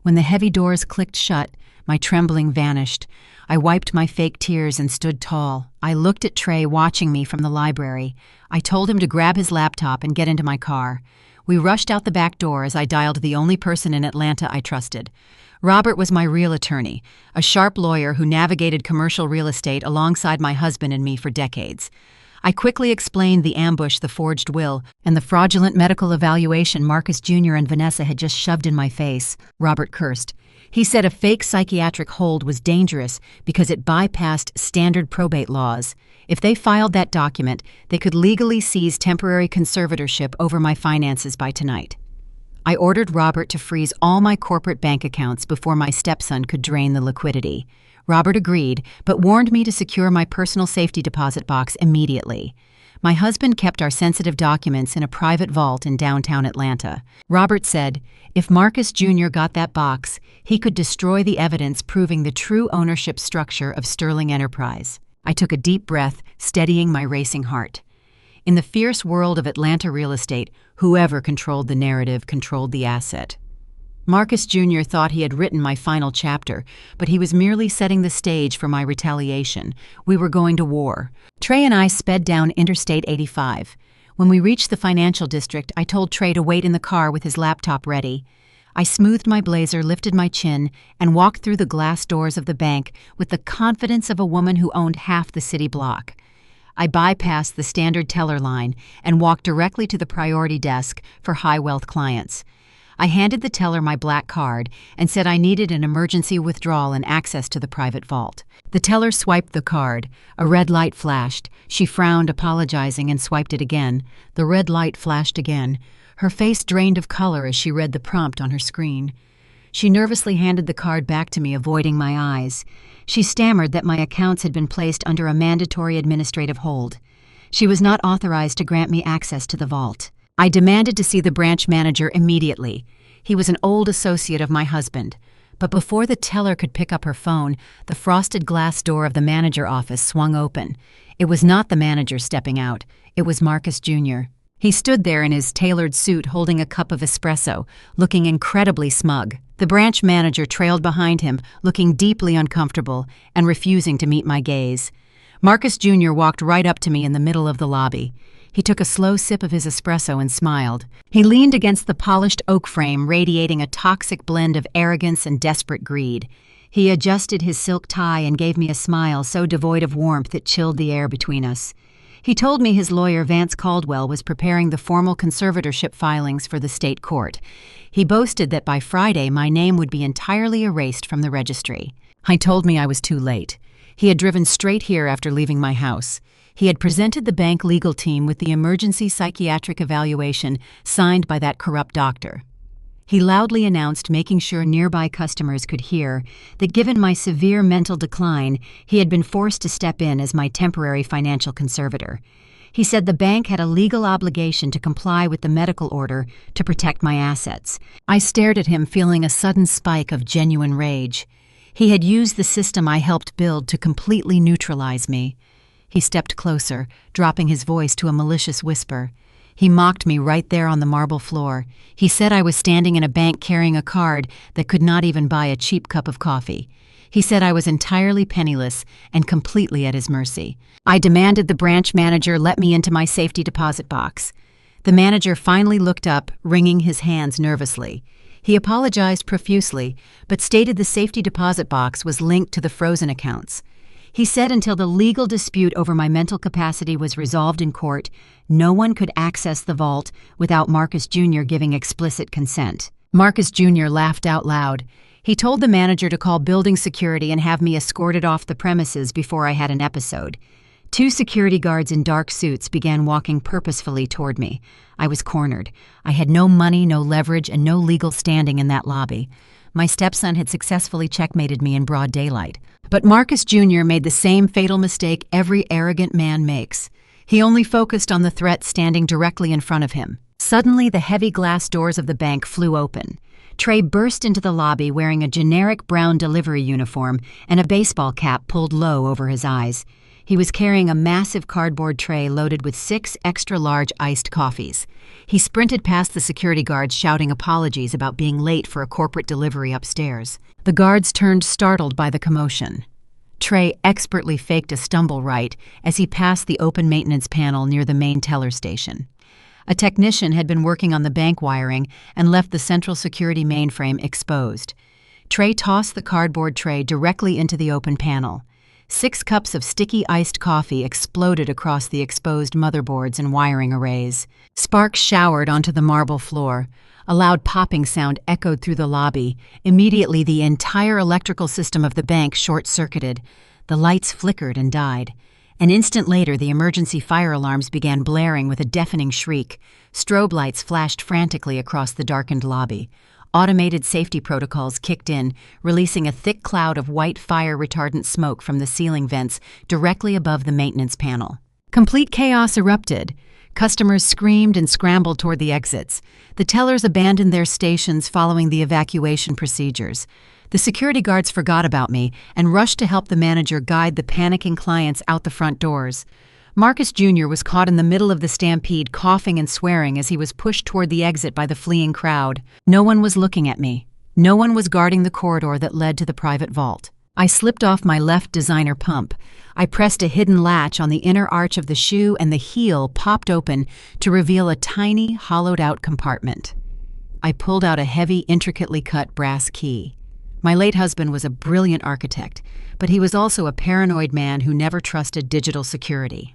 When the heavy doors clicked shut, my trembling vanished. I wiped my fake tears and stood tall. I looked at Trey watching me from the library. I told him to grab his laptop and get into my car. We rushed out the back door as I dialed the only person in Atlanta I trusted. Robert was my real attorney, a sharp lawyer who navigated commercial real estate alongside my husband and me for decades. I quickly explained the ambush, the forged will, and the fraudulent medical evaluation Marcus Jr. and Vanessa had just shoved in my face. Robert cursed. He said a fake psychiatric hold was dangerous because it bypassed standard probate laws. If they filed that document, they could legally seize temporary conservatorship over my finances by tonight. I ordered Robert to freeze all my corporate bank accounts before my stepson could drain the liquidity. Robert agreed, but warned me to secure my personal safety deposit box immediately. My husband kept our sensitive documents in a private vault in downtown Atlanta. Robert said, if Marcus Jr. got that box, he could destroy the evidence proving the true ownership structure of Sterling Enterprise. I took a deep breath, steadying my racing heart. In the fierce world of Atlanta real estate, whoever controlled the narrative controlled the asset. Marcus Jr. thought he had written my final chapter, but he was merely setting the stage for my retaliation. We were going to war. Trey and I sped down Interstate 85. When we reached the financial district, I told Trey to wait in the car with his laptop ready. I smoothed my blazer, lifted my chin, and walked through the glass doors of the bank with the confidence of a woman who owned half the city block. I bypassed the standard teller line and walked directly to the priority desk for high-wealth clients. I handed the teller my black card and said I needed an emergency withdrawal and access to the private vault. The teller swiped the card. A red light flashed. She frowned, apologizing, and swiped it again. The red light flashed again. Her face drained of color as she read the prompt on her screen. She nervously handed the card back to me, avoiding my eyes. She stammered that my accounts had been placed under a mandatory administrative hold. She was not authorized to grant me access to the vault. I demanded to see the branch manager immediately. He was an old associate of my husband. But before the teller could pick up her phone, the frosted glass door of the manager office swung open. It was not the manager stepping out. It was Marcus Jr. He stood there in his tailored suit holding a cup of espresso, looking incredibly smug. The branch manager trailed behind him, looking deeply uncomfortable and refusing to meet my gaze. Marcus Jr. walked right up to me in the middle of the lobby. He took a slow sip of his espresso and smiled. He leaned against the polished oak frame, radiating a toxic blend of arrogance and desperate greed. He adjusted his silk tie and gave me a smile so devoid of warmth it chilled the air between us. He told me his lawyer, Vance Caldwell, was preparing the formal conservatorship filings for the state court. He boasted that by Friday my name would be entirely erased from the registry. I told me I was too late. He had driven straight here after leaving my house. He had presented the bank legal team with the emergency psychiatric evaluation signed by that corrupt doctor. He loudly announced, making sure nearby customers could hear, that given my severe mental decline, he had been forced to step in as my temporary financial conservator. He said the bank had a legal obligation to comply with the medical order to protect my assets. I stared at him, feeling a sudden spike of genuine rage. He had used the system I helped build to completely neutralize me. He stepped closer, dropping his voice to a malicious whisper. He mocked me right there on the marble floor. He said I was standing in a bank carrying a card that could not even buy a cheap cup of coffee. He said I was entirely penniless and completely at his mercy. I demanded the branch manager let me into my safety deposit box. The manager finally looked up, wringing his hands nervously. He apologized profusely, but stated the safety deposit box was linked to the frozen accounts. He said until the legal dispute over my mental capacity was resolved in court, no one could access the vault without Marcus Jr. giving explicit consent. Marcus Jr. laughed out loud. He told the manager to call building security and have me escorted off the premises before I had an episode. 2 security guards in dark suits began walking purposefully toward me. I was cornered. I had no money, no leverage, and no legal standing in that lobby. My stepson had successfully checkmated me in broad daylight. But Marcus Jr. made the same fatal mistake every arrogant man makes. He only focused on the threat standing directly in front of him. Suddenly, the heavy glass doors of the bank flew open. Trey burst into the lobby wearing a generic brown delivery uniform and a baseball cap pulled low over his eyes. He was carrying a massive cardboard tray loaded with 6 extra-large iced coffees. He sprinted past the security guards shouting apologies about being late for a corporate delivery upstairs. The guards turned startled by the commotion. Trey expertly faked a stumble right as he passed the open maintenance panel near the main teller station. A technician had been working on the bank wiring and left the central security mainframe exposed. Trey tossed the cardboard tray directly into the open panel. 6 cups of sticky iced coffee exploded across the exposed motherboards and wiring arrays. Sparks showered onto the marble floor. A loud popping sound echoed through the lobby. Immediately, the entire electrical system of the bank short-circuited. The lights flickered and died. An instant later, the emergency fire alarms began blaring with a deafening shriek. Strobe lights flashed frantically across the darkened lobby. Automated safety protocols kicked in, releasing a thick cloud of white fire-retardant smoke from the ceiling vents directly above the maintenance panel. Complete chaos erupted. Customers screamed and scrambled toward the exits. The tellers abandoned their stations following the evacuation procedures. The security guards forgot about me and rushed to help the manager guide the panicking clients out the front doors. Marcus Jr. was caught in the middle of the stampede, coughing and swearing as he was pushed toward the exit by the fleeing crowd. No one was looking at me. No one was guarding the corridor that led to the private vault. I slipped off my left designer pump. I pressed a hidden latch on the inner arch of the shoe, and the heel popped open to reveal a tiny, hollowed-out compartment. I pulled out a heavy, intricately cut brass key. My late husband was a brilliant architect, but he was also a paranoid man who never trusted digital security.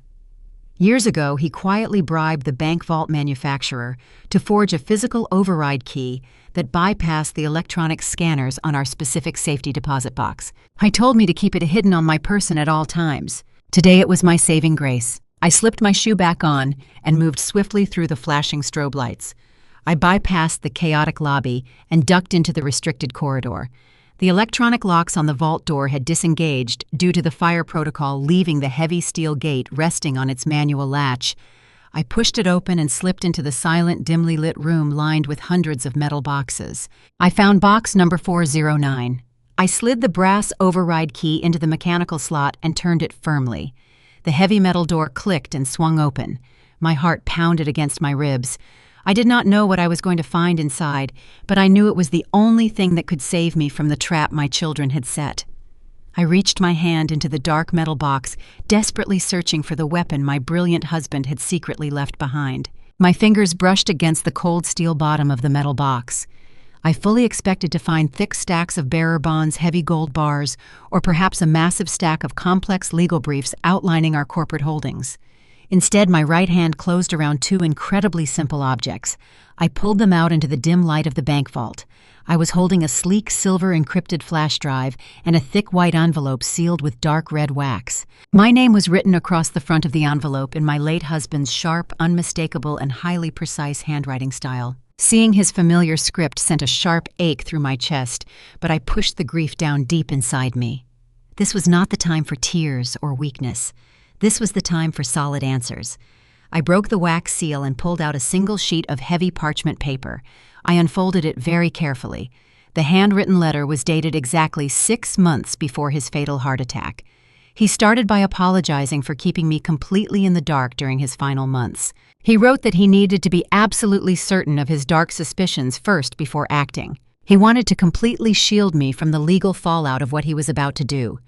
Years ago, he quietly bribed the bank vault manufacturer to forge a physical override key that bypassed the electronic scanners on our specific safety deposit box. He told me to keep it hidden on my person at all times. Today it was my saving grace. I slipped my shoe back on and moved swiftly through the flashing strobe lights. I bypassed the chaotic lobby and ducked into the restricted corridor. The electronic locks on the vault door had disengaged due to the fire protocol, leaving the heavy steel gate resting on its manual latch. I pushed it open and slipped into the silent, dimly lit room lined with hundreds of metal boxes. I found box number 409. I slid the brass override key into the mechanical slot and turned it firmly. The heavy metal door clicked and swung open. My heart pounded against my ribs. I did not know what I was going to find inside, but I knew it was the only thing that could save me from the trap my children had set. I reached my hand into the dark metal box, desperately searching for the weapon my brilliant husband had secretly left behind. My fingers brushed against the cold steel bottom of the metal box. I fully expected to find thick stacks of bearer bonds, heavy gold bars, or perhaps a massive stack of complex legal briefs outlining our corporate holdings. Instead, my right hand closed around 2 incredibly simple objects. I pulled them out into the dim light of the bank vault. I was holding a sleek silver encrypted flash drive and a thick white envelope sealed with dark red wax. My name was written across the front of the envelope in my late husband's sharp, unmistakable, and highly precise handwriting style. Seeing his familiar script sent a sharp ache through my chest, but I pushed the grief down deep inside me. This was not the time for tears or weakness. This was the time for solid answers. I broke the wax seal and pulled out a single sheet of heavy parchment paper. I unfolded it very carefully. The handwritten letter was dated exactly 6 months before his fatal heart attack. He started by apologizing for keeping me completely in the dark during his final months. He wrote that he needed to be absolutely certain of his dark suspicions first before acting. He wanted to completely shield me from the legal fallout of what he was about to do.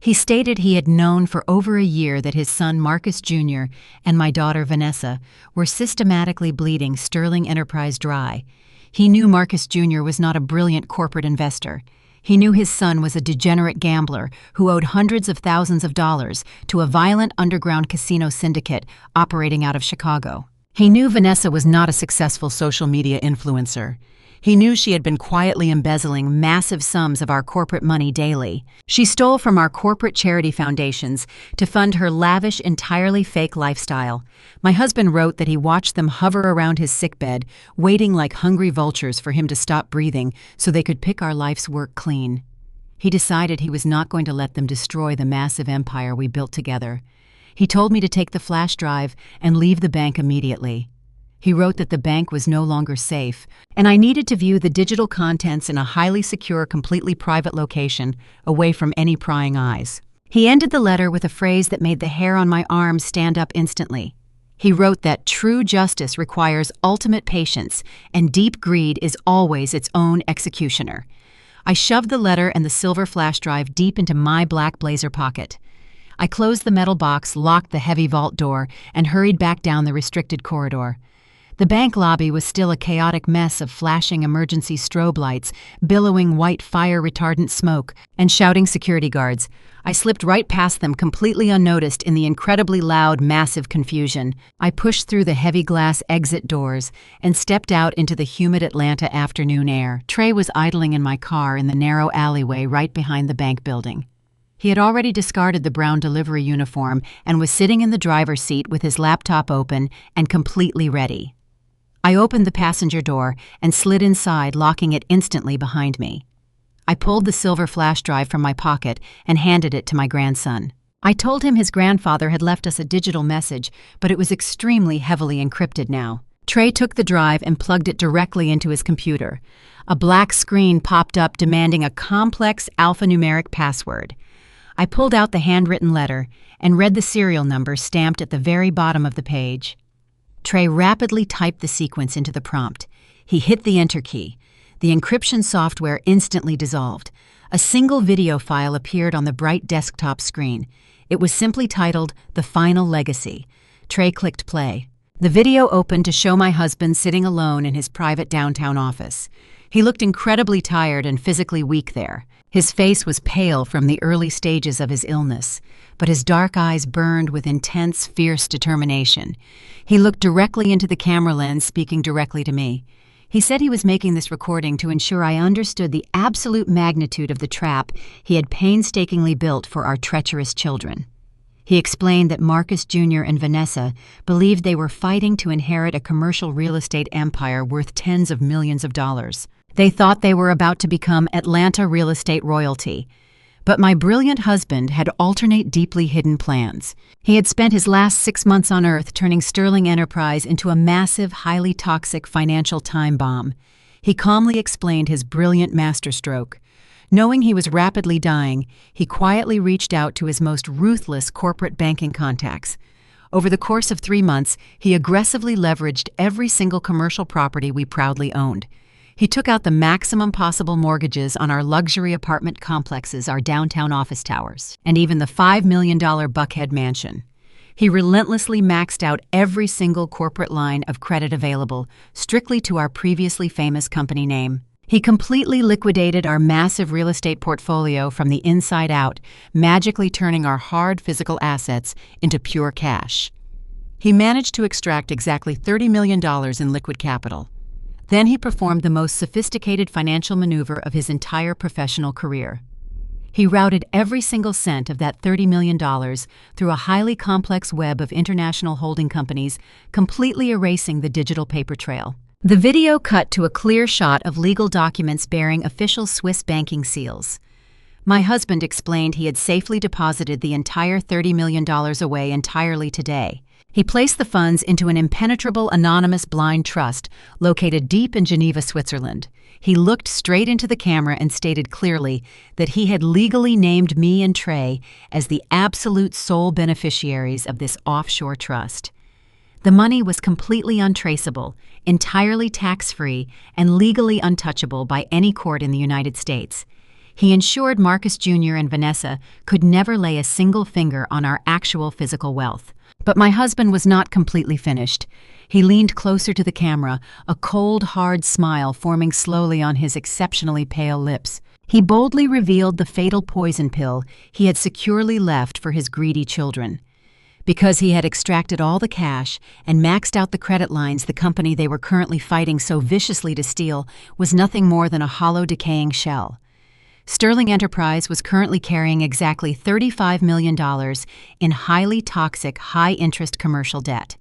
He stated he had known for over a year that his son Marcus Jr. and my daughter Vanessa were systematically bleeding Sterling Enterprise dry. He knew Marcus Jr. was not a brilliant corporate investor. He knew his son was a degenerate gambler who owed hundreds of thousands of dollars to a violent underground casino syndicate operating out of Chicago. He knew Vanessa was not a successful social media influencer. He knew she had been quietly embezzling massive sums of our corporate money daily. She stole from our corporate charity foundations to fund her lavish, entirely fake lifestyle. My husband wrote that he watched them hover around his sickbed, waiting like hungry vultures for him to stop breathing so they could pick our life's work clean. He decided he was not going to let them destroy the massive empire we built together. He told me to take the flash drive and leave the bank immediately. He wrote that the bank was no longer safe, and I needed to view the digital contents in a highly secure, completely private location, away from any prying eyes. He ended the letter with a phrase that made the hair on my arm stand up instantly. He wrote that true justice requires ultimate patience, and deep greed is always its own executioner. I shoved the letter and the silver flash drive deep into my black blazer pocket. I closed the metal box, locked the heavy vault door, and hurried back down the restricted corridor. The bank lobby was still a chaotic mess of flashing emergency strobe lights, billowing white fire-retardant smoke, and shouting security guards. I slipped right past them, completely unnoticed in the incredibly loud, massive confusion. I pushed through the heavy glass exit doors and stepped out into the humid Atlanta afternoon air. Trey was idling in my car in the narrow alleyway right behind the bank building. He had already discarded the brown delivery uniform and was sitting in the driver's seat with his laptop open and completely ready. I opened the passenger door and slid inside, locking it instantly behind me. I pulled the silver flash drive from my pocket and handed it to my grandson. I told him his grandfather had left us a digital message, but it was extremely heavily encrypted now. Trey took the drive and plugged it directly into his computer. A black screen popped up demanding a complex alphanumeric password. I pulled out the handwritten letter and read the serial number stamped at the very bottom of the page. Trey rapidly typed the sequence into the prompt. He hit the enter key. The encryption software instantly dissolved. A single video file appeared on the bright desktop screen. It was simply titled "The Final Legacy." Trey clicked play. The video opened to show my husband sitting alone in his private downtown office. He looked incredibly tired and physically weak there. His face was pale from the early stages of his illness, but his dark eyes burned with intense, fierce determination. He looked directly into the camera lens, speaking directly to me. He said he was making this recording to ensure I understood the absolute magnitude of the trap he had painstakingly built for our treacherous children. He explained that Marcus Jr. and Vanessa believed they were fighting to inherit a commercial real estate empire worth tens of millions of dollars. They thought they were about to become Atlanta real estate royalty. But my brilliant husband had alternate, deeply hidden plans. He had spent his last 6 months on Earth turning Sterling Enterprise into a massive, highly toxic financial time bomb. He calmly explained his brilliant masterstroke. Knowing he was rapidly dying, he quietly reached out to his most ruthless corporate banking contacts. Over the course of 3 months, he aggressively leveraged every single commercial property we proudly owned. He took out the maximum possible mortgages on our luxury apartment complexes, our downtown office towers, and even the $5 million Buckhead mansion. He relentlessly maxed out every single corporate line of credit available, strictly to our previously famous company name. He completely liquidated our massive real estate portfolio from the inside out, magically turning our hard physical assets into pure cash. He managed to extract exactly $30 million in liquid capital. Then he performed the most sophisticated financial maneuver of his entire professional career. He routed every single cent of that $30 million through a highly complex web of international holding companies, completely erasing the digital paper trail. The video cut to a clear shot of legal documents bearing official Swiss banking seals. My husband explained he had safely deposited the entire $30 million away entirely today. He placed the funds into an impenetrable anonymous blind trust located deep in Geneva, Switzerland. He looked straight into the camera and stated clearly that he had legally named me and Trey as the absolute sole beneficiaries of this offshore trust. The money was completely untraceable, entirely tax-free, and legally untouchable by any court in the United States. He ensured Marcus Jr. and Vanessa could never lay a single finger on our actual physical wealth. But my husband was not completely finished. He leaned closer to the camera, a cold, hard smile forming slowly on his exceptionally pale lips. He boldly revealed the fatal poison pill he had securely left for his greedy children. Because he had extracted all the cash and maxed out the credit lines, the company they were currently fighting so viciously to steal was nothing more than a hollow, decaying shell. Sterling Enterprise was currently carrying exactly $35 million in highly toxic, high-interest commercial debt.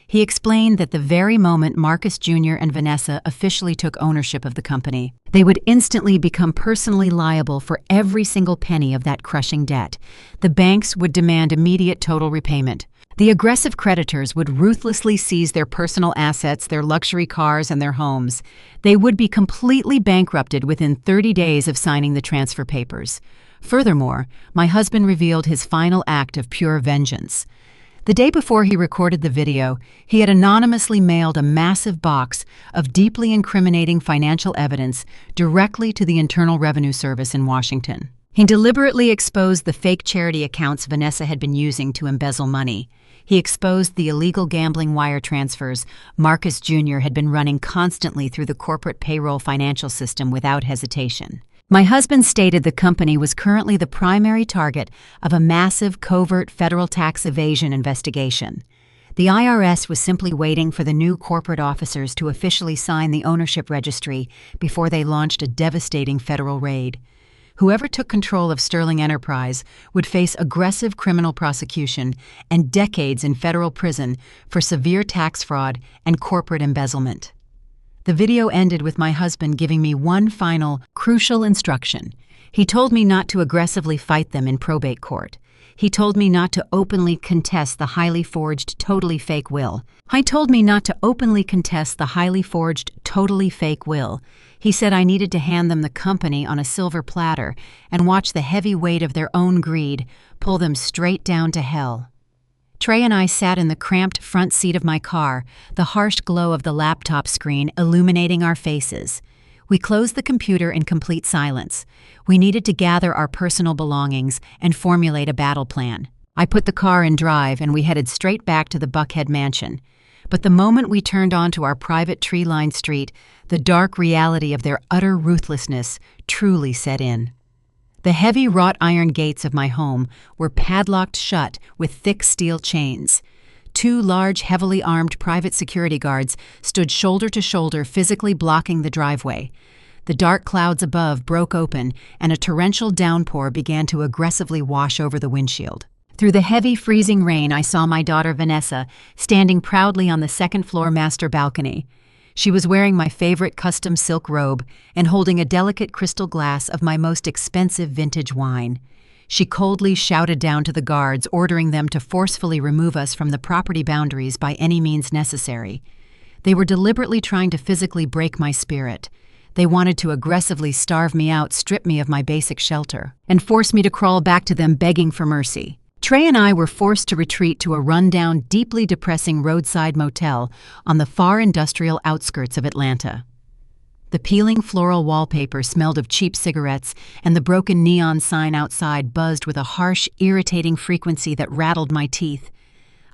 He explained that the very moment Marcus Jr. and Vanessa officially took ownership of the company, they would instantly become personally liable for every single penny of that crushing debt. The banks would demand immediate total repayment. The aggressive creditors would ruthlessly seize their personal assets, their luxury cars, and their homes. They would be completely bankrupted within 30 days of signing the transfer papers. Furthermore, my husband revealed his final act of pure vengeance. The day before he recorded the video, he had anonymously mailed a massive box of deeply incriminating financial evidence directly to the Internal Revenue Service in Washington. He deliberately exposed the fake charity accounts Vanessa had been using to embezzle money. He exposed the illegal gambling wire transfers Marcus Jr. had been running constantly through the corporate payroll financial system without hesitation. My husband stated the company was currently the primary target of a massive covert federal tax evasion investigation. The IRS was simply waiting for the new corporate officers to officially sign the ownership registry before they launched a devastating federal raid. Whoever took control of Sterling Enterprise would face aggressive criminal prosecution and decades in federal prison for severe tax fraud and corporate embezzlement. The video ended with my husband giving me one final, crucial instruction. He told me not to aggressively fight them in probate court. He told me not to openly contest the highly forged, totally fake will. He said I needed to hand them the company on a silver platter and watch the heavy weight of their own greed pull them straight down to hell. Trey and I sat in the cramped front seat of my car, the harsh glow of the laptop screen illuminating our faces. We closed the computer in complete silence. We needed to gather our personal belongings and formulate a battle plan. I put the car in drive and we headed straight back to the Buckhead mansion. But the moment we turned onto our private tree-lined street, the dark reality of their utter ruthlessness truly set in. The heavy wrought iron gates of my home were padlocked shut with thick steel chains. Two large, heavily armed private security guards stood shoulder to shoulder, physically blocking the driveway. The dark clouds above broke open, and a torrential downpour began to aggressively wash over the windshield. Through the heavy, freezing rain, I saw my daughter Vanessa standing proudly on the second-floor master balcony. She was wearing my favorite custom silk robe and holding a delicate crystal glass of my most expensive vintage wine. She coldly shouted down to the guards, ordering them to forcefully remove us from the property boundaries by any means necessary. They were deliberately trying to physically break my spirit. They wanted to aggressively starve me out, strip me of my basic shelter, and force me to crawl back to them begging for mercy. Trey and I were forced to retreat to a rundown, deeply depressing roadside motel on the far industrial outskirts of Atlanta. The peeling floral wallpaper smelled of cheap cigarettes, and the broken neon sign outside buzzed with a harsh, irritating frequency that rattled my teeth.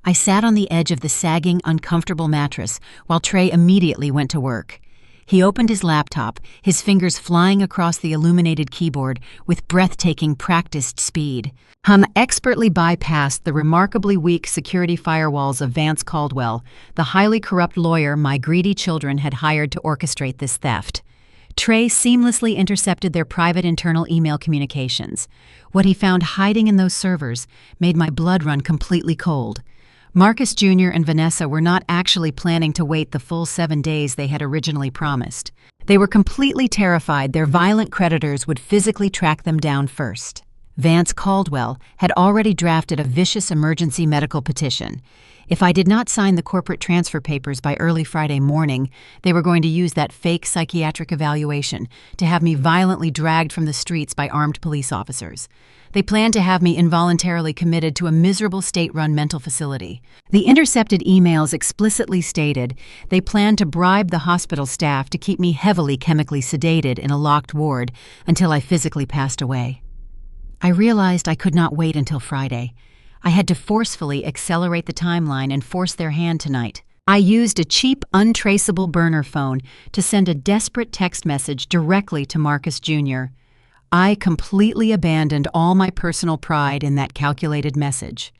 I sat on the edge of the sagging, uncomfortable mattress while Trey immediately went to work. He opened his laptop, his fingers flying across the illuminated keyboard with breathtaking, practiced speed. Hum expertly bypassed the remarkably weak security firewalls of Vance Caldwell, the highly corrupt lawyer my greedy children had hired to orchestrate this theft. Trey seamlessly intercepted their private internal email communications. What he found hiding in those servers made my blood run completely cold. Marcus Jr. and Vanessa were not actually planning to wait the full 7 days they had originally promised. They were completely terrified their violent creditors would physically track them down first. Vance Caldwell had already drafted a vicious emergency medical petition. If I did not sign the corporate transfer papers by early Friday morning, they were going to use that fake psychiatric evaluation to have me violently dragged from the streets by armed police officers. They planned to have me involuntarily committed to a miserable state-run mental facility. The intercepted emails explicitly stated they planned to bribe the hospital staff to keep me heavily chemically sedated in a locked ward until I physically passed away. I realized I could not wait until Friday. I had to forcefully accelerate the timeline and force their hand tonight. I used a cheap, untraceable burner phone to send a desperate text message directly to Marcus Jr. I completely abandoned all my personal pride in that calculated message.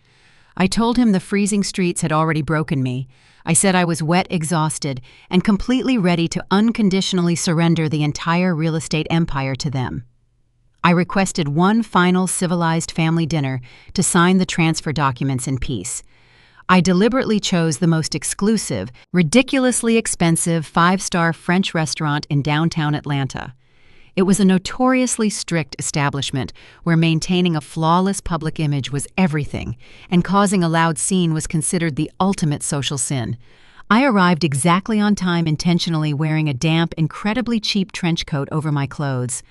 I told him the freezing streets had already broken me. I said I was wet, exhausted, and completely ready to unconditionally surrender the entire real estate empire to them. I requested one final civilized family dinner to sign the transfer documents in peace. I deliberately chose the most exclusive, ridiculously expensive 5-star French restaurant in downtown Atlanta. It was a notoriously strict establishment where maintaining a flawless public image was everything, and causing a loud scene was considered the ultimate social sin. I arrived exactly on time, intentionally wearing a damp, incredibly cheap trench coat over my clothes.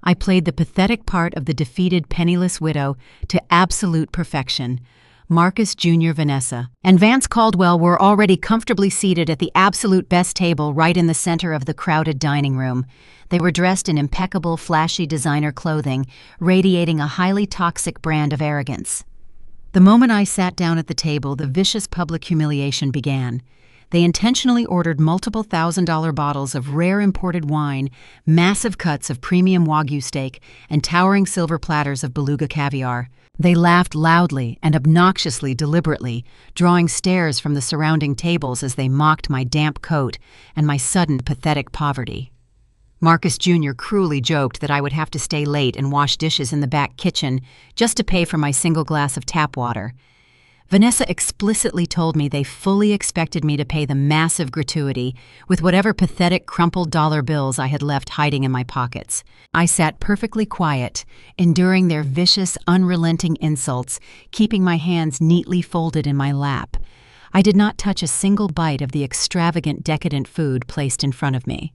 I played the pathetic part of the defeated penniless widow to absolute perfection. Marcus Jr., Vanessa, and Vance Caldwell were already comfortably seated at the absolute best table right in the center of the crowded dining room. They were dressed in impeccable, flashy designer clothing, radiating a highly toxic brand of arrogance. The moment I sat down at the table, the vicious public humiliation began. They intentionally ordered multiple $1,000 bottles of rare imported wine, massive cuts of premium Wagyu steak, and towering silver platters of beluga caviar. They laughed loudly and obnoxiously deliberately, drawing stares from the surrounding tables as they mocked my damp coat and my sudden pathetic poverty. Marcus Jr. cruelly joked that I would have to stay late and wash dishes in the back kitchen just to pay for my single glass of tap water. Vanessa explicitly told me they fully expected me to pay the massive gratuity with whatever pathetic crumpled dollar bills I had left hiding in my pockets. I sat perfectly quiet, enduring their vicious, unrelenting insults, keeping my hands neatly folded in my lap. I did not touch a single bite of the extravagant, decadent food placed in front of me.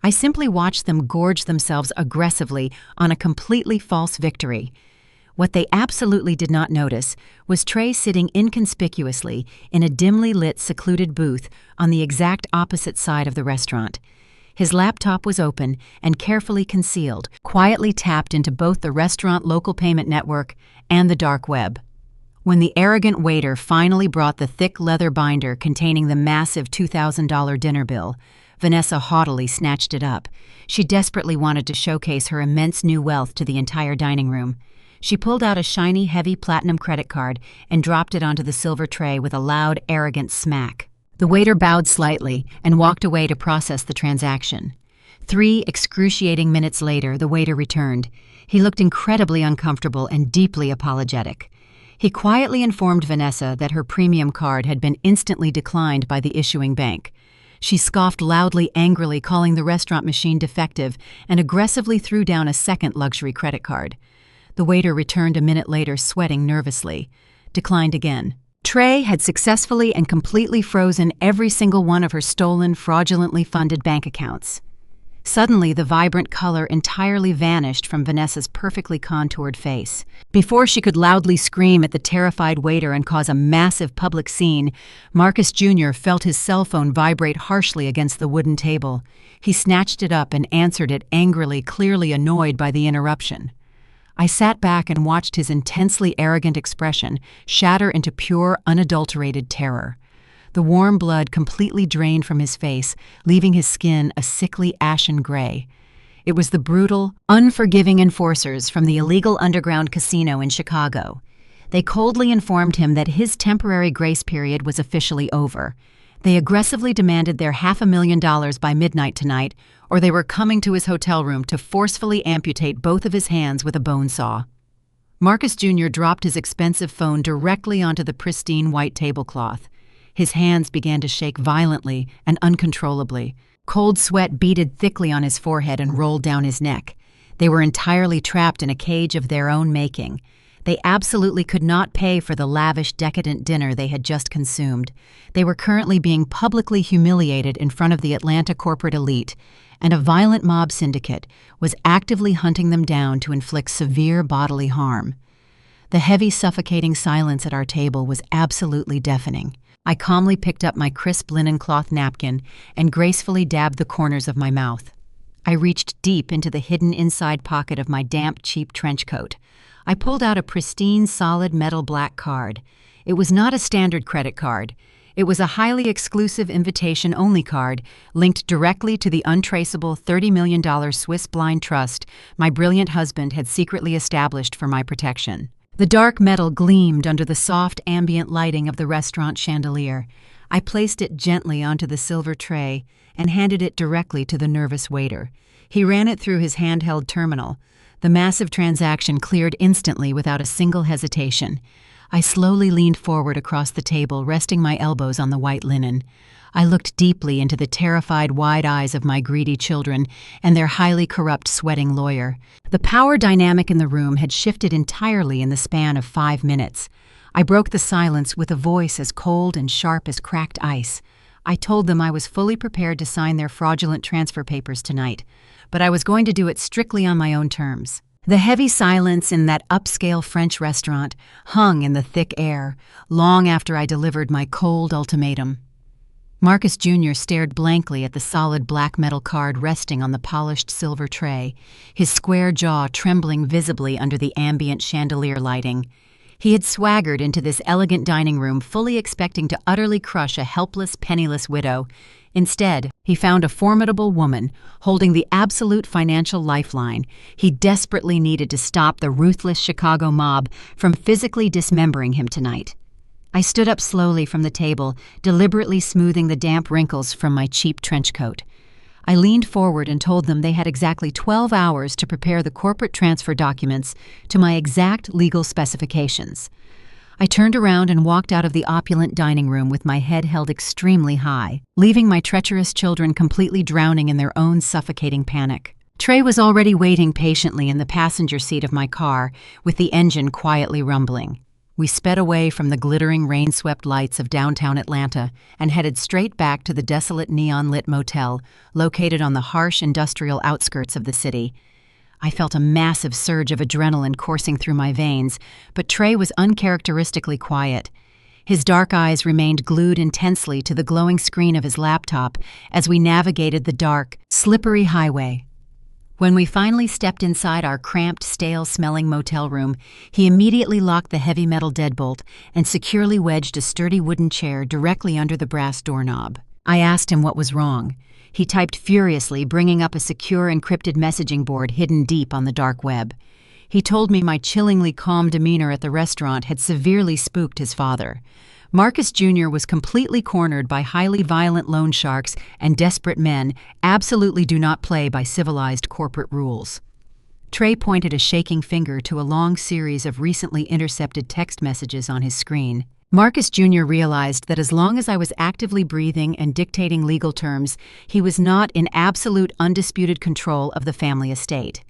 I simply watched them gorge themselves aggressively on a completely false victory. What they absolutely did not notice was Trey sitting inconspicuously in a dimly lit, secluded booth on the exact opposite side of the restaurant. His laptop was open and carefully concealed, quietly tapped into both the restaurant local payment network and the dark web. When the arrogant waiter finally brought the thick leather binder containing the massive $2,000 dinner bill, Vanessa haughtily snatched it up. She desperately wanted to showcase her immense new wealth to the entire dining room. She pulled out a shiny, heavy platinum credit card and dropped it onto the silver tray with a loud, arrogant smack. The waiter bowed slightly and walked away to process the transaction. 3 excruciating minutes later, the waiter returned. He looked incredibly uncomfortable and deeply apologetic. He quietly informed Vanessa that her premium card had been instantly declined by the issuing bank. She scoffed loudly, angrily, calling the restaurant machine defective, and aggressively threw down a second luxury credit card. The waiter returned a minute later, sweating nervously. Declined again. Trey had successfully and completely frozen every single one of her stolen, fraudulently funded bank accounts. Suddenly, the vibrant color entirely vanished from Vanessa's perfectly contoured face. Before she could loudly scream at the terrified waiter and cause a massive public scene, Marcus Jr. felt his cell phone vibrate harshly against the wooden table. He snatched it up and answered it angrily, clearly annoyed by the interruption. I sat back and watched his intensely arrogant expression shatter into pure, unadulterated terror. The warm blood completely drained from his face, leaving his skin a sickly ashen gray. It was the brutal, unforgiving enforcers from the illegal underground casino in Chicago. They coldly informed him that his temporary grace period was officially over. They aggressively demanded their $500,000 by midnight tonight, or they were coming to his hotel room to forcefully amputate both of his hands with a bone saw. Marcus Jr. dropped his expensive phone directly onto the pristine white tablecloth. His hands began to shake violently and uncontrollably. Cold sweat beaded thickly on his forehead and rolled down his neck. They were entirely trapped in a cage of their own making. They absolutely could not pay for the lavish, decadent dinner they had just consumed. They were currently being publicly humiliated in front of the Atlanta corporate elite, and a violent mob syndicate was actively hunting them down to inflict severe bodily harm. The heavy, suffocating silence at our table was absolutely deafening. I calmly picked up my crisp linen cloth napkin and gracefully dabbed the corners of my mouth. I reached deep into the hidden inside pocket of my damp, cheap trench coat. I pulled out a pristine, solid metal black card. It was not a standard credit card. It was a highly exclusive invitation-only card linked directly to the untraceable $30 million Swiss blind trust my brilliant husband had secretly established for my protection. The dark metal gleamed under the soft ambient lighting of the restaurant chandelier. I placed it gently onto the silver tray and handed it directly to the nervous waiter. He ran it through his handheld terminal. The massive transaction cleared instantly without a single hesitation. I slowly leaned forward across the table, resting my elbows on the white linen. I looked deeply into the terrified wide eyes of my greedy children and their highly corrupt, sweating lawyer. The power dynamic in the room had shifted entirely in the span of 5 minutes. I broke the silence with a voice as cold and sharp as cracked ice. I told them I was fully prepared to sign their fraudulent transfer papers tonight, but I was going to do it strictly on my own terms. The heavy silence in that upscale French restaurant hung in the thick air, long after I delivered my cold ultimatum. Marcus Jr. stared blankly at the solid black metal card resting on the polished silver tray, his square jaw trembling visibly under the ambient chandelier lighting. He had swaggered into this elegant dining room fully expecting to utterly crush a helpless, penniless widow. Instead, he found a formidable woman holding the absolute financial lifeline he desperately needed to stop the ruthless Chicago mob from physically dismembering him tonight. I stood up slowly from the table, deliberately smoothing the damp wrinkles from my cheap trench coat. I leaned forward and told them they had exactly 12 hours to prepare the corporate transfer documents to my exact legal specifications. I turned around and walked out of the opulent dining room with my head held extremely high, leaving my treacherous children completely drowning in their own suffocating panic. Trey was already waiting patiently in the passenger seat of my car, with the engine quietly rumbling. We sped away from the glittering, rain-swept lights of downtown Atlanta and headed straight back to the desolate neon-lit motel located on the harsh industrial outskirts of the city. I felt a massive surge of adrenaline coursing through my veins, but Trey was uncharacteristically quiet. His dark eyes remained glued intensely to the glowing screen of his laptop as we navigated the dark, slippery highway. When we finally stepped inside our cramped, stale-smelling motel room, he immediately locked the heavy metal deadbolt and securely wedged a sturdy wooden chair directly under the brass doorknob. I asked him what was wrong. He typed furiously, bringing up a secure encrypted messaging board hidden deep on the dark web. He told me my chillingly calm demeanor at the restaurant had severely spooked his father. Marcus Jr. was completely cornered by highly violent loan sharks, and desperate men absolutely do not play by civilized corporate rules. Trey pointed a shaking finger to a long series of recently intercepted text messages on his screen. Marcus Jr. realized that as long as I was actively breathing and dictating legal terms, he was not in absolute, undisputed control of the family estate.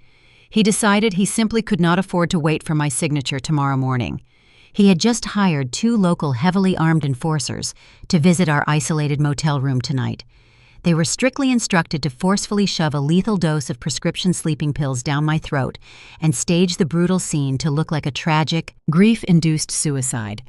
He decided he simply could not afford to wait for my signature tomorrow morning. He had just hired 2 local heavily armed enforcers to visit our isolated motel room tonight. They were strictly instructed to forcefully shove a lethal dose of prescription sleeping pills down my throat and stage the brutal scene to look like a tragic, grief-induced suicide.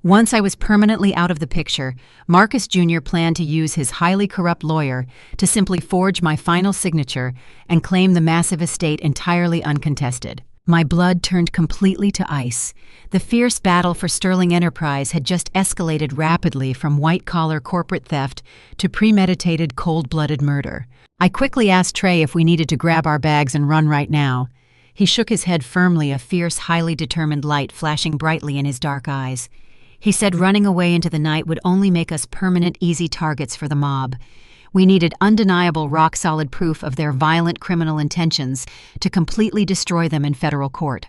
Once I was permanently out of the picture, Marcus Jr. planned to use his highly corrupt lawyer to simply forge my final signature and claim the massive estate entirely uncontested. My blood turned completely to ice. The fierce battle for Sterling Enterprise had just escalated rapidly from white-collar corporate theft to premeditated, cold-blooded murder. I quickly asked Trey if we needed to grab our bags and run right now. He shook his head firmly, a fierce, highly determined light flashing brightly in his dark eyes. He said running away into the night would only make us permanent, easy targets for the mob. We needed undeniable, rock-solid proof of their violent criminal intentions to completely destroy them in federal court.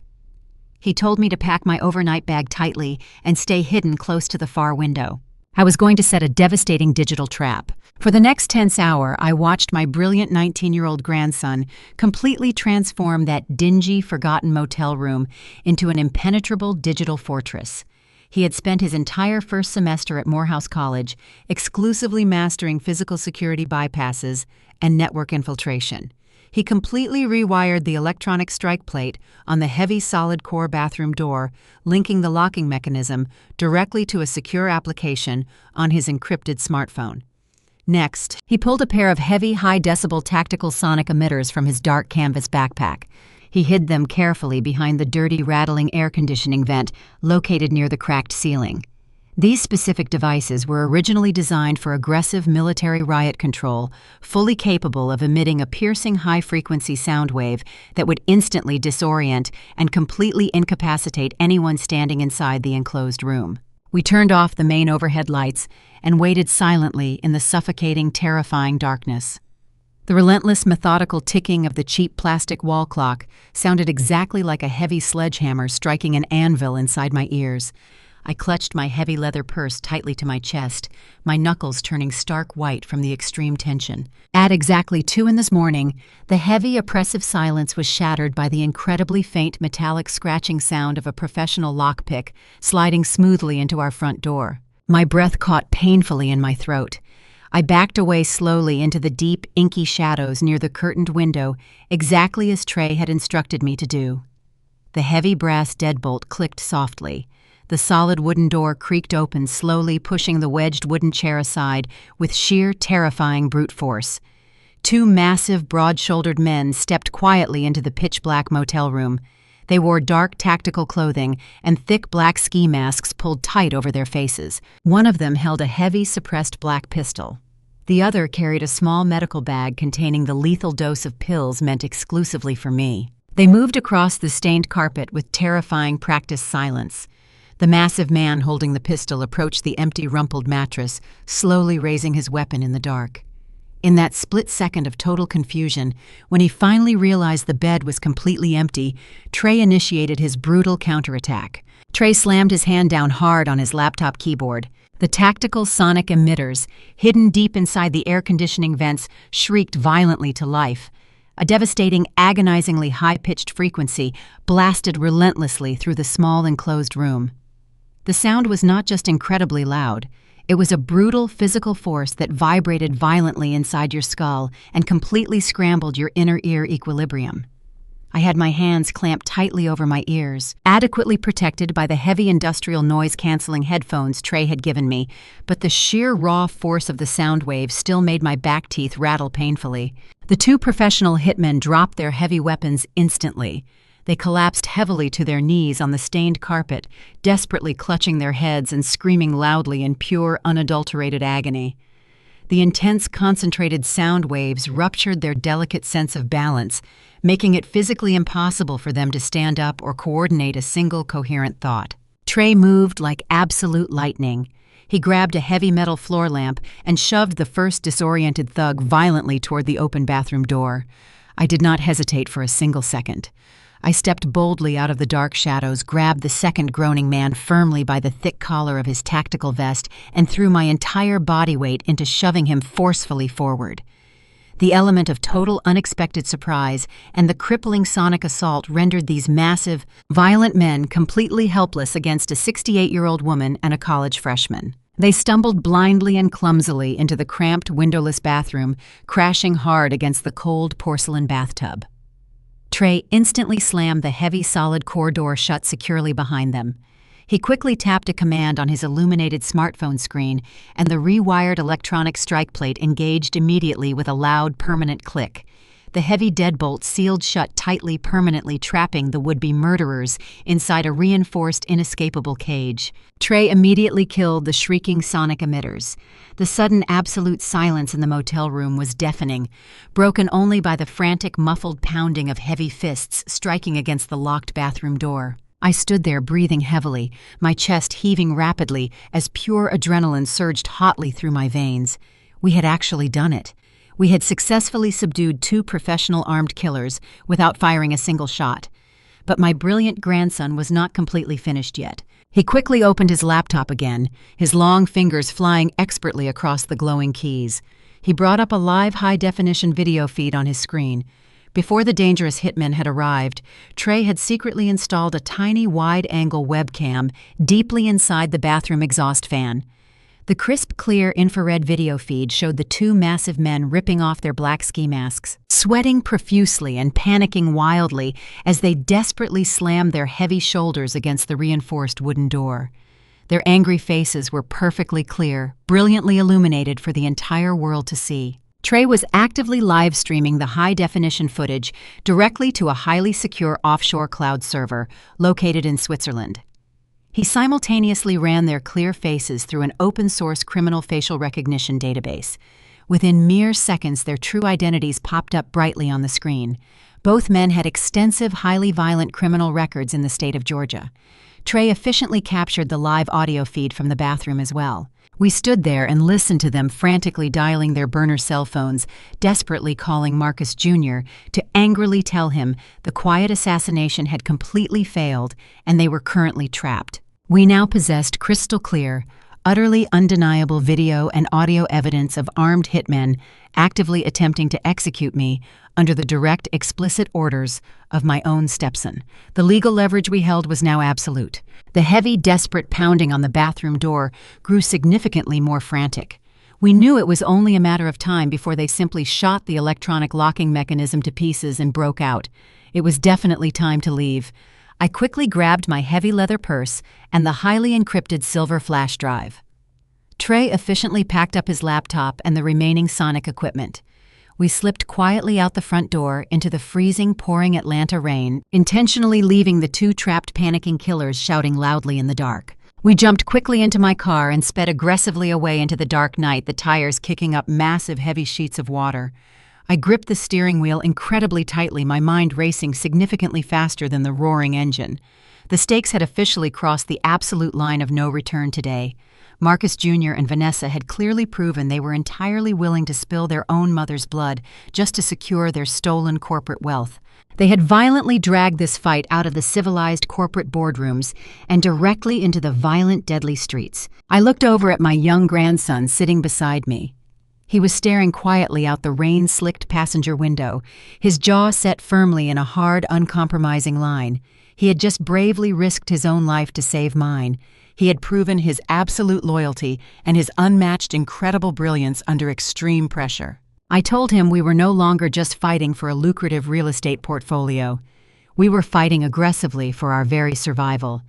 He told me to pack my overnight bag tightly and stay hidden close to the far window. I was going to set a devastating digital trap. For the next tense hour, I watched my brilliant 19-year-old grandson completely transform that dingy, forgotten motel room into an impenetrable digital fortress. He had spent his entire first semester at Morehouse College exclusively mastering physical security bypasses and network infiltration. He completely rewired the electronic strike plate on the heavy solid core bathroom door, linking the locking mechanism directly to a secure application on his encrypted smartphone. Next, he pulled a pair of heavy, high-decibel tactical sonic emitters from his dark canvas backpack. He hid them carefully behind the dirty, rattling air conditioning vent located near the cracked ceiling. These specific devices were originally designed for aggressive military riot control, fully capable of emitting a piercing high-frequency sound wave that would instantly disorient and completely incapacitate anyone standing inside the enclosed room. We turned off the main overhead lights and waited silently in the suffocating, terrifying darkness. The relentless, methodical ticking of the cheap plastic wall clock sounded exactly like a heavy sledgehammer striking an anvil inside my ears. I clutched my heavy leather purse tightly to my chest, my knuckles turning stark white from the extreme tension. At exactly 2 in the morning, the heavy, oppressive silence was shattered by the incredibly faint metallic scratching sound of a professional lockpick sliding smoothly into our front door. My breath caught painfully in my throat. I backed away slowly into the deep, inky shadows near the curtained window, exactly as Trey had instructed me to do. The heavy brass deadbolt clicked softly. The solid wooden door creaked open, slowly pushing the wedged wooden chair aside with sheer, terrifying brute force. 2 massive, broad-shouldered men stepped quietly into the pitch-black motel room. They wore dark tactical clothing and thick black ski masks pulled tight over their faces. One of them held a heavy, suppressed black pistol. The other carried a small medical bag containing the lethal dose of pills meant exclusively for me. They moved across the stained carpet with terrifying practiced silence. The massive man holding the pistol approached the empty, rumpled mattress, slowly raising his weapon in the dark. In that split second of total confusion, when he finally realized the bed was completely empty, Trey initiated his brutal counterattack. Trey slammed his hand down hard on his laptop keyboard. The tactical sonic emitters, hidden deep inside the air conditioning vents, shrieked violently to life. A devastating, agonizingly high-pitched frequency blasted relentlessly through the small enclosed room. The sound was not just incredibly loud. It was a brutal physical force that vibrated violently inside your skull and completely scrambled your inner ear equilibrium. I had my hands clamped tightly over my ears, adequately protected by the heavy industrial noise-canceling headphones Trey had given me, but the sheer raw force of the sound waves still made my back teeth rattle painfully. The 2 professional hitmen dropped their heavy weapons instantly. They collapsed heavily to their knees on the stained carpet, desperately clutching their heads and screaming loudly in pure, unadulterated agony. The intense, concentrated sound waves ruptured their delicate sense of balance, making it physically impossible for them to stand up or coordinate a single coherent thought. Trey moved like absolute lightning. He grabbed a heavy metal floor lamp and shoved the first disoriented thug violently toward the open bathroom door. I did not hesitate for a single second. I stepped boldly out of the dark shadows, grabbed the second groaning man firmly by the thick collar of his tactical vest, and threw my entire body weight into shoving him forcefully forward. The element of total unexpected surprise and the crippling sonic assault rendered these massive, violent men completely helpless against a 68-year-old woman and a college freshman. They stumbled blindly and clumsily into the cramped, windowless bathroom, crashing hard against the cold porcelain bathtub. Trey instantly slammed the heavy, solid core door shut securely behind them. He quickly tapped a command on his illuminated smartphone screen, and the rewired electronic strike plate engaged immediately with a loud, permanent click. The heavy deadbolt sealed shut tightly, permanently trapping the would-be murderers inside a reinforced, inescapable cage. Trey immediately killed the shrieking sonic emitters. The sudden absolute silence in the motel room was deafening, broken only by the frantic, muffled pounding of heavy fists striking against the locked bathroom door. I stood there breathing heavily, my chest heaving rapidly as pure adrenaline surged hotly through my veins. We had actually done it. We had successfully subdued 2 professional armed killers without firing a single shot. But my brilliant grandson was not completely finished yet. He quickly opened his laptop again, his long fingers flying expertly across the glowing keys. He brought up a live high-definition video feed on his screen. Before the dangerous hitmen had arrived, Trey had secretly installed a tiny wide-angle webcam deeply inside the bathroom exhaust fan. The crisp, clear infrared video feed showed the 2 massive men ripping off their black ski masks, sweating profusely and panicking wildly as they desperately slammed their heavy shoulders against the reinforced wooden door. Their angry faces were perfectly clear, brilliantly illuminated for the entire world to see. Trey was actively live-streaming the high-definition footage directly to a highly secure offshore cloud server located in Switzerland. He simultaneously ran their clear faces through an open-source criminal facial recognition database. Within mere seconds, their true identities popped up brightly on the screen. Both men had extensive, highly violent criminal records in the state of Georgia. Trey efficiently captured the live audio feed from the bathroom as well. We stood there and listened to them frantically dialing their burner cell phones, desperately calling Marcus Jr. to angrily tell him the quiet assassination had completely failed and they were currently trapped. We now possessed crystal clear, utterly undeniable video and audio evidence of armed hitmen actively attempting to execute me under the direct, explicit orders of my own stepson. The legal leverage we held was now absolute. The heavy, desperate pounding on the bathroom door grew significantly more frantic. We knew it was only a matter of time before they simply shot the electronic locking mechanism to pieces and broke out. It was definitely time to leave. I quickly grabbed my heavy leather purse and the highly encrypted silver flash drive. Trey efficiently packed up his laptop and the remaining sonic equipment. We slipped quietly out the front door into the freezing, pouring Atlanta rain, intentionally leaving the two trapped, panicking killers shouting loudly in the dark. We jumped quickly into my car and sped aggressively away into the dark night, the tires kicking up massive, heavy sheets of water. I gripped the steering wheel incredibly tightly, my mind racing significantly faster than the roaring engine. The stakes had officially crossed the absolute line of no return today. Marcus Jr. and Vanessa had clearly proven they were entirely willing to spill their own mother's blood just to secure their stolen corporate wealth. They had violently dragged this fight out of the civilized corporate boardrooms and directly into the violent, deadly streets. I looked over at my young grandson sitting beside me. He was staring quietly out the rain-slicked passenger window, his jaw set firmly in a hard, uncompromising line. He had just bravely risked his own life to save mine. He had proven his absolute loyalty and his unmatched, incredible brilliance under extreme pressure. I told him we were no longer just fighting for a lucrative real estate portfolio. We were fighting aggressively for our very survival.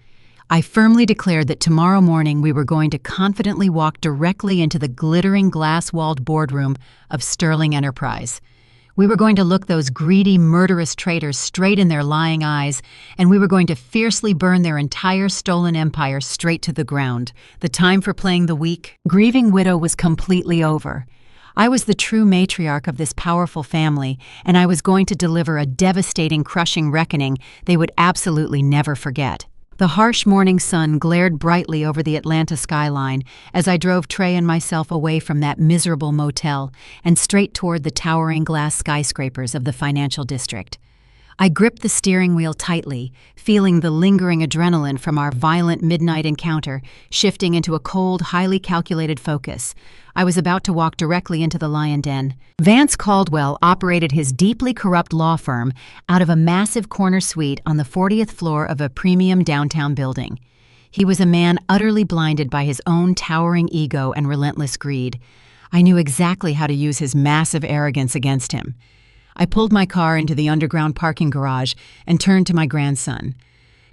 I firmly declared that tomorrow morning we were going to confidently walk directly into the glittering glass-walled boardroom of Sterling Enterprise. We were going to look those greedy, murderous traitors straight in their lying eyes, and we were going to fiercely burn their entire stolen empire straight to the ground. The time for playing the weak, grieving widow was completely over. I was the true matriarch of this powerful family, and I was going to deliver a devastating, crushing reckoning they would absolutely never forget. The harsh morning sun glared brightly over the Atlanta skyline as I drove Trey and myself away from that miserable motel and straight toward the towering glass skyscrapers of the financial district. I gripped the steering wheel tightly, feeling the lingering adrenaline from our violent midnight encounter shifting into a cold, highly calculated focus. I was about to walk directly into the lion den. Vance Caldwell operated his deeply corrupt law firm out of a massive corner suite on the 40th floor of a premium downtown building. He was a man utterly blinded by his own towering ego and relentless greed. I knew exactly how to use his massive arrogance against him. I pulled my car into the underground parking garage and turned to my grandson.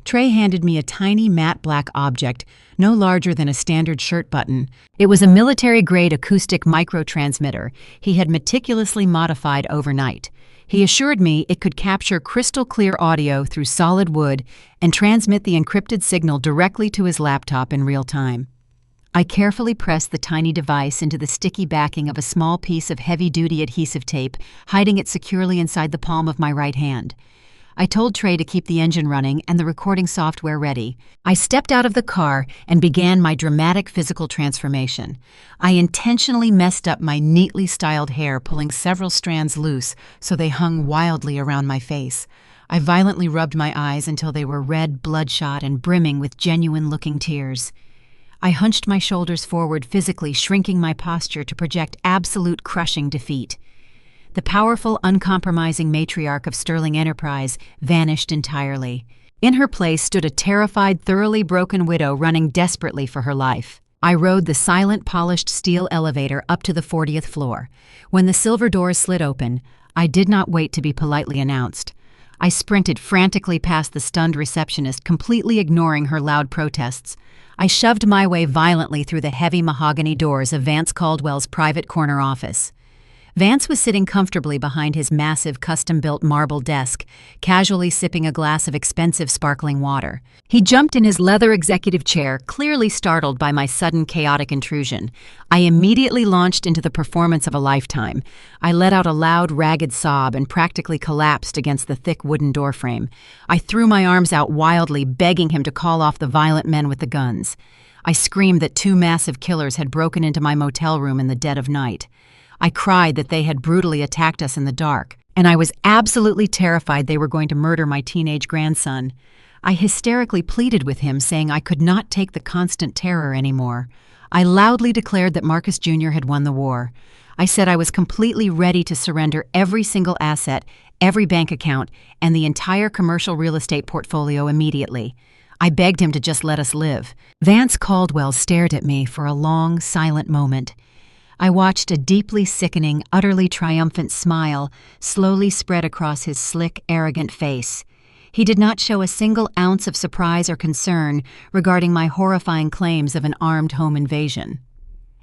Trey handed me a tiny matte black object, no larger than a standard shirt button. It was a military-grade acoustic microtransmitter he had meticulously modified overnight. He assured me it could capture crystal-clear audio through solid wood and transmit the encrypted signal directly to his laptop in real time. I carefully pressed the tiny device into the sticky backing of a small piece of heavy-duty adhesive tape, hiding it securely inside the palm of my right hand. I told Trey to keep the engine running and the recording software ready. I stepped out of the car and began my dramatic physical transformation. I intentionally messed up my neatly styled hair, pulling several strands loose so they hung wildly around my face. I violently rubbed my eyes until they were red, bloodshot, and brimming with genuine-looking tears. I hunched my shoulders forward, physically shrinking my posture to project absolute crushing defeat. The powerful, uncompromising matriarch of Sterling Enterprise vanished entirely. In her place stood a terrified, thoroughly broken widow running desperately for her life. I rode the silent, polished steel elevator up to the 40th floor. When the silver doors slid open, I did not wait to be politely announced. I sprinted frantically past the stunned receptionist, completely ignoring her loud protests. I shoved my way violently through the heavy mahogany doors of Vance Caldwell's private corner office. Vance was sitting comfortably behind his massive custom-built marble desk, casually sipping a glass of expensive sparkling water. He jumped in his leather executive chair, clearly startled by my sudden chaotic intrusion. I immediately launched into the performance of a lifetime. I let out a loud, ragged sob and practically collapsed against the thick wooden doorframe. I threw my arms out wildly, begging him to call off the violent men with the guns. I screamed that two massive killers had broken into my motel room in the dead of night. I cried that they had brutally attacked us in the dark. and I was absolutely terrified they were going to murder my teenage grandson. I hysterically pleaded with him, saying I could not take the constant terror anymore. I loudly declared that Marcus Jr. had won the war. I said I was completely ready to surrender every single asset, every bank account, and the entire commercial real estate portfolio immediately. I begged him to just let us live. Vance Caldwell stared at me for a long, silent moment. I watched a deeply sickening, utterly triumphant smile slowly spread across his slick, arrogant face. He did not show a single ounce of surprise or concern regarding my horrifying claims of an armed home invasion.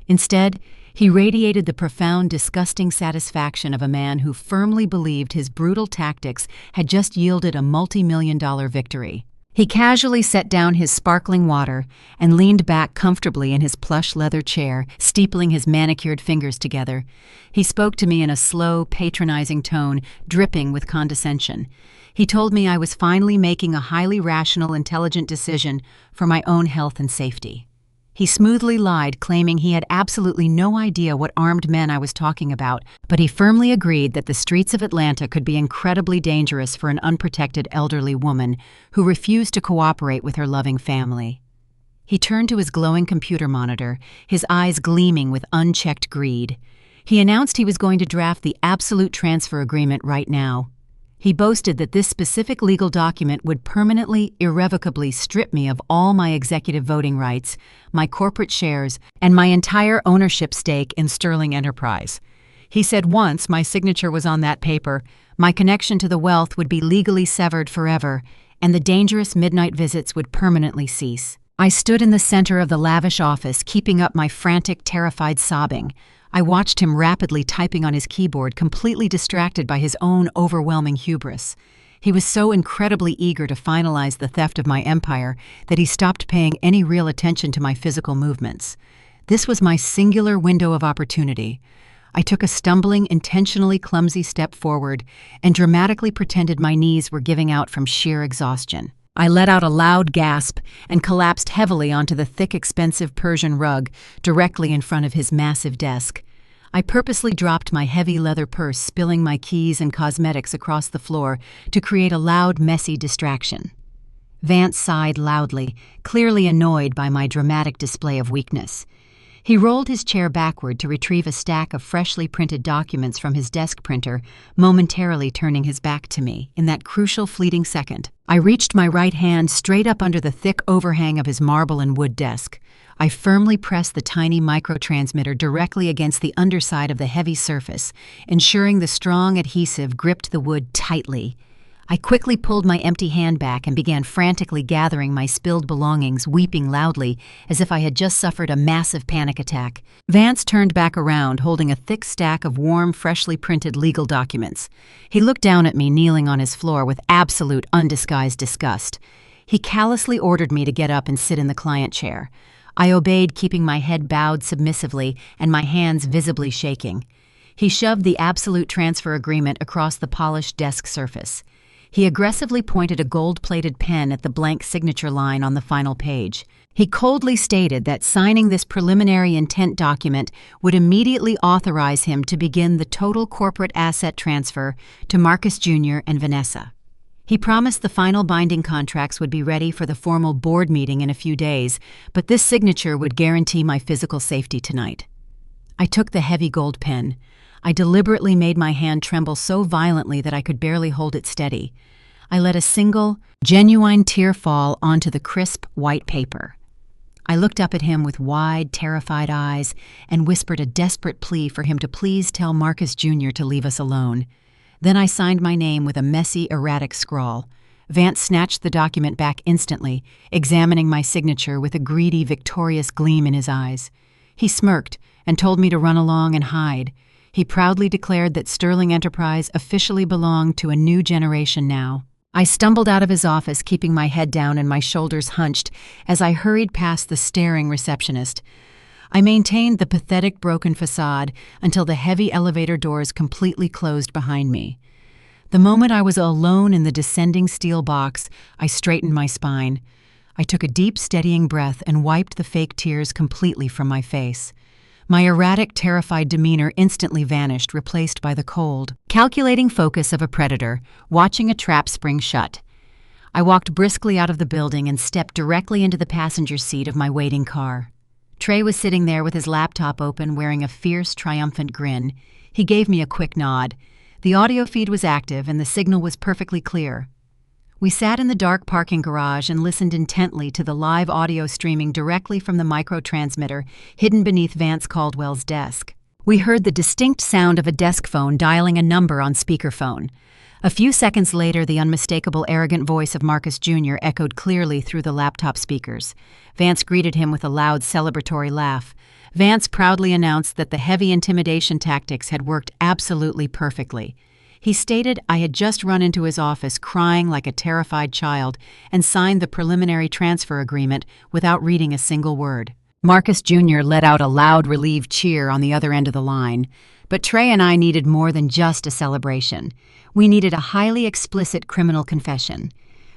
Instead, he radiated the profound, disgusting satisfaction of a man who firmly believed his brutal tactics had just yielded a multi-million-dollar victory. He casually set down his sparkling water and leaned back comfortably in his plush leather chair, steepling his manicured fingers together. He spoke to me in a slow, patronizing tone, dripping with condescension. He told me I was finally making a highly rational, intelligent decision for my own health and safety. He smoothly lied, claiming he had absolutely no idea what armed men I was talking about, but he firmly agreed that the streets of Atlanta could be incredibly dangerous for an unprotected elderly woman who refused to cooperate with her loving family. He turned to his glowing computer monitor, his eyes gleaming with unchecked greed. He announced he was going to draft the absolute transfer agreement right now. He boasted that this specific legal document would permanently, irrevocably strip me of all my executive voting rights, my corporate shares, and my entire ownership stake in Sterling Enterprise. He said once my signature was on that paper, my connection to the wealth would be legally severed forever, and the dangerous midnight visits would permanently cease. I stood in the center of the lavish office, keeping up my frantic, terrified sobbing. I watched him rapidly typing on his keyboard, completely distracted by his own overwhelming hubris. He was so incredibly eager to finalize the theft of my empire that he stopped paying any real attention to my physical movements. This was my singular window of opportunity. I took a stumbling, intentionally clumsy step forward and dramatically pretended my knees were giving out from sheer exhaustion. I let out a loud gasp and collapsed heavily onto the thick, expensive Persian rug directly in front of his massive desk. I purposely dropped my heavy leather purse, spilling my keys and cosmetics across the floor to create a loud, messy distraction. Vance sighed loudly, clearly annoyed by my dramatic display of weakness. He rolled his chair backward to retrieve a stack of freshly printed documents from his desk printer, momentarily turning his back to me. In that crucial, fleeting second, I reached my right hand straight up under the thick overhang of his marble and wood desk. I firmly pressed the tiny microtransmitter directly against the underside of the heavy surface, ensuring the strong adhesive gripped the wood tightly. I quickly pulled my empty hand back and began frantically gathering my spilled belongings, weeping loudly as if I had just suffered a massive panic attack. Vance turned back around, holding a thick stack of warm, freshly printed legal documents. He looked down at me, kneeling on his floor with absolute, undisguised disgust. He callously ordered me to get up and sit in the client chair. I obeyed, keeping my head bowed submissively and my hands visibly shaking. He shoved the absolute transfer agreement across the polished desk surface. He aggressively pointed a gold-plated pen at the blank signature line on the final page. He coldly stated that signing this preliminary intent document would immediately authorize him to begin the total corporate asset transfer to Marcus Jr. and Vanessa. He promised the final binding contracts would be ready for the formal board meeting in a few days, but this signature would guarantee my physical safety tonight. I took the heavy gold pen. I deliberately made my hand tremble so violently that I could barely hold it steady. I let a single, genuine tear fall onto the crisp, white paper. I looked up at him with wide, terrified eyes and whispered a desperate plea for him to please tell Marcus Jr. to leave us alone. Then I signed my name with a messy, erratic scrawl. Vance snatched the document back instantly, examining my signature with a greedy, victorious gleam in his eyes. He smirked and told me to run along and hide. He proudly declared that Sterling Enterprise officially belonged to a new generation now. I stumbled out of his office, keeping my head down and my shoulders hunched as I hurried past the staring receptionist. I maintained the pathetic, broken facade until the heavy elevator doors completely closed behind me. The moment I was alone in the descending steel box, I straightened my spine. I took a deep, steadying breath and wiped the fake tears completely from my face. My erratic, terrified demeanor instantly vanished, replaced by the cold, calculating focus of a predator, watching a trap spring shut. I walked briskly out of the building and stepped directly into the passenger seat of my waiting car. Trey was sitting there with his laptop open, wearing a fierce, triumphant grin. He gave me a quick nod. The audio feed was active and the signal was perfectly clear. We sat in the dark parking garage and listened intently to the live audio streaming directly from the micro-transmitter hidden beneath Vance Caldwell's desk. We heard the distinct sound of a desk phone dialing a number on speakerphone. A few seconds later, the unmistakable, arrogant voice of Marcus Jr. echoed clearly through the laptop speakers. Vance greeted him with a loud, celebratory laugh. Vance proudly announced that the heavy intimidation tactics had worked absolutely perfectly. He stated I had just run into his office crying like a terrified child and signed the preliminary transfer agreement without reading a single word. Marcus Jr. let out a loud, relieved cheer on the other end of the line. But Trey and I needed more than just a celebration. We needed a highly explicit criminal confession.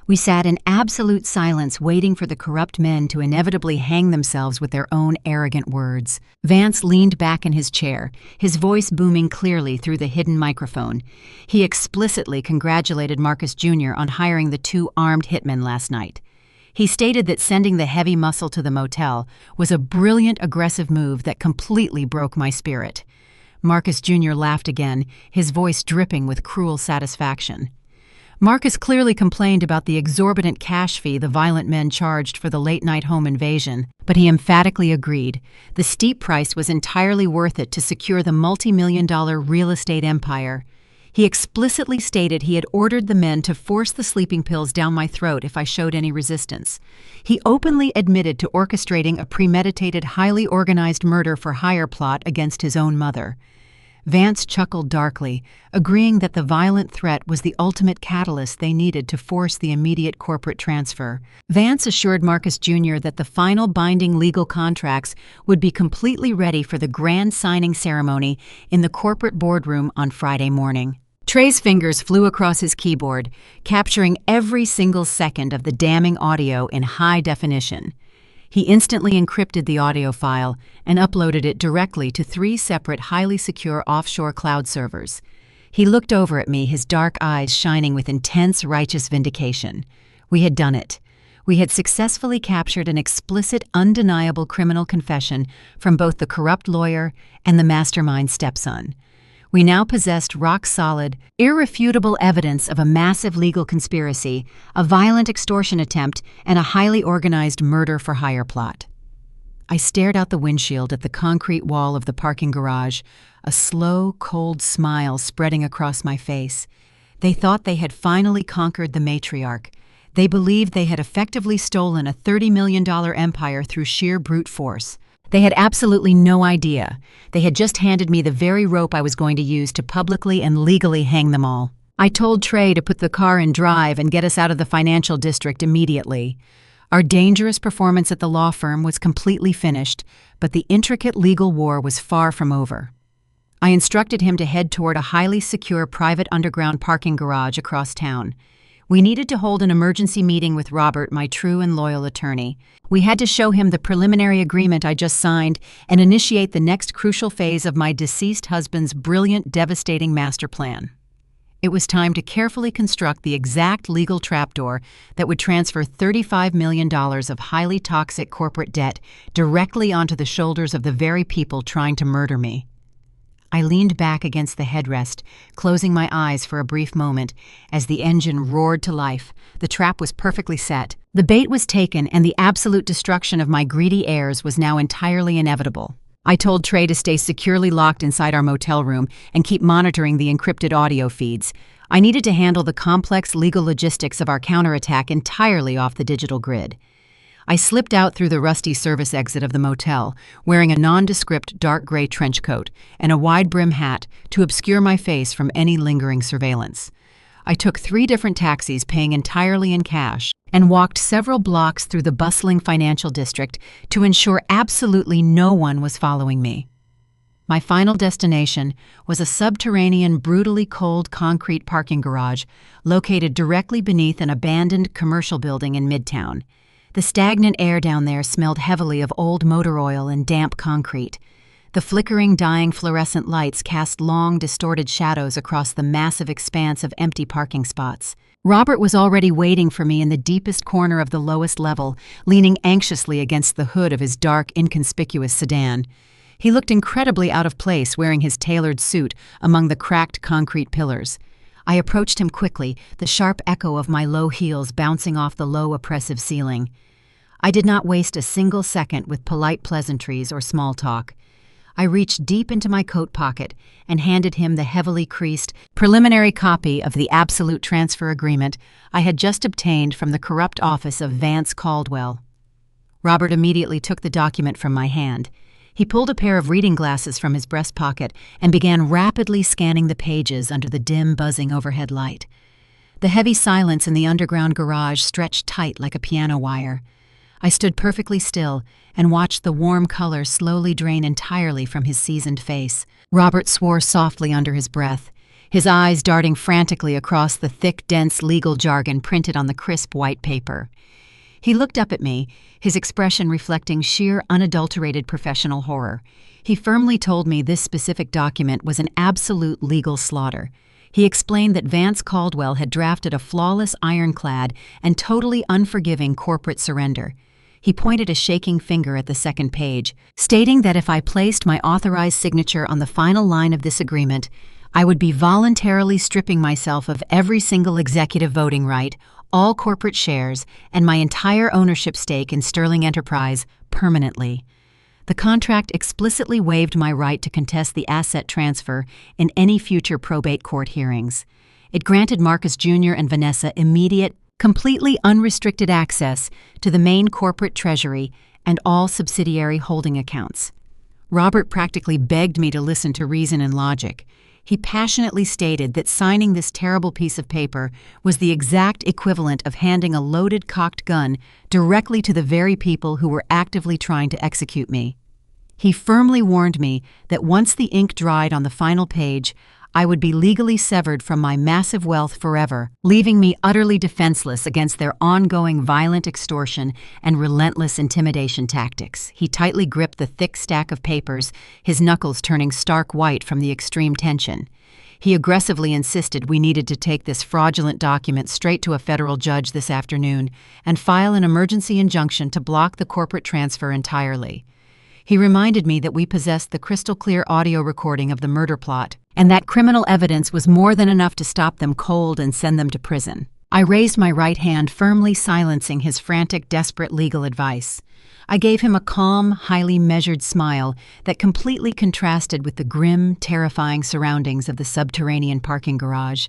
We sat in absolute silence, waiting for the corrupt men to inevitably hang themselves with their own arrogant words. Vance leaned back in his chair, his voice booming clearly through the hidden microphone. He explicitly congratulated Marcus Jr. on hiring the 2 armed hitmen last night. He stated that sending the heavy muscle to the motel was a brilliant, aggressive move that completely broke my spirit. Marcus Jr. laughed again, his voice dripping with cruel satisfaction. Marcus clearly complained about the exorbitant cash fee the violent men charged for the late-night home invasion, but he emphatically agreed. The steep price was entirely worth it to secure the multi-million-dollar real estate empire. He explicitly stated he had ordered the men to force the sleeping pills down my throat if I showed any resistance. He openly admitted to orchestrating a premeditated, highly organized murder-for-hire plot against his own mother. Vance chuckled darkly, agreeing that the violent threat was the ultimate catalyst they needed to force the immediate corporate transfer. Vance assured Marcus Jr. that the final binding legal contracts would be completely ready for the grand signing ceremony in the corporate boardroom on Friday morning. Trey's fingers flew across his keyboard, capturing every single second of the damning audio in high definition. He instantly encrypted the audio file and uploaded it directly to 3 separate, highly secure offshore cloud servers. He looked over at me, his dark eyes shining with intense, righteous vindication. We had done it. We had successfully captured an explicit, undeniable criminal confession from both the corrupt lawyer and the mastermind stepson. We now possessed rock-solid, irrefutable evidence of a massive legal conspiracy, a violent extortion attempt, and a highly organized murder-for-hire plot. I stared out the windshield at the concrete wall of the parking garage, a slow, cold smile spreading across my face. They thought they had finally conquered the matriarch. They believed they had effectively stolen a $30 million empire through sheer brute force. They had absolutely no idea. They had just handed me the very rope I was going to use to publicly and legally hang them all. I told Trey to put the car in drive and get us out of the financial district immediately. Our dangerous performance at the law firm was completely finished, but the intricate legal war was far from over. I instructed him to head toward a highly secure private underground parking garage across town. We needed to hold an emergency meeting with Robert, my true and loyal attorney. We had to show him the preliminary agreement I just signed and initiate the next crucial phase of my deceased husband's brilliant, devastating master plan. It was time to carefully construct the exact legal trapdoor that would transfer $35 million of highly toxic corporate debt directly onto the shoulders of the very people trying to murder me. I leaned back against the headrest, closing my eyes for a brief moment as the engine roared to life. The trap was perfectly set. The bait was taken, and the absolute destruction of my greedy heirs was now entirely inevitable. I told Trey to stay securely locked inside our motel room and keep monitoring the encrypted audio feeds. I needed to handle the complex legal logistics of our counterattack entirely off the digital grid. I slipped out through the rusty service exit of the motel, wearing a nondescript dark gray trench coat and a wide-brim hat to obscure my face from any lingering surveillance. I took 3 different taxis, paying entirely in cash, and walked several blocks through the bustling financial district to ensure absolutely no one was following me. My final destination was a subterranean, brutally cold concrete parking garage located directly beneath an abandoned commercial building in Midtown. The stagnant air down there smelled heavily of old motor oil and damp concrete. The flickering, dying fluorescent lights cast long, distorted shadows across the massive expanse of empty parking spots. Robert was already waiting for me in the deepest corner of the lowest level, leaning anxiously against the hood of his dark, inconspicuous sedan. He looked incredibly out of place wearing his tailored suit among the cracked concrete pillars. I approached him quickly, the sharp echo of my low heels bouncing off the low, oppressive ceiling. I did not waste a single second with polite pleasantries or small talk. I reached deep into my coat pocket and handed him the heavily creased, preliminary copy of the absolute transfer agreement I had just obtained from the corrupt office of Vance Caldwell. Robert immediately took the document from my hand. He pulled a pair of reading glasses from his breast pocket and began rapidly scanning the pages under the dim, buzzing overhead light. The heavy silence in the underground garage stretched tight like a piano wire. I stood perfectly still and watched the warm color slowly drain entirely from his seasoned face. Robert swore softly under his breath, his eyes darting frantically across the thick, dense legal jargon printed on the crisp white paper. He looked up at me, his expression reflecting sheer, unadulterated professional horror. He firmly told me this specific document was an absolute legal slaughter. He explained that Vance Caldwell had drafted a flawless, ironclad, and totally unforgiving corporate surrender. He pointed a shaking finger at the second page, stating that if I placed my authorized signature on the final line of this agreement, I would be voluntarily stripping myself of every single executive voting right, all corporate shares, and my entire ownership stake in Sterling Enterprise permanently. The contract explicitly waived my right to contest the asset transfer in any future probate court hearings. It granted Marcus Jr. and Vanessa immediate, completely unrestricted access to the main corporate treasury and all subsidiary holding accounts. Robert practically begged me to listen to reason and logic. He passionately stated that signing this terrible piece of paper was the exact equivalent of handing a loaded, cocked gun directly to the very people who were actively trying to execute me. He firmly warned me that once the ink dried on the final page, I would be legally severed from my massive wealth forever, leaving me utterly defenseless against their ongoing violent extortion and relentless intimidation tactics. He tightly gripped the thick stack of papers, his knuckles turning stark white from the extreme tension. He aggressively insisted we needed to take this fraudulent document straight to a federal judge this afternoon and file an emergency injunction to block the corporate transfer entirely. He reminded me that we possessed the crystal-clear audio recording of the murder plot, and that criminal evidence was more than enough to stop them cold and send them to prison. I raised my right hand, firmly silencing his frantic, desperate legal advice. I gave him a calm, highly measured smile that completely contrasted with the grim, terrifying surroundings of the subterranean parking garage.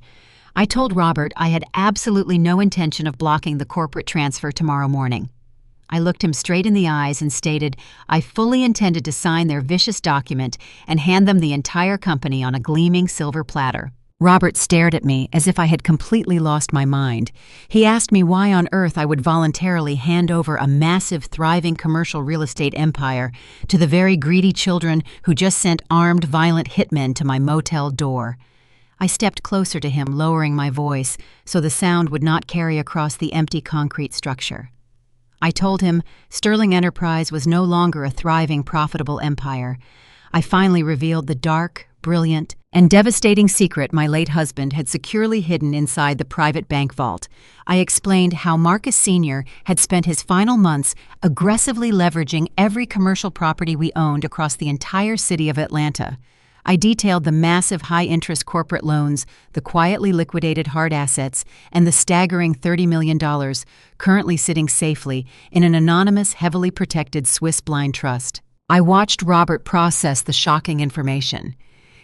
I told Robert I had absolutely no intention of blocking the corporate transfer tomorrow morning. I looked him straight in the eyes and stated I fully intended to sign their vicious document and hand them the entire company on a gleaming silver platter. Robert stared at me as if I had completely lost my mind. He asked me why on earth I would voluntarily hand over a massive, thriving commercial real estate empire to the very greedy children who just sent armed, violent hitmen to my motel door. I stepped closer to him, lowering my voice so the sound would not carry across the empty concrete structure. I told him Sterling Enterprise was no longer a thriving, profitable empire. I finally revealed the dark, brilliant, and devastating secret my late husband had securely hidden inside the private bank vault. I explained how Marcus Sr. had spent his final months aggressively leveraging every commercial property we owned across the entire city of Atlanta. I detailed the massive high-interest corporate loans, the quietly liquidated hard assets, and the staggering $30 million currently sitting safely in an anonymous, heavily protected Swiss blind trust. I watched Robert process the shocking information.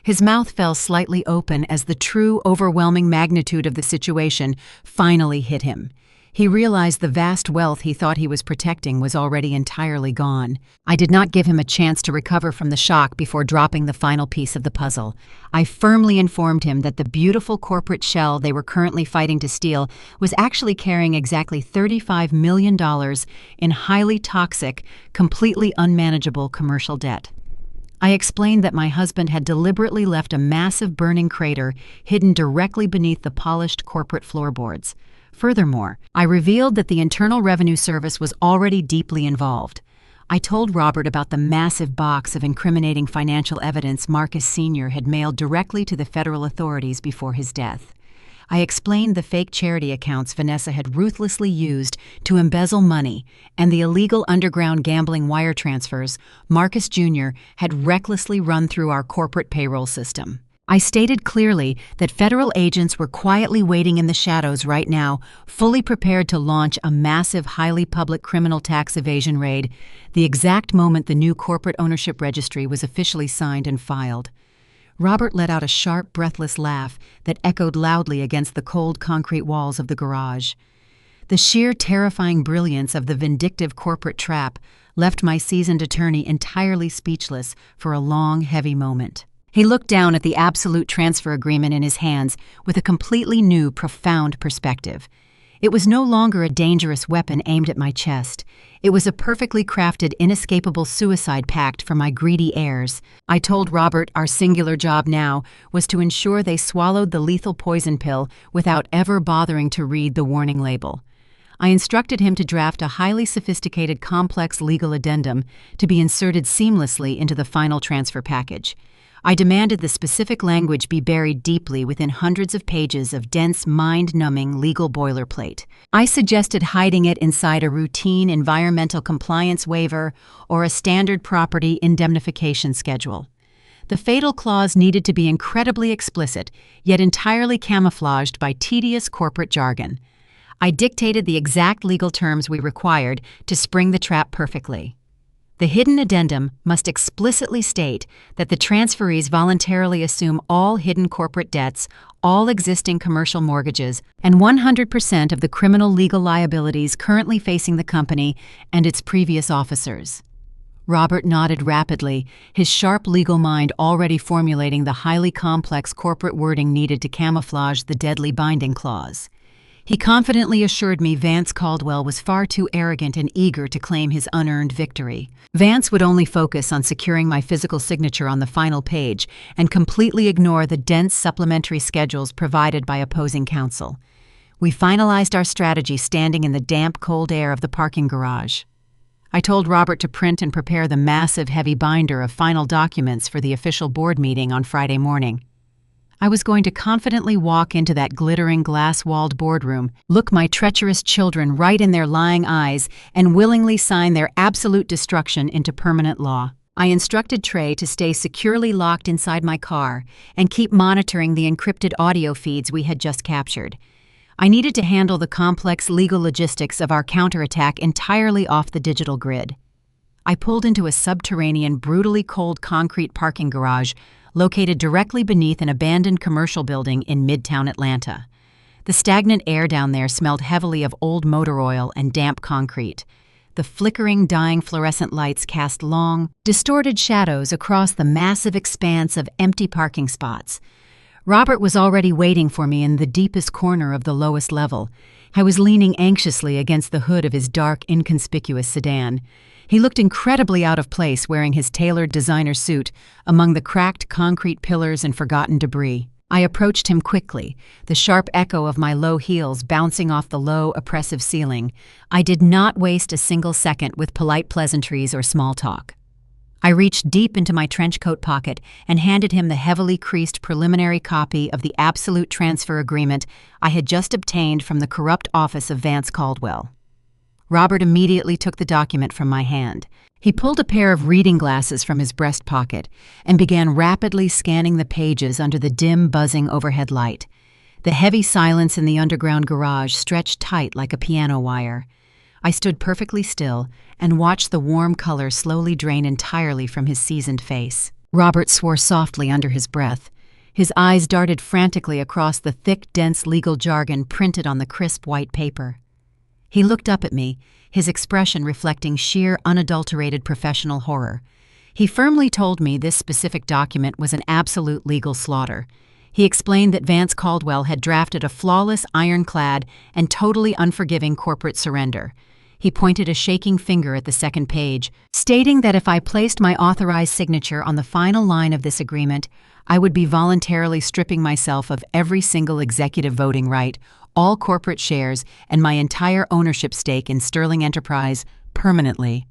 His mouth fell slightly open as the true, overwhelming magnitude of the situation finally hit him. He realized the vast wealth he thought he was protecting was already entirely gone. I did not give him a chance to recover from the shock before dropping the final piece of the puzzle. I firmly informed him that the beautiful corporate shell they were currently fighting to steal was actually carrying exactly $35 million in highly toxic, completely unmanageable commercial debt. I explained that my husband had deliberately left a massive burning crater hidden directly beneath the polished corporate floorboards. Furthermore, I revealed that the Internal Revenue Service was already deeply involved. I told Robert about the massive box of incriminating financial evidence Marcus Sr. had mailed directly to the federal authorities before his death. I explained the fake charity accounts Vanessa had ruthlessly used to embezzle money and the illegal underground gambling wire transfers Marcus Jr. had recklessly run through our corporate payroll system. I stated clearly that federal agents were quietly waiting in the shadows right now, fully prepared to launch a massive, highly public criminal tax evasion raid the exact moment the new corporate ownership registry was officially signed and filed. Robert let out a sharp, breathless laugh that echoed loudly against the cold concrete walls of the garage. The sheer terrifying brilliance of the vindictive corporate trap left my seasoned attorney entirely speechless for a long, heavy moment. He looked down at the absolute transfer agreement in his hands with a completely new, profound perspective. It was no longer a dangerous weapon aimed at my chest. It was a perfectly crafted, inescapable suicide pact for my greedy heirs. I told Robert our singular job now was to ensure they swallowed the lethal poison pill without ever bothering to read the warning label. I instructed him to draft a highly sophisticated, complex legal addendum to be inserted seamlessly into the final transfer package. I demanded the specific language be buried deeply within hundreds of pages of dense, mind-numbing legal boilerplate. I suggested hiding it inside a routine environmental compliance waiver or a standard property indemnification schedule. The fatal clause needed to be incredibly explicit, yet entirely camouflaged by tedious corporate jargon. I dictated the exact legal terms we required to spring the trap perfectly. The hidden addendum must explicitly state that the transferees voluntarily assume all hidden corporate debts, all existing commercial mortgages, and 100% of the criminal legal liabilities currently facing the company and its previous officers. Robert nodded rapidly, his sharp legal mind already formulating the highly complex corporate wording needed to camouflage the deadly binding clause. He confidently assured me Vance Caldwell was far too arrogant and eager to claim his unearned victory. Vance would only focus on securing my physical signature on the final page and completely ignore the dense supplementary schedules provided by opposing counsel. We finalized our strategy standing in the damp, cold air of the parking garage. I told Robert to print and prepare the massive, heavy binder of final documents for the official board meeting on Friday morning. I was going to confidently walk into that glittering, glass-walled boardroom, look my treacherous children right in their lying eyes, and willingly sign their absolute destruction into permanent law. I instructed Trey to stay securely locked inside my car and keep monitoring the encrypted audio feeds we had just captured. I needed to handle the complex legal logistics of our counterattack entirely off the digital grid. I pulled into a subterranean, brutally cold concrete parking garage located directly beneath an abandoned commercial building in Midtown Atlanta. The stagnant air down there smelled heavily of old motor oil and damp concrete. The flickering, dying fluorescent lights cast long, distorted shadows across the massive expanse of empty parking spots. Robert was already waiting for me in the deepest corner of the lowest level. I was leaning anxiously against the hood of his dark, inconspicuous sedan. He looked incredibly out of place wearing his tailored designer suit among the cracked concrete pillars and forgotten debris. I approached him quickly, the sharp echo of my low heels bouncing off the low, oppressive ceiling. I did not waste a single second with polite pleasantries or small talk. I reached deep into my trench coat pocket and handed him the heavily creased preliminary copy of the absolute transfer agreement I had just obtained from the corrupt office of Vance Caldwell. Robert immediately took the document from my hand. He pulled a pair of reading glasses from his breast pocket and began rapidly scanning the pages under the dim, buzzing overhead light. The heavy silence in the underground garage stretched tight like a piano wire. I stood perfectly still and watched the warm color slowly drain entirely from his seasoned face. Robert swore softly under his breath. His eyes darted frantically across the thick, dense legal jargon printed on the crisp white paper. He looked up at me, his expression reflecting sheer, unadulterated professional horror. He firmly told me this specific document was an absolute legal slaughter. He explained that Vance Caldwell had drafted a flawless, ironclad, and totally unforgiving corporate surrender. He pointed a shaking finger at the second page, stating that if I placed my authorized signature on the final line of this agreement, I would be voluntarily stripping myself of every single executive voting right, all corporate shares, and my entire ownership stake in Sterling Enterprise permanently.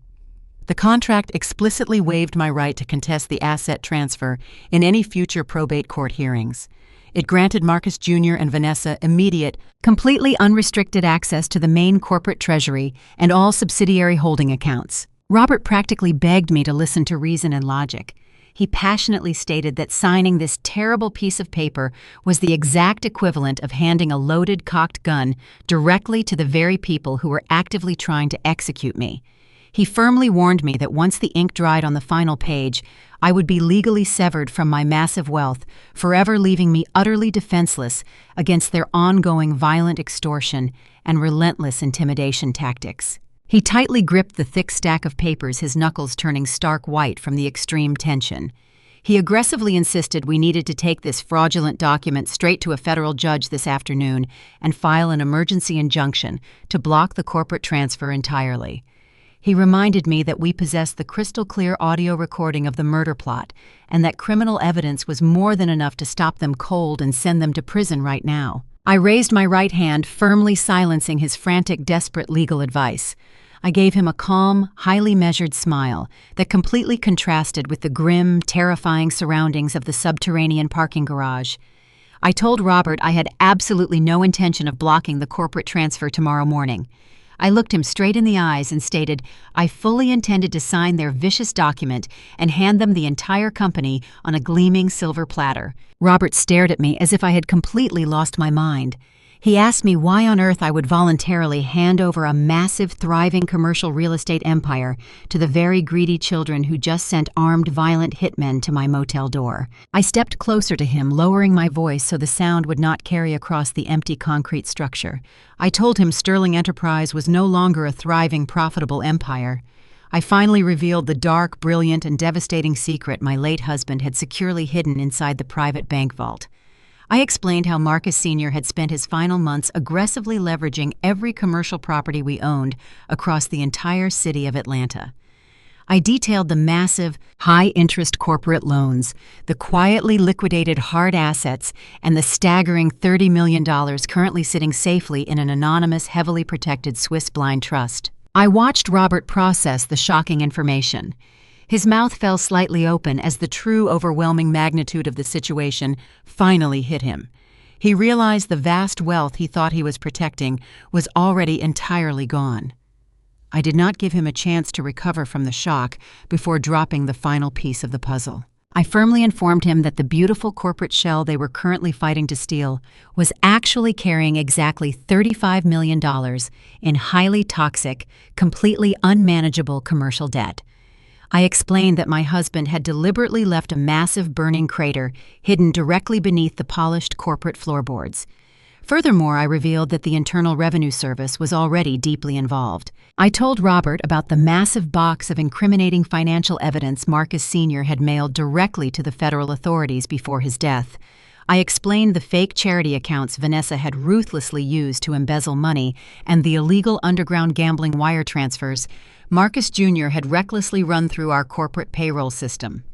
The contract explicitly waived my right to contest the asset transfer in any future probate court hearings. It granted Marcus Jr. and Vanessa immediate, completely unrestricted access to the main corporate treasury and all subsidiary holding accounts. Robert practically begged me to listen to reason and logic. He passionately stated that signing this terrible piece of paper was the exact equivalent of handing a loaded, cocked gun directly to the very people who were actively trying to execute me. He firmly warned me that once the ink dried on the final page, I would be legally severed from my massive wealth, forever leaving me utterly defenseless against their ongoing violent extortion and relentless intimidation tactics. He tightly gripped the thick stack of papers, his knuckles turning stark white from the extreme tension. He aggressively insisted we needed to take this fraudulent document straight to a federal judge this afternoon and file an emergency injunction to block the corporate transfer entirely. He reminded me that we possessed the crystal-clear audio recording of the murder plot and that criminal evidence was more than enough to stop them cold and send them to prison right now. I raised my right hand, firmly silencing his frantic, desperate legal advice. I gave him a calm, highly measured smile that completely contrasted with the grim, terrifying surroundings of the subterranean parking garage. I told Robert I had absolutely no intention of blocking the corporate transfer tomorrow morning. I looked him straight in the eyes and stated I fully intended to sign their vicious document and hand them the entire company on a gleaming silver platter. Robert stared at me as if I had completely lost my mind. He asked me why on earth I would voluntarily hand over a massive, thriving commercial real estate empire to the very greedy children who just sent armed, violent hitmen to my motel door. I stepped closer to him, lowering my voice so the sound would not carry across the empty concrete structure. I told him Sterling Enterprise was no longer a thriving, profitable empire. I finally revealed the dark, brilliant, and devastating secret my late husband had securely hidden inside the private bank vault. I explained how Marcus Sr. had spent his final months aggressively leveraging every commercial property we owned across the entire city of Atlanta. I detailed the massive, high-interest corporate loans, the quietly liquidated hard assets, and the staggering $30 million currently sitting safely in an anonymous, heavily protected Swiss blind trust. I watched Robert process the shocking information. His mouth fell slightly open as the true overwhelming magnitude of the situation finally hit him. He realized the vast wealth he thought he was protecting was already entirely gone. I did not give him a chance to recover from the shock before dropping the final piece of the puzzle. I firmly informed him that the beautiful corporate shell they were currently fighting to steal was actually carrying exactly $35 million in highly toxic, completely unmanageable commercial debt. I explained that my husband had deliberately left a massive burning crater hidden directly beneath the polished corporate floorboards. Furthermore, I revealed that the Internal Revenue Service was already deeply involved. I told Robert about the massive box of incriminating financial evidence Marcus Sr. had mailed directly to the federal authorities before his death. I explained the fake charity accounts Vanessa had ruthlessly used to embezzle money and the illegal underground gambling wire transfers Marcus Jr. had recklessly run through our corporate payroll system.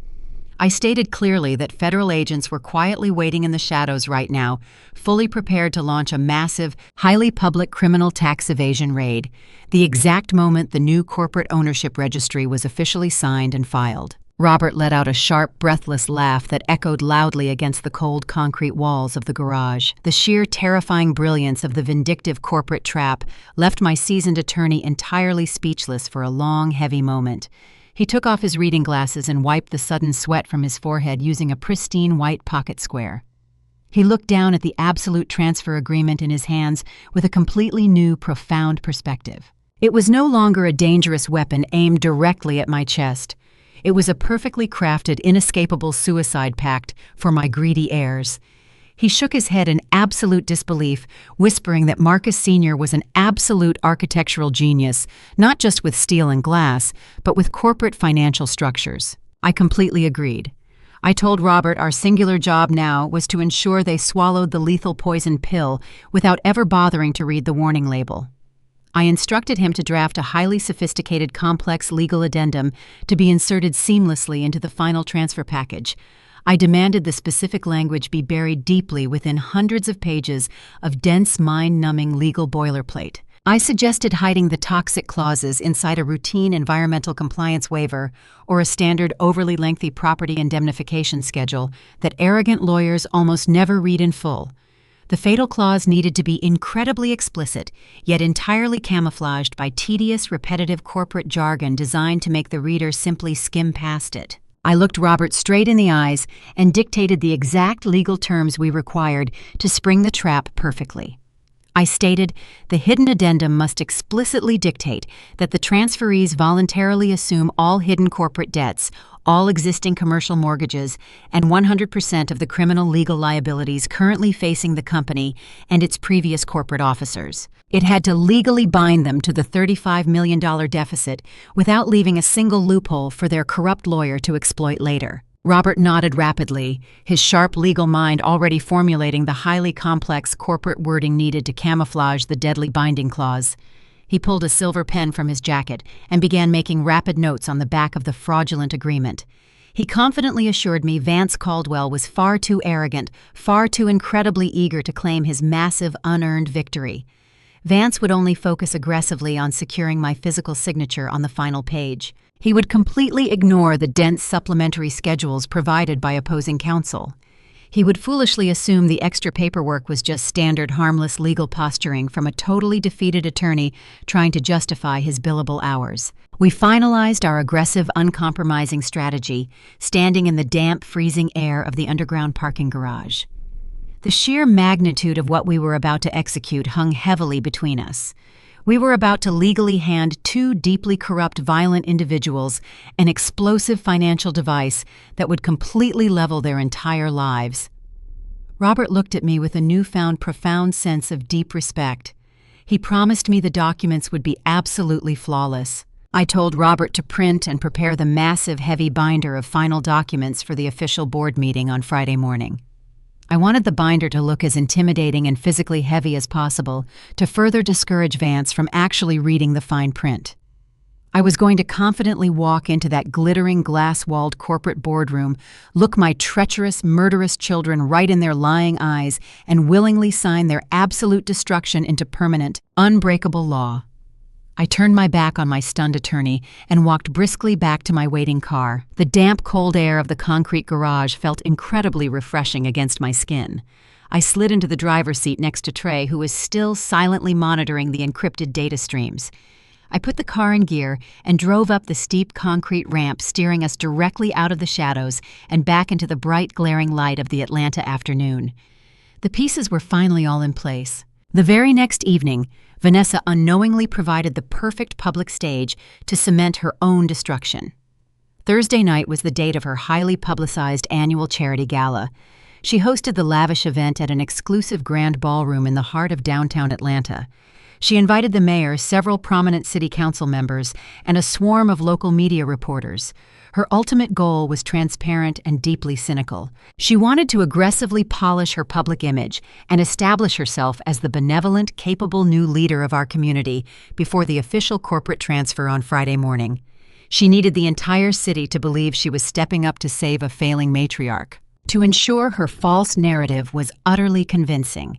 I stated clearly that federal agents were quietly waiting in the shadows right now, fully prepared to launch a massive, highly public criminal tax evasion raid, the exact moment the new corporate ownership registry was officially signed and filed. Robert let out a sharp, breathless laugh that echoed loudly against the cold concrete walls of the garage. The sheer terrifying brilliance of the vindictive corporate trap left my seasoned attorney entirely speechless for a long, heavy moment. He took off his reading glasses and wiped the sudden sweat from his forehead using a pristine white pocket square. He looked down at the absolute transfer agreement in his hands with a completely new, profound perspective. It was no longer a dangerous weapon aimed directly at my chest. It was a perfectly crafted, inescapable suicide pact for my greedy heirs. He shook his head in absolute disbelief, whispering that Marcus Sr. was an absolute architectural genius, not just with steel and glass, but with corporate financial structures. I completely agreed. I told Robert our singular job now was to ensure they swallowed the lethal poison pill without ever bothering to read the warning label. I instructed him to draft a highly sophisticated, complex legal addendum to be inserted seamlessly into the final transfer package. I demanded the specific language be buried deeply within hundreds of pages of dense, mind-numbing legal boilerplate. I suggested hiding the toxic clauses inside a routine environmental compliance waiver or a standard overly lengthy property indemnification schedule that arrogant lawyers almost never read in full. The fatal clause needed to be incredibly explicit, yet entirely camouflaged by tedious, repetitive corporate jargon designed to make the reader simply skim past it. I looked Robert straight in the eyes and dictated the exact legal terms we required to spring the trap perfectly. I stated the hidden addendum must explicitly dictate that the transferees voluntarily assume all hidden corporate debts, all existing commercial mortgages, and 100% of the criminal legal liabilities currently facing the company and its previous corporate officers. It had to legally bind them to the $35 million deficit without leaving a single loophole for their corrupt lawyer to exploit later. Robert nodded rapidly, his sharp legal mind already formulating the highly complex corporate wording needed to camouflage the deadly binding clause. He pulled a silver pen from his jacket and began making rapid notes on the back of the fraudulent agreement. He confidently assured me Vance Caldwell was far too arrogant, far too incredibly eager to claim his massive, unearned victory. Vance would only focus aggressively on securing my physical signature on the final page. He would completely ignore the dense supplementary schedules provided by opposing counsel. He would foolishly assume the extra paperwork was just standard harmless legal posturing from a totally defeated attorney trying to justify his billable hours. We finalized our aggressive, uncompromising strategy, standing in the damp, freezing air of the underground parking garage. The sheer magnitude of what we were about to execute hung heavily between us. We were about to legally hand two deeply corrupt, violent individuals an explosive financial device that would completely level their entire lives. Robert looked at me with a newfound profound sense of deep respect. He promised me the documents would be absolutely flawless. I told Robert to print and prepare the massive, heavy binder of final documents for the official board meeting on Friday morning. I wanted the binder to look as intimidating and physically heavy as possible to further discourage Vance from actually reading the fine print. I was going to confidently walk into that glittering, glass-walled corporate boardroom, look my treacherous, murderous children right in their lying eyes, and willingly sign their absolute destruction into permanent, unbreakable law. I turned my back on my stunned attorney and walked briskly back to my waiting car. The damp, cold air of the concrete garage felt incredibly refreshing against my skin. I slid into the driver's seat next to Trey, who was still silently monitoring the encrypted data streams. I put the car in gear and drove up the steep concrete ramp, steering us directly out of the shadows and back into the bright, glaring light of the Atlanta afternoon. The pieces were finally all in place. The very next evening, Vanessa unknowingly provided the perfect public stage to cement her own destruction. Thursday night was the date of her highly publicized annual charity gala. She hosted the lavish event at an exclusive grand ballroom in the heart of downtown Atlanta. She invited the mayor, several prominent city council members, and a swarm of local media reporters. Her ultimate goal was transparent and deeply cynical. She wanted to aggressively polish her public image and establish herself as the benevolent, capable new leader of our community before the official corporate transfer on Friday morning. She needed the entire city to believe she was stepping up to save a failing matriarch. To ensure her false narrative was utterly convincing,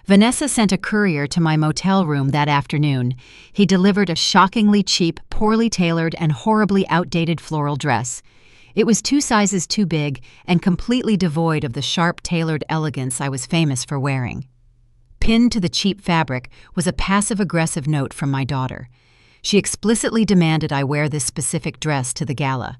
Vanessa sent a courier to my motel room that afternoon. He delivered a shockingly cheap, poorly tailored, and horribly outdated floral dress. It was 2 sizes too big and completely devoid of the sharp, tailored elegance I was famous for wearing. Pinned to the cheap fabric was a passive-aggressive note from my daughter. She explicitly demanded I wear this specific dress to the gala.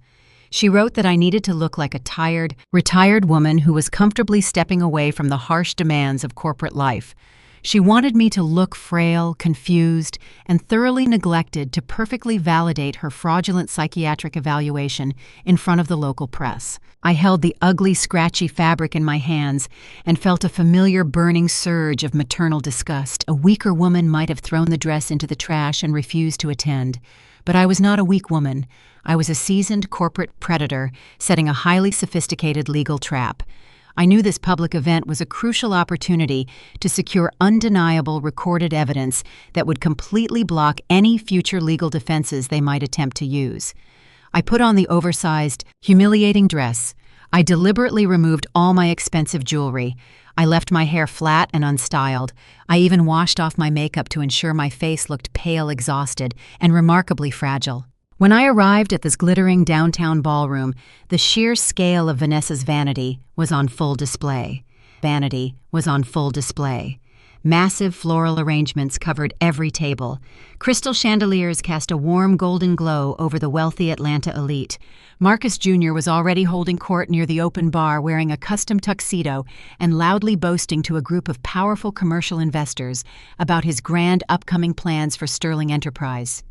She wrote that I needed to look like a tired, retired woman who was comfortably stepping away from the harsh demands of corporate life. She wanted me to look frail, confused, and thoroughly neglected to perfectly validate her fraudulent psychiatric evaluation in front of the local press. I held the ugly, scratchy fabric in my hands and felt a familiar burning surge of maternal disgust. A weaker woman might have thrown the dress into the trash and refused to attend. But I was not a weak woman. I was a seasoned corporate predator setting a highly sophisticated legal trap. I knew this public event was a crucial opportunity to secure undeniable recorded evidence that would completely block any future legal defenses they might attempt to use. I put on the oversized, humiliating dress. I deliberately removed all my expensive jewelry. I left my hair flat and unstyled. I even washed off my makeup to ensure my face looked pale, exhausted, and remarkably fragile. When I arrived at this glittering downtown ballroom, the sheer scale of Vanessa's vanity was on full display. Vanity was on full display. Massive floral arrangements covered every table. Crystal chandeliers cast a warm golden glow over the wealthy Atlanta elite. Marcus Jr. was already holding court near the open bar wearing a custom tuxedo and loudly boasting to a group of powerful commercial investors about his grand upcoming plans for Sterling Enterprise.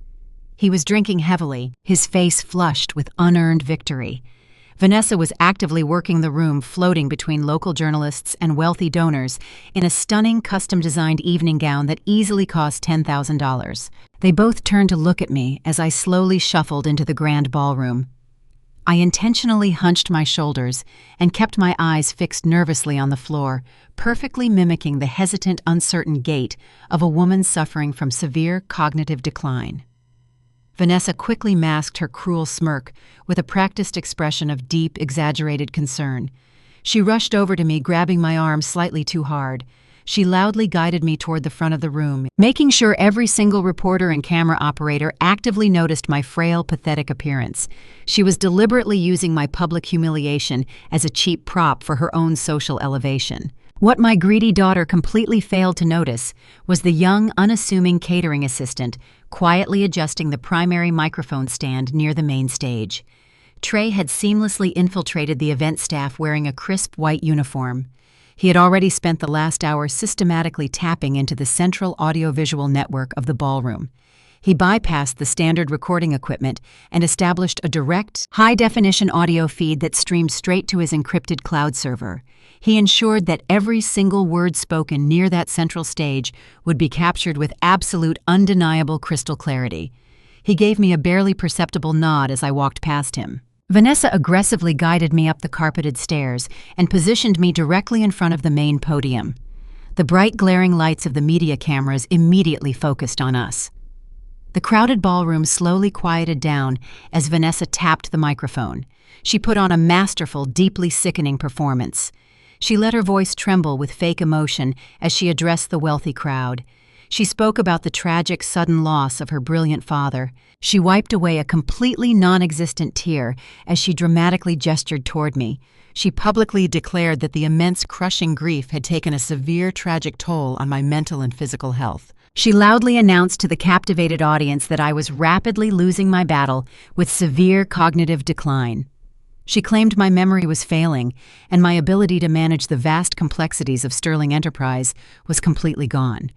He was drinking heavily, his face flushed with unearned victory. Vanessa was actively working the room, floating between local journalists and wealthy donors in a stunning custom-designed evening gown that easily cost $10,000. They both turned to look at me as I slowly shuffled into the grand ballroom. I intentionally hunched my shoulders and kept my eyes fixed nervously on the floor, perfectly mimicking the hesitant, uncertain gait of a woman suffering from severe cognitive decline. Vanessa quickly masked her cruel smirk with a practiced expression of deep, exaggerated concern. She rushed over to me, grabbing my arm slightly too hard. She loudly guided me toward the front of the room, making sure every single reporter and camera operator actively noticed my frail, pathetic appearance. She was deliberately using my public humiliation as a cheap prop for her own social elevation. What my greedy daughter completely failed to notice was the young, unassuming catering assistant quietly adjusting the primary microphone stand near the main stage. Trey had seamlessly infiltrated the event staff wearing a crisp white uniform. He had already spent the last hour systematically tapping into the central audiovisual network of the ballroom. He bypassed the standard recording equipment and established a direct, high-definition audio feed that streamed straight to his encrypted cloud server. He ensured that every single word spoken near that central stage would be captured with absolute, undeniable crystal clarity. He gave me a barely perceptible nod as I walked past him. Vanessa aggressively guided me up the carpeted stairs and positioned me directly in front of the main podium. The bright, glaring lights of the media cameras immediately focused on us. The crowded ballroom slowly quieted down as Vanessa tapped the microphone. She put on a masterful, deeply sickening performance. She let her voice tremble with fake emotion as she addressed the wealthy crowd. She spoke about the tragic, sudden loss of her brilliant father. She wiped away a completely non-existent tear as she dramatically gestured toward me. She publicly declared that the immense, crushing grief had taken a severe, tragic toll on my mental and physical health. She loudly announced to the captivated audience that I was rapidly losing my battle with severe cognitive decline. She claimed my memory was failing, and my ability to manage the vast complexities of Sterling Enterprise was completely gone.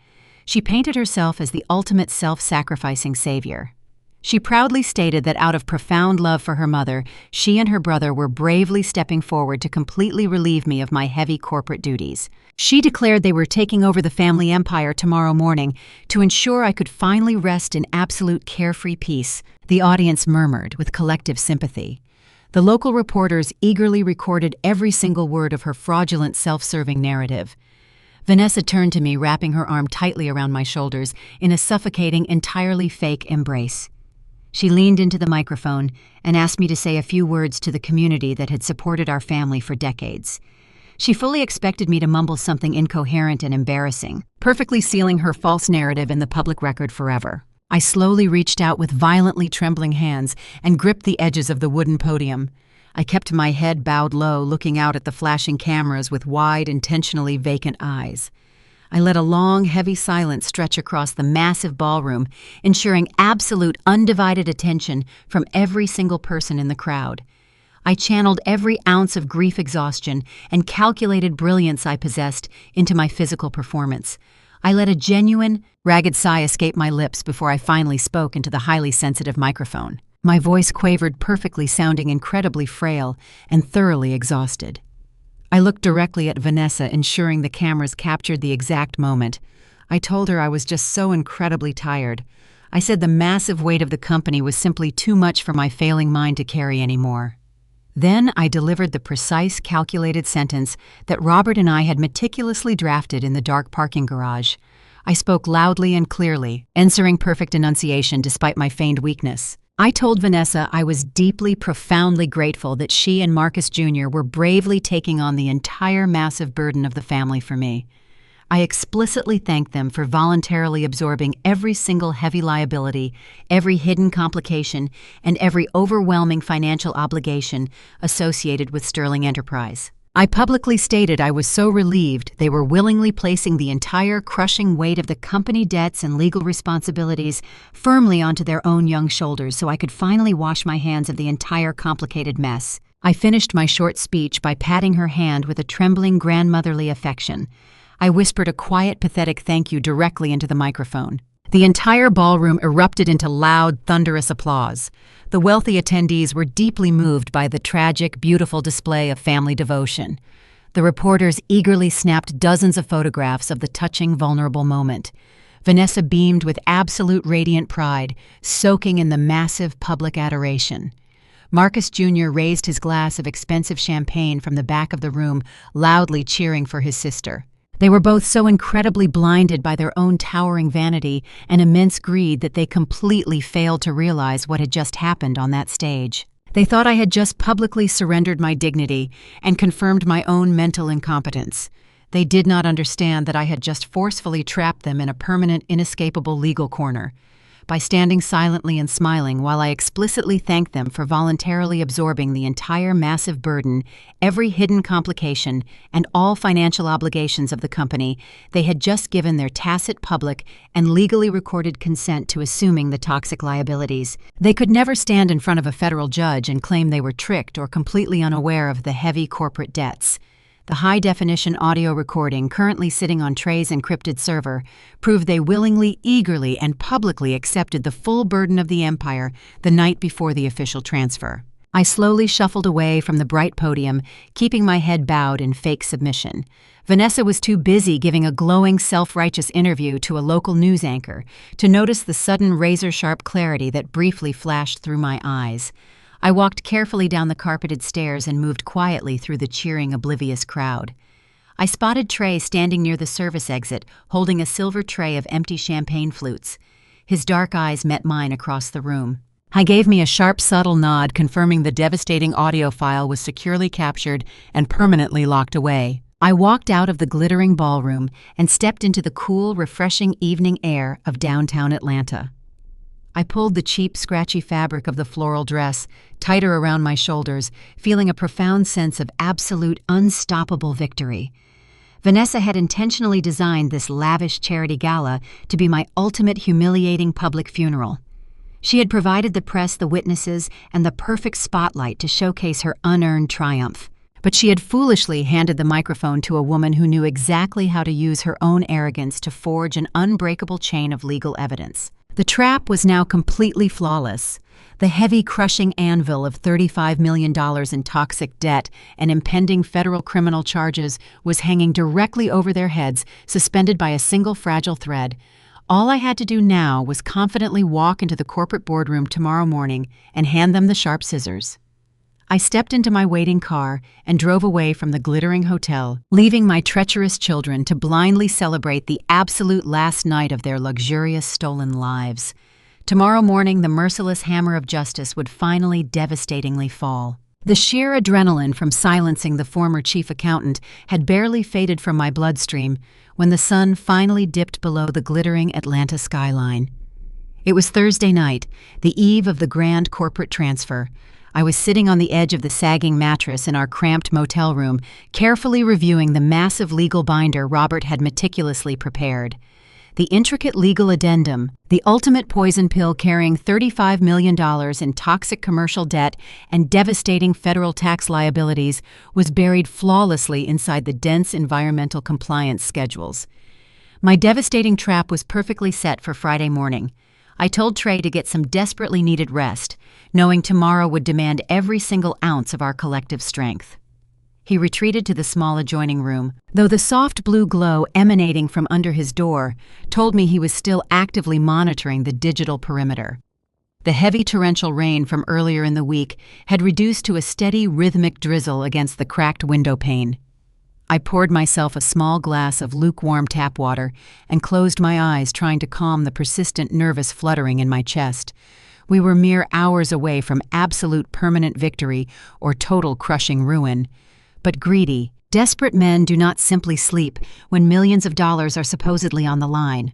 She painted herself as the ultimate self-sacrificing savior. She proudly stated that out of profound love for her mother, she and her brother were bravely stepping forward to completely relieve me of my heavy corporate duties. She declared they were taking over the family empire tomorrow morning to ensure I could finally rest in absolute carefree peace. The audience murmured with collective sympathy. The local reporters eagerly recorded every single word of her fraudulent, self-serving narrative. Vanessa turned to me, wrapping her arm tightly around my shoulders in a suffocating, entirely fake embrace. She leaned into the microphone and asked me to say a few words to the community that had supported our family for decades. She fully expected me to mumble something incoherent and embarrassing, perfectly sealing her false narrative in the public record forever. I slowly reached out with violently trembling hands and gripped the edges of the wooden podium. I kept my head bowed low, looking out at the flashing cameras with wide, intentionally vacant eyes. I let a long, heavy silence stretch across the massive ballroom, ensuring absolute, undivided attention from every single person in the crowd. I channeled every ounce of grief exhaustion and calculated brilliance I possessed into my physical performance. I let a genuine, ragged sigh escape my lips before I finally spoke into the highly sensitive microphone. My voice quavered perfectly, sounding incredibly frail and thoroughly exhausted. I looked directly at Vanessa, ensuring the cameras captured the exact moment. I told her I was just so incredibly tired. I said the massive weight of the company was simply too much for my failing mind to carry anymore. Then I delivered the precise, calculated sentence that Robert and I had meticulously drafted in the dark parking garage. I spoke loudly and clearly, answering perfect enunciation despite my feigned weakness. I told Vanessa I was deeply, profoundly grateful that she and Marcus Jr. were bravely taking on the entire massive burden of the family for me. I explicitly thanked them for voluntarily absorbing every single heavy liability, every hidden complication, and every overwhelming financial obligation associated with Sterling Enterprise. I publicly stated I was so relieved they were willingly placing the entire crushing weight of the company debts and legal responsibilities firmly onto their own young shoulders so I could finally wash my hands of the entire complicated mess. I finished my short speech by patting her hand with a trembling grandmotherly affection. I whispered a quiet, pathetic thank you directly into the microphone. The entire ballroom erupted into loud, thunderous applause. The wealthy attendees were deeply moved by the tragic, beautiful display of family devotion. The reporters eagerly snapped dozens of photographs of the touching, vulnerable moment. Vanessa beamed with absolute radiant pride, soaking in the massive public adoration. Marcus Jr. raised his glass of expensive champagne from the back of the room, loudly cheering for his sister. They were both so incredibly blinded by their own towering vanity and immense greed that they completely failed to realize what had just happened on that stage. They thought I had just publicly surrendered my dignity and confirmed my own mental incompetence. They did not understand that I had just forcefully trapped them in a permanent, inescapable legal corner. By standing silently and smiling while I explicitly thanked them for voluntarily absorbing the entire massive burden, every hidden complication, and all financial obligations of the company, they had just given their tacit public and legally recorded consent to assuming the toxic liabilities. They could never stand in front of a federal judge and claim they were tricked or completely unaware of the heavy corporate debts. The high-definition audio recording currently sitting on Trey's encrypted server proved they willingly, eagerly, and publicly accepted the full burden of the empire the night before the official transfer. I slowly shuffled away from the bright podium, keeping my head bowed in fake submission. Vanessa was too busy giving a glowing, self-righteous interview to a local news anchor to notice the sudden razor-sharp clarity that briefly flashed through my eyes. I walked carefully down the carpeted stairs and moved quietly through the cheering, oblivious crowd. I spotted Trey standing near the service exit, holding a silver tray of empty champagne flutes. His dark eyes met mine across the room. He gave me a sharp, subtle nod, confirming the devastating audio file was securely captured and permanently locked away. I walked out of the glittering ballroom and stepped into the cool, refreshing evening air of downtown Atlanta. I pulled the cheap, scratchy fabric of the floral dress tighter around my shoulders, feeling a profound sense of absolute, unstoppable victory. Vanessa had intentionally designed this lavish charity gala to be my ultimate humiliating public funeral. She had provided the press the witnesses and the perfect spotlight to showcase her unearned triumph. But she had foolishly handed the microphone to a woman who knew exactly how to use her own arrogance to forge an unbreakable chain of legal evidence. The trap was now completely flawless. The heavy, crushing anvil of $35 million in toxic debt and impending federal criminal charges was hanging directly over their heads, suspended by a single fragile thread. All I had to do now was confidently walk into the corporate boardroom tomorrow morning and hand them the sharp scissors. I stepped into my waiting car and drove away from the glittering hotel, leaving my treacherous children to blindly celebrate the absolute last night of their luxurious stolen lives. Tomorrow morning, the merciless hammer of justice would finally devastatingly fall. The sheer adrenaline from silencing the former chief accountant had barely faded from my bloodstream when the sun finally dipped below the glittering Atlanta skyline. It was Thursday night, the eve of the grand corporate transfer. I was sitting on the edge of the sagging mattress in our cramped motel room, carefully reviewing the massive legal binder Robert had meticulously prepared. The intricate legal addendum, the ultimate poison pill carrying $35 million in toxic commercial debt and devastating federal tax liabilities, was buried flawlessly inside the dense environmental compliance schedules. My devastating trap was perfectly set for Friday morning. I told Trey to get some desperately needed rest, knowing tomorrow would demand every single ounce of our collective strength. He retreated to the small adjoining room, though the soft blue glow emanating from under his door told me he was still actively monitoring the digital perimeter. The heavy torrential rain from earlier in the week had reduced to a steady, rhythmic drizzle against the cracked window pane. I poured myself a small glass of lukewarm tap water and closed my eyes, trying to calm the persistent nervous fluttering in my chest. We were mere hours away from absolute permanent victory or total crushing ruin. But greedy, desperate men do not simply sleep when millions of dollars are supposedly on the line.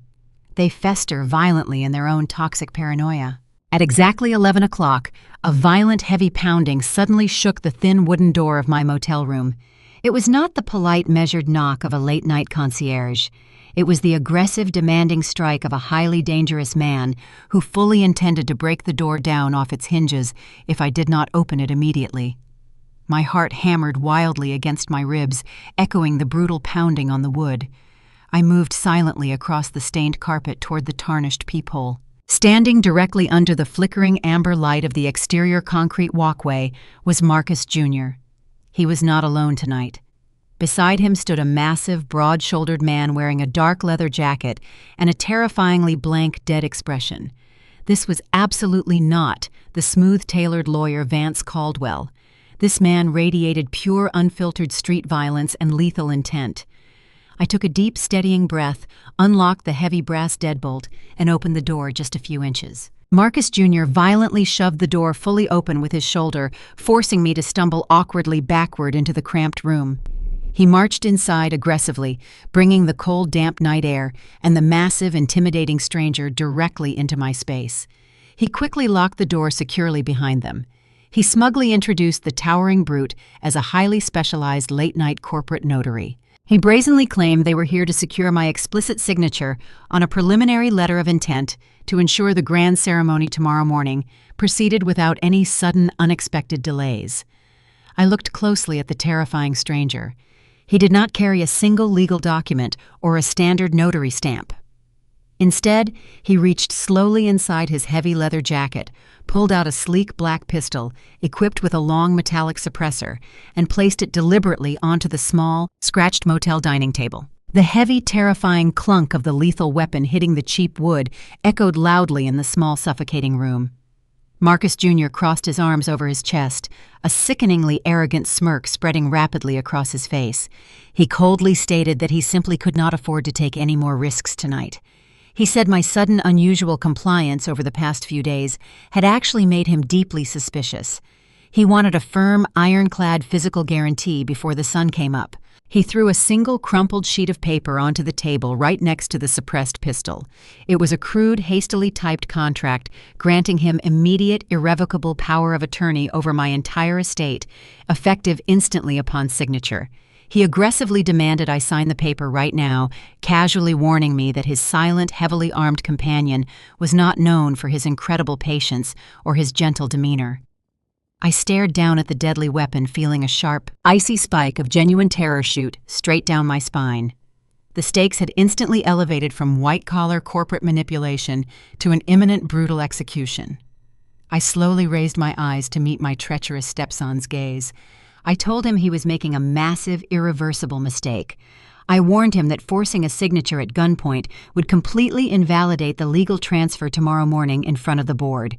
They fester violently in their own toxic paranoia. At exactly 11 o'clock, a violent, heavy pounding suddenly shook the thin wooden door of my motel room. It was not the polite, measured knock of a late-night concierge. It was the aggressive, demanding strike of a highly dangerous man who fully intended to break the door down off its hinges if I did not open it immediately. My heart hammered wildly against my ribs, echoing the brutal pounding on the wood. I moved silently across the stained carpet toward the tarnished peephole. Standing directly under the flickering amber light of the exterior concrete walkway was Marcus Jr. He was not alone tonight. Beside him stood a massive, broad-shouldered man wearing a dark leather jacket and a terrifyingly blank, dead expression. This was absolutely not the smooth-tailored lawyer Vance Caldwell. This man radiated pure, unfiltered street violence and lethal intent. I took a deep, steadying breath, unlocked the heavy brass deadbolt, and opened the door just a few inches. Marcus Jr. violently shoved the door fully open with his shoulder, forcing me to stumble awkwardly backward into the cramped room. He marched inside aggressively, bringing the cold, damp night air and the massive, intimidating stranger directly into my space. He quickly locked the door securely behind them. He smugly introduced the towering brute as a highly specialized late-night corporate notary. He brazenly claimed they were here to secure my explicit signature on a preliminary letter of intent to ensure the grand ceremony tomorrow morning proceeded without any sudden, unexpected delays. I looked closely at the terrifying stranger. He did not carry a single legal document or a standard notary stamp. Instead, he reached slowly inside his heavy leather jacket, pulled out a sleek black pistol equipped with a long metallic suppressor, and placed it deliberately onto the small, scratched motel dining table. The heavy, terrifying clunk of the lethal weapon hitting the cheap wood echoed loudly in the small, suffocating room. Marcus Jr. crossed his arms over his chest, a sickeningly arrogant smirk spreading rapidly across his face. He coldly stated that he simply could not afford to take any more risks tonight. He said my sudden, unusual compliance over the past few days had actually made him deeply suspicious. He wanted a firm, ironclad physical guarantee before the sun came up. He threw a single crumpled sheet of paper onto the table right next to the suppressed pistol. It was a crude, hastily typed contract granting him immediate, irrevocable power of attorney over my entire estate, effective instantly upon signature. He aggressively demanded I sign the paper right now, casually warning me that his silent, heavily armed companion was not known for his incredible patience or his gentle demeanor. I stared down at the deadly weapon, feeling a sharp, icy spike of genuine terror shoot straight down my spine. The stakes had instantly elevated from white-collar corporate manipulation to an imminent brutal execution. I slowly raised my eyes to meet my treacherous stepson's gaze. I told him he was making a massive, irreversible mistake. I warned him that forcing a signature at gunpoint would completely invalidate the legal transfer tomorrow morning in front of the board.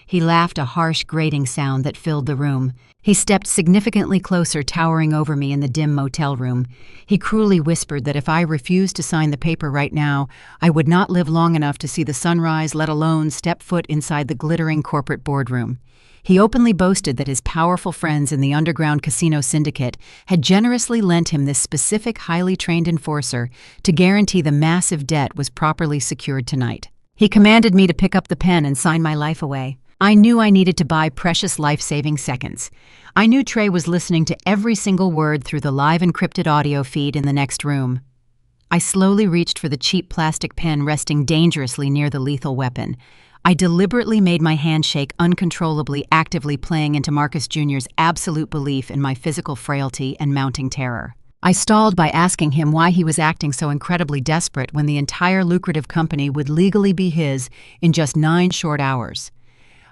He laughed, a harsh, grating sound that filled the room. He stepped significantly closer, towering over me in the dim motel room. He cruelly whispered that if I refused to sign the paper right now, I would not live long enough to see the sunrise, let alone step foot inside the glittering corporate boardroom. He openly boasted that his powerful friends in the underground casino syndicate had generously lent him this specific, highly trained enforcer to guarantee the massive debt was properly secured tonight. He commanded me to pick up the pen and sign my life away. I knew I needed to buy precious life-saving seconds. I knew Trey was listening to every single word through the live encrypted audio feed in the next room. I slowly reached for the cheap plastic pen resting dangerously near the lethal weapon. I deliberately made my hand shake uncontrollably, actively playing into Marcus Jr.'s absolute belief in my physical frailty and mounting terror. I stalled by asking him why he was acting so incredibly desperate when the entire lucrative company would legally be his in just 9 short hours.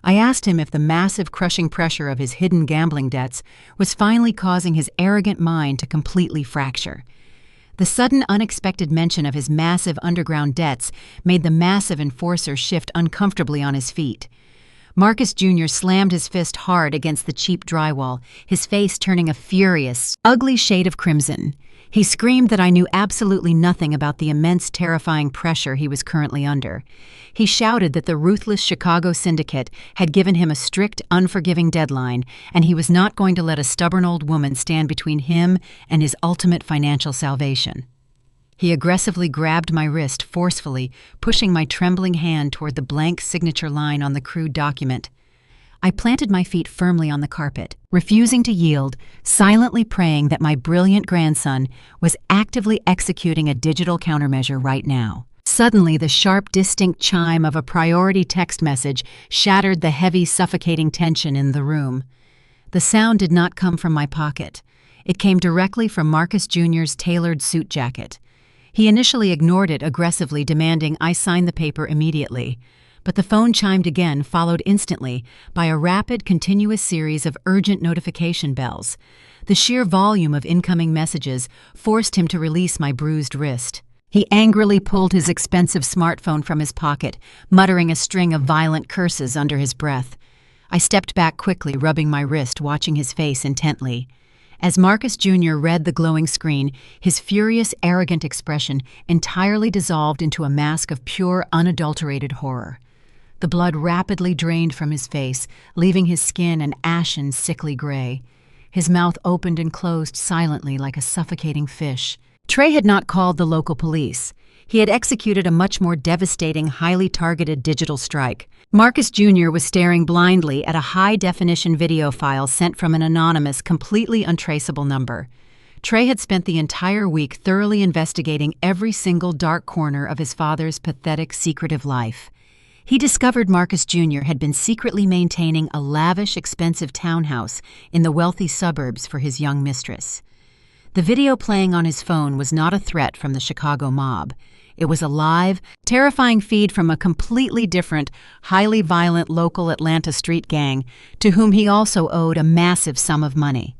I asked him if the massive, crushing pressure of his hidden gambling debts was finally causing his arrogant mind to completely fracture. The sudden, unexpected mention of his massive underground debts made the massive enforcer shift uncomfortably on his feet. Marcus Jr. slammed his fist hard against the cheap drywall, his face turning a furious, ugly shade of crimson. He screamed that I knew absolutely nothing about the immense, terrifying pressure he was currently under. He shouted that the ruthless Chicago syndicate had given him a strict, unforgiving deadline, and he was not going to let a stubborn old woman stand between him and his ultimate financial salvation. He aggressively grabbed my wrist forcefully, pushing my trembling hand toward the blank signature line on the crude document. I planted my feet firmly on the carpet, refusing to yield, silently praying that my brilliant grandson was actively executing a digital countermeasure right now. Suddenly, the sharp, distinct chime of a priority text message shattered the heavy, suffocating tension in the room. The sound did not come from my pocket. It came directly from Marcus Jr.'s tailored suit jacket. He initially ignored it, aggressively demanding I sign the paper immediately. But the phone chimed again, followed instantly by a rapid, continuous series of urgent notification bells. The sheer volume of incoming messages forced him to release my bruised wrist. He angrily pulled his expensive smartphone from his pocket, muttering a string of violent curses under his breath. I stepped back quickly, rubbing my wrist, watching his face intently. As Marcus Jr. read the glowing screen, his furious, arrogant expression entirely dissolved into a mask of pure, unadulterated horror. The blood rapidly drained from his face, leaving his skin an ashen, sickly gray. His mouth opened and closed silently like a suffocating fish. Trey had not called the local police. He had executed a much more devastating, highly targeted digital strike. Marcus Jr. was staring blindly at a high-definition video file sent from an anonymous, completely untraceable number. Trey had spent the entire week thoroughly investigating every single dark corner of his father's pathetic, secretive life. He discovered Marcus Jr. had been secretly maintaining a lavish, expensive townhouse in the wealthy suburbs for his young mistress. The video playing on his phone was not a threat from the Chicago mob. It was a live, terrifying feed from a completely different, highly violent local Atlanta street gang to whom he also owed a massive sum of money.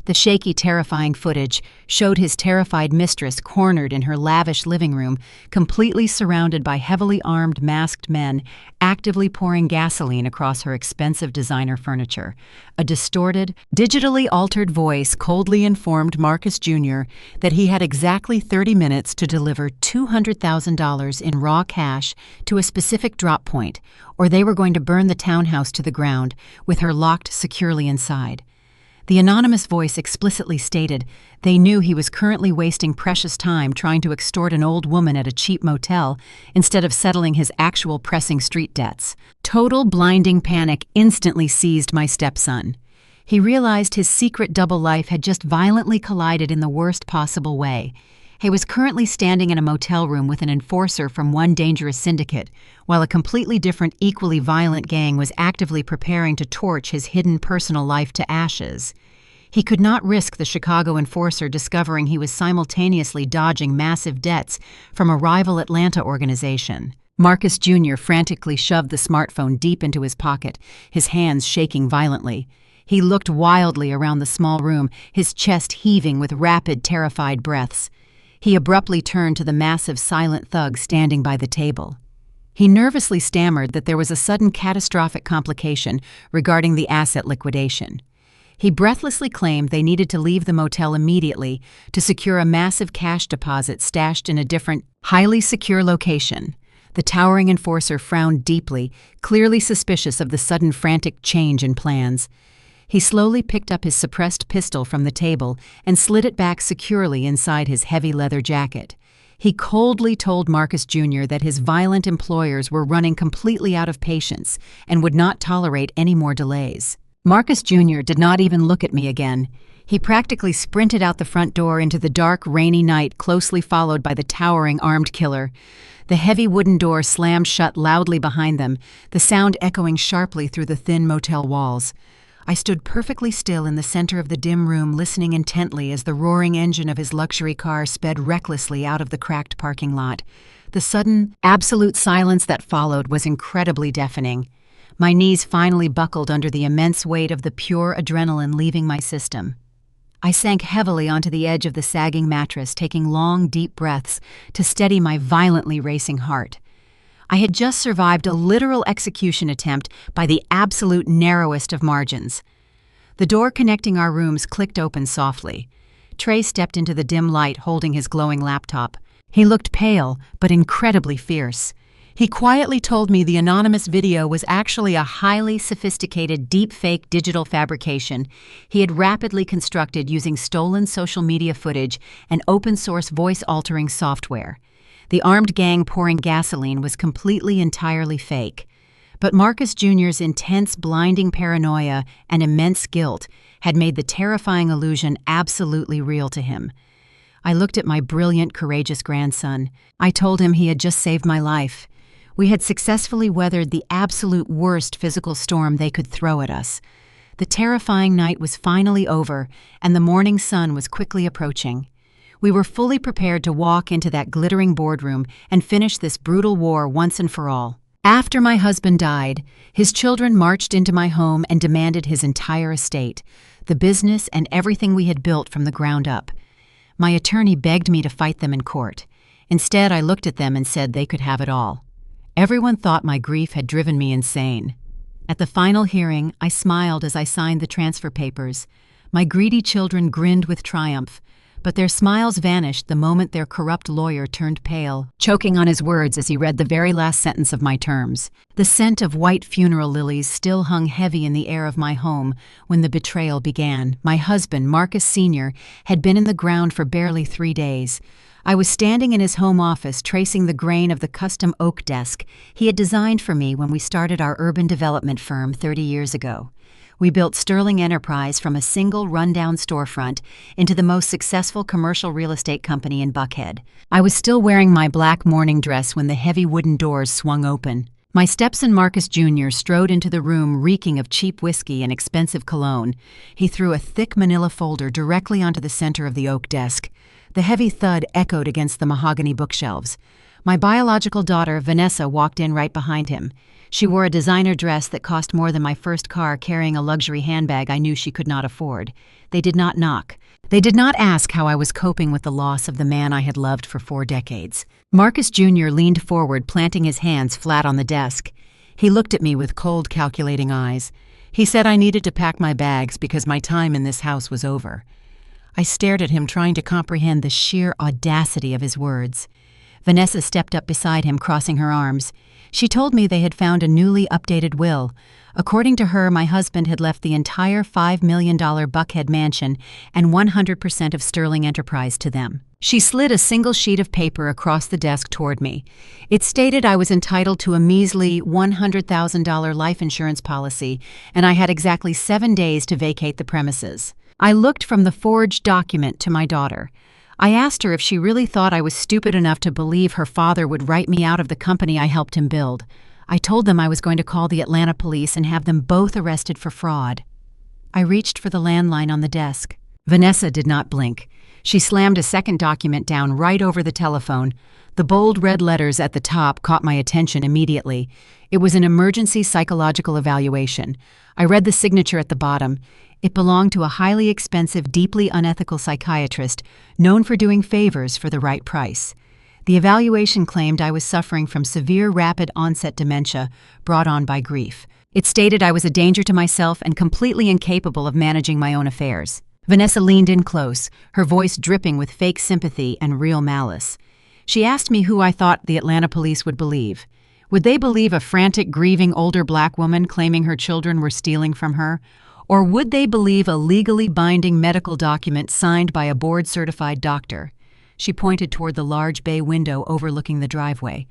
The shaky, terrifying footage showed his terrified mistress cornered in her lavish living room, completely surrounded by heavily armed, masked men, actively pouring gasoline across her expensive designer furniture. A distorted, digitally altered voice coldly informed Marcus Jr. that he had exactly 30 minutes to deliver $200,000 in raw cash to a specific drop point, or they were going to burn the townhouse to the ground, with her locked securely inside. The anonymous voice explicitly stated they knew he was currently wasting precious time trying to extort an old woman at a cheap motel instead of settling his actual pressing street debts. Total blinding panic instantly seized my stepson. He realized his secret double life had just violently collided in the worst possible way. He was currently standing in a motel room with an enforcer from one dangerous syndicate, while a completely different, equally violent gang was actively preparing to torch his hidden personal life to ashes. He could not risk the Chicago enforcer discovering he was simultaneously dodging massive debts from a rival Atlanta organization. Marcus Jr. frantically shoved the smartphone deep into his pocket, his hands shaking violently. He looked wildly around the small room, his chest heaving with rapid, terrified breaths. He abruptly turned to the massive, silent thug standing by the table. He nervously stammered that there was a sudden catastrophic complication regarding the asset liquidation. He breathlessly claimed they needed to leave the motel immediately to secure a massive cash deposit stashed in a different, highly secure location. The towering enforcer frowned deeply, clearly suspicious of the sudden frantic change in plans. He slowly picked up his suppressed pistol from the table and slid it back securely inside his heavy leather jacket. He coldly told Marcus Jr. that his violent employers were running completely out of patience and would not tolerate any more delays. Marcus Jr. did not even look at me again. He practically sprinted out the front door into the dark, rainy night, closely followed by the towering armed killer. The heavy wooden door slammed shut loudly behind them, the sound echoing sharply through the thin motel walls. I stood perfectly still in the center of the dim room, listening intently as the roaring engine of his luxury car sped recklessly out of the cracked parking lot. The sudden, absolute silence that followed was incredibly deafening. My knees finally buckled under the immense weight of the pure adrenaline leaving my system. I sank heavily onto the edge of the sagging mattress, taking long, deep breaths to steady my violently racing heart. I had just survived a literal execution attempt by the absolute narrowest of margins. The door connecting our rooms clicked open softly. Trey stepped into the dim light holding his glowing laptop. He looked pale, but incredibly fierce. He quietly told me the anonymous video was actually a highly sophisticated deepfake digital fabrication he had rapidly constructed using stolen social media footage and open-source voice-altering software. The armed gang pouring gasoline was entirely fake. But Marcus Jr.'s intense, blinding paranoia and immense guilt had made the terrifying illusion absolutely real to him. I looked at my brilliant, courageous grandson. I told him he had just saved my life. We had successfully weathered the absolute worst physical storm they could throw at us. The terrifying night was finally over, and the morning sun was quickly approaching. We were fully prepared to walk into that glittering boardroom and finish this brutal war once and for all. After my husband died, his children marched into my home and demanded his entire estate, the business and everything we had built from the ground up. My attorney begged me to fight them in court. Instead, I looked at them and said they could have it all. Everyone thought my grief had driven me insane. At the final hearing, I smiled as I signed the transfer papers. My greedy children grinned with triumph, but their smiles vanished the moment their corrupt lawyer turned pale, choking on his words as he read the very last sentence of my terms. The scent of white funeral lilies still hung heavy in the air of my home when the betrayal began. My husband, Marcus Sr., had been in the ground for barely 3 days. I was standing in his home office tracing the grain of the custom oak desk he had designed for me when we started our urban development firm 30 years ago. We built Sterling Enterprise from a single rundown storefront into the most successful commercial real estate company in Buckhead. I was still wearing my black morning dress when the heavy wooden doors swung open. My stepson Marcus Jr. strode into the room reeking of cheap whiskey and expensive cologne. He threw a thick manila folder directly onto the center of the oak desk. The heavy thud echoed against the mahogany bookshelves. My biological daughter, Vanessa, walked in right behind him. She wore a designer dress that cost more than my first car, carrying a luxury handbag I knew she could not afford. They did not knock. They did not ask how I was coping with the loss of the man I had loved for 4 decades. Marcus Jr. leaned forward, planting his hands flat on the desk. He looked at me with cold, calculating eyes. He said I needed to pack my bags because my time in this house was over. I stared at him, trying to comprehend the sheer audacity of his words. Vanessa stepped up beside him, crossing her arms. She told me they had found a newly updated will. According to her, my husband had left the entire $5 million Buckhead mansion and 100% of Sterling Enterprise to them. She slid a single sheet of paper across the desk toward me. It stated I was entitled to a measly $100,000 life insurance policy, and I had exactly 7 days to vacate the premises. I looked from the forged document to my daughter. I asked her if she really thought I was stupid enough to believe her father would write me out of the company I helped him build. I told them I was going to call the Atlanta police and have them both arrested for fraud. I reached for the landline on the desk. Vanessa did not blink. She slammed a second document down right over the telephone. The bold red letters at the top caught my attention immediately. It was an emergency psychological evaluation. I read the signature at the bottom. It belonged to a highly expensive, deeply unethical psychiatrist known for doing favors for the right price. The evaluation claimed I was suffering from severe rapid-onset dementia brought on by grief. It stated I was a danger to myself and completely incapable of managing my own affairs. Vanessa leaned in close, her voice dripping with fake sympathy and real malice. She asked me who I thought the Atlanta police would believe. Would they believe a frantic, grieving older black woman claiming her children were stealing from her? Or would they believe a legally binding medical document signed by a board-certified doctor? She pointed toward the large bay window overlooking the driveway.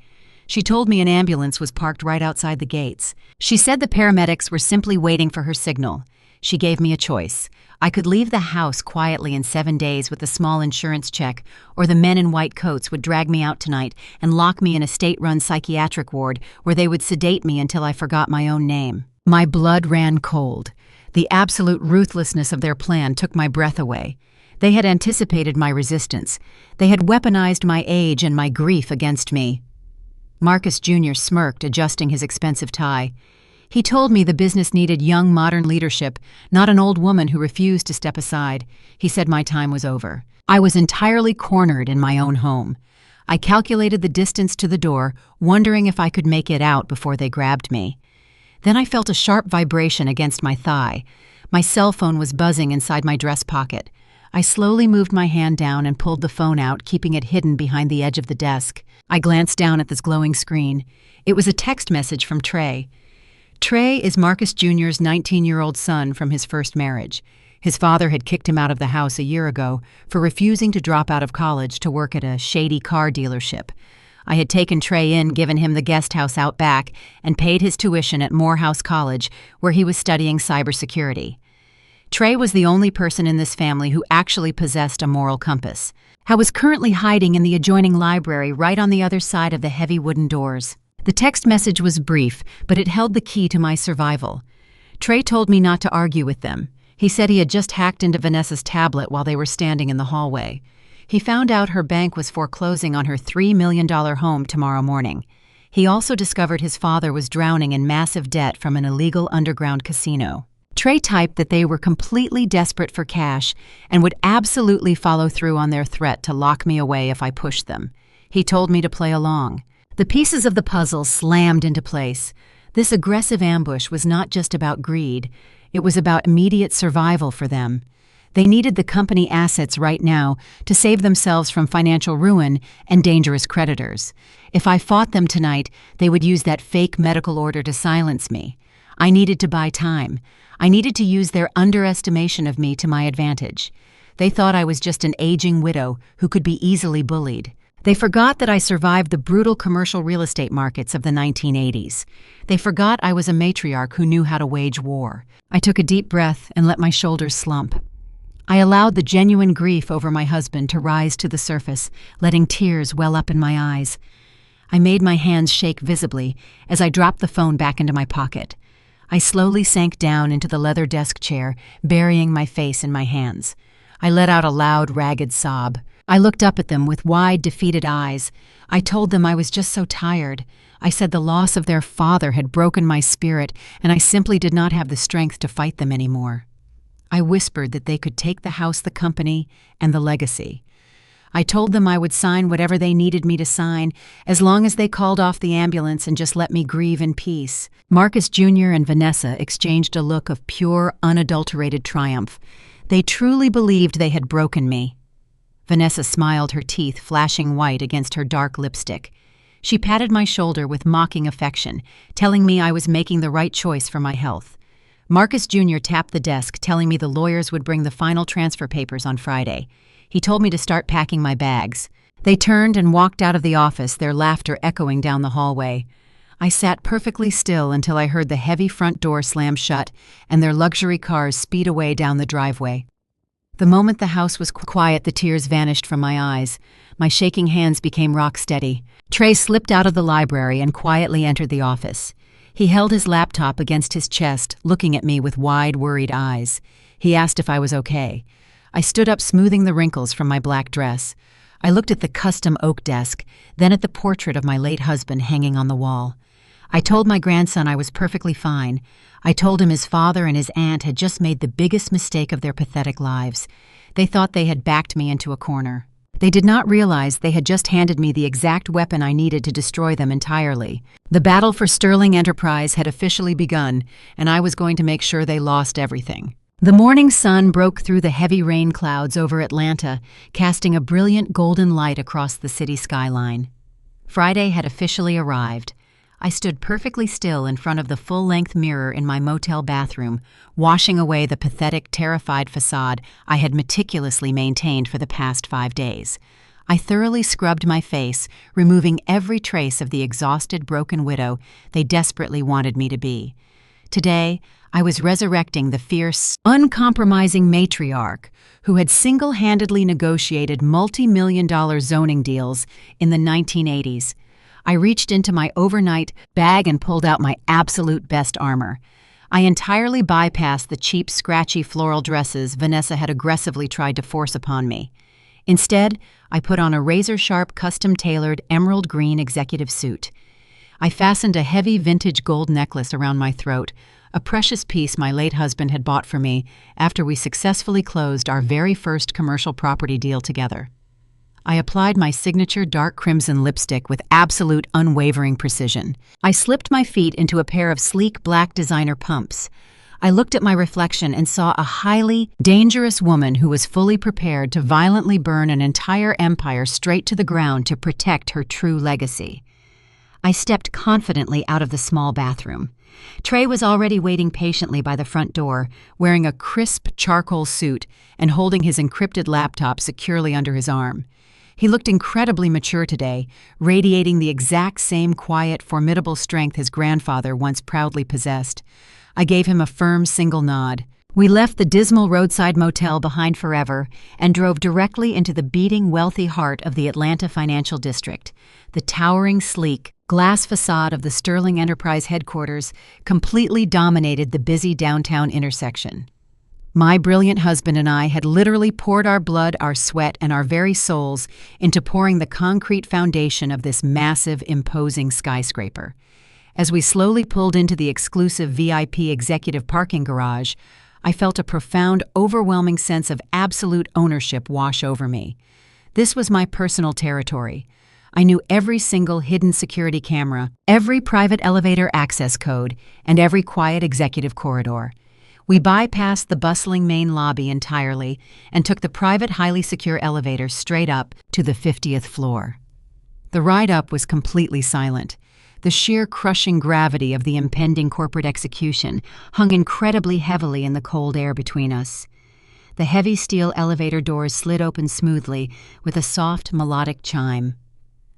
She told me an ambulance was parked right outside the gates. She said the paramedics were simply waiting for her signal. She gave me a choice. I could leave the house quietly in 7 days with a small insurance check, or the men in white coats would drag me out tonight and lock me in a state-run psychiatric ward where they would sedate me until I forgot my own name. My blood ran cold. The absolute ruthlessness of their plan took my breath away. They had anticipated my resistance. They had weaponized my age and my grief against me. Marcus Jr. smirked, adjusting his expensive tie. He told me the business needed young, modern leadership, not an old woman who refused to step aside. He said my time was over. I was entirely cornered in my own home. I calculated the distance to the door, wondering if I could make it out before they grabbed me. Then I felt a sharp vibration against my thigh. My cell phone was buzzing inside my dress pocket. I slowly moved my hand down and pulled the phone out, keeping it hidden behind the edge of the desk. I glanced down at this glowing screen. It was a text message from Trey. Trey is Marcus Jr.'s 19-year-old son from his first marriage. His father had kicked him out of the house a year ago for refusing to drop out of college to work at a shady car dealership. I had taken Trey in, given him the guest house out back, and paid his tuition at Morehouse College, where he was studying cybersecurity. Trey was the only person in this family who actually possessed a moral compass. I was currently hiding in the adjoining library right on the other side of the heavy wooden doors. The text message was brief, but it held the key to my survival. Trey told me not to argue with them. He said he had just hacked into Vanessa's tablet while they were standing in the hallway. He found out her bank was foreclosing on her $3 million home tomorrow morning. He also discovered his father was drowning in massive debt from an illegal underground casino. Trey typed that they were completely desperate for cash and would absolutely follow through on their threat to lock me away if I pushed them. He told me to play along. The pieces of the puzzle slammed into place. This aggressive ambush was not just about greed. It was about immediate survival for them. They needed the company assets right now to save themselves from financial ruin and dangerous creditors. If I fought them tonight, they would use that fake medical order to silence me. I needed to buy time. I needed to use their underestimation of me to my advantage. They thought I was just an aging widow who could be easily bullied. They forgot that I survived the brutal commercial real estate markets of the 1980s. They forgot I was a matriarch who knew how to wage war. I took a deep breath and let my shoulders slump. I allowed the genuine grief over my husband to rise to the surface, letting tears well up in my eyes. I made my hands shake visibly as I dropped the phone back into my pocket. I slowly sank down into the leather desk chair, burying my face in my hands. I let out a loud, ragged sob. I looked up at them with wide, defeated eyes. I told them I was just so tired. I said the loss of their father had broken my spirit, and I simply did not have the strength to fight them anymore. I whispered that they could take the house, the company, and the legacy. I told them I would sign whatever they needed me to sign, as long as they called off the ambulance and just let me grieve in peace. Marcus Jr. and Vanessa exchanged a look of pure, unadulterated triumph. They truly believed they had broken me. Vanessa smiled, her teeth flashing white against her dark lipstick. She patted my shoulder with mocking affection, telling me I was making the right choice for my health. Marcus Jr. tapped the desk, telling me the lawyers would bring the final transfer papers on Friday. He told me to start packing my bags. They turned and walked out of the office, their laughter echoing down the hallway. I sat perfectly still until I heard the heavy front door slam shut and their luxury cars speed away down the driveway. The moment the house was quiet, the tears vanished from my eyes. My shaking hands became rock steady. Trey slipped out of the library and quietly entered the office. He held his laptop against his chest, looking at me with wide, worried eyes. He asked if I was okay. I stood up, smoothing the wrinkles from my black dress. I looked at the custom oak desk, then at the portrait of my late husband hanging on the wall. I told my grandson I was perfectly fine. I told him his father and his aunt had just made the biggest mistake of their pathetic lives. They thought they had backed me into a corner. They did not realize they had just handed me the exact weapon I needed to destroy them entirely. The battle for Sterling Enterprise had officially begun, and I was going to make sure they lost everything. The morning sun broke through the heavy rain clouds over Atlanta, casting a brilliant golden light across the city skyline. Friday had officially arrived. I stood perfectly still in front of the full-length mirror in my motel bathroom, washing away the pathetic, terrified facade I had meticulously maintained for the past 5 days. I thoroughly scrubbed my face, removing every trace of the exhausted, broken widow they desperately wanted me to be. Today, I was resurrecting the fierce, uncompromising matriarch who had single-handedly negotiated multi-million-dollar zoning deals in the 1980s. I reached into my overnight bag and pulled out my absolute best armor. I entirely bypassed the cheap, scratchy floral dresses Vanessa had aggressively tried to force upon me. Instead, I put on a razor-sharp, custom-tailored emerald green executive suit. I fastened a heavy vintage gold necklace around my throat, a precious piece my late husband had bought for me after we successfully closed our very first commercial property deal together. I applied my signature dark crimson lipstick with absolute unwavering precision. I slipped my feet into a pair of sleek black designer pumps. I looked at my reflection and saw a highly dangerous woman who was fully prepared to violently burn an entire empire straight to the ground to protect her true legacy. I stepped confidently out of the small bathroom. Trey was already waiting patiently by the front door, wearing a crisp charcoal suit and holding his encrypted laptop securely under his arm. He looked incredibly mature today, radiating the exact same quiet, formidable strength his grandfather once proudly possessed. I gave him a firm single nod. We left the dismal roadside motel behind forever and drove directly into the beating, wealthy heart of the Atlanta financial district. The towering, sleek, glass facade of the Sterling Enterprise headquarters completely dominated the busy downtown intersection. My brilliant husband and I had literally poured our blood, our sweat, and our very souls into pouring the concrete foundation of this massive, imposing skyscraper. As we slowly pulled into the exclusive VIP executive parking garage, I felt a profound, overwhelming sense of absolute ownership wash over me. This was my personal territory. I knew every single hidden security camera, every private elevator access code, and every quiet executive corridor. We bypassed the bustling main lobby entirely and took the private, highly secure elevator straight up to the 50th floor. The ride up was completely silent. The sheer crushing gravity of the impending corporate execution hung incredibly heavily in the cold air between us. The heavy steel elevator doors slid open smoothly with a soft, melodic chime.